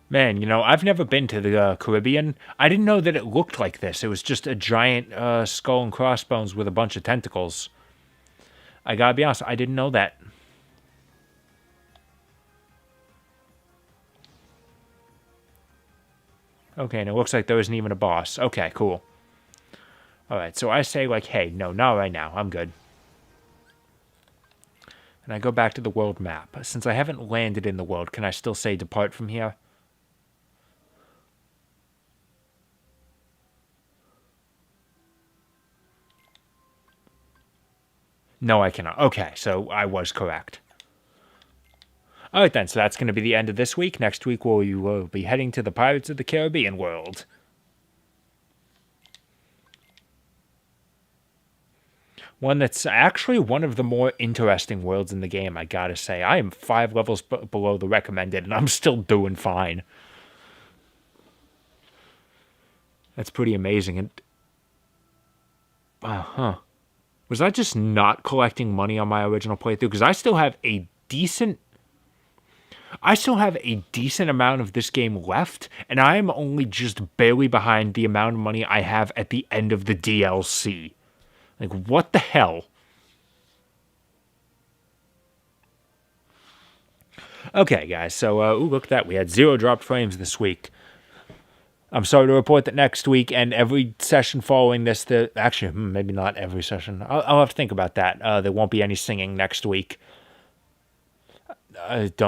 Man, I've never been to the Caribbean. I didn't know that it looked like this. It was just a giant skull and crossbones with a bunch of tentacles. I gotta be honest, I didn't know that. Okay, and it looks like there isn't even a boss. Okay, cool. Alright, so I say, hey, no, not right now. I'm good. And I go back to the world map. Since I haven't landed in the world, can I still say depart from here? No, I cannot. Okay, so I was correct. Alright then, so that's going to be the end of this week. Next week we will be heading to the Pirates of the Caribbean world. One that's actually one of the more interesting worlds in the game, I gotta say. I am 5 levels below the recommended, and I'm still doing fine. That's pretty amazing. And Was I just not collecting money on my original playthrough? Because I still have a decent amount of this game left, and I am only just barely behind the amount of money I have at the end of the DLC. Like, what the hell? Okay, guys, so, look at that. We had 0 dropped frames this week. I'm sorry to report that next week and every session following this, actually, maybe not every session. I'll have to think about that. There won't be any singing next week. Don't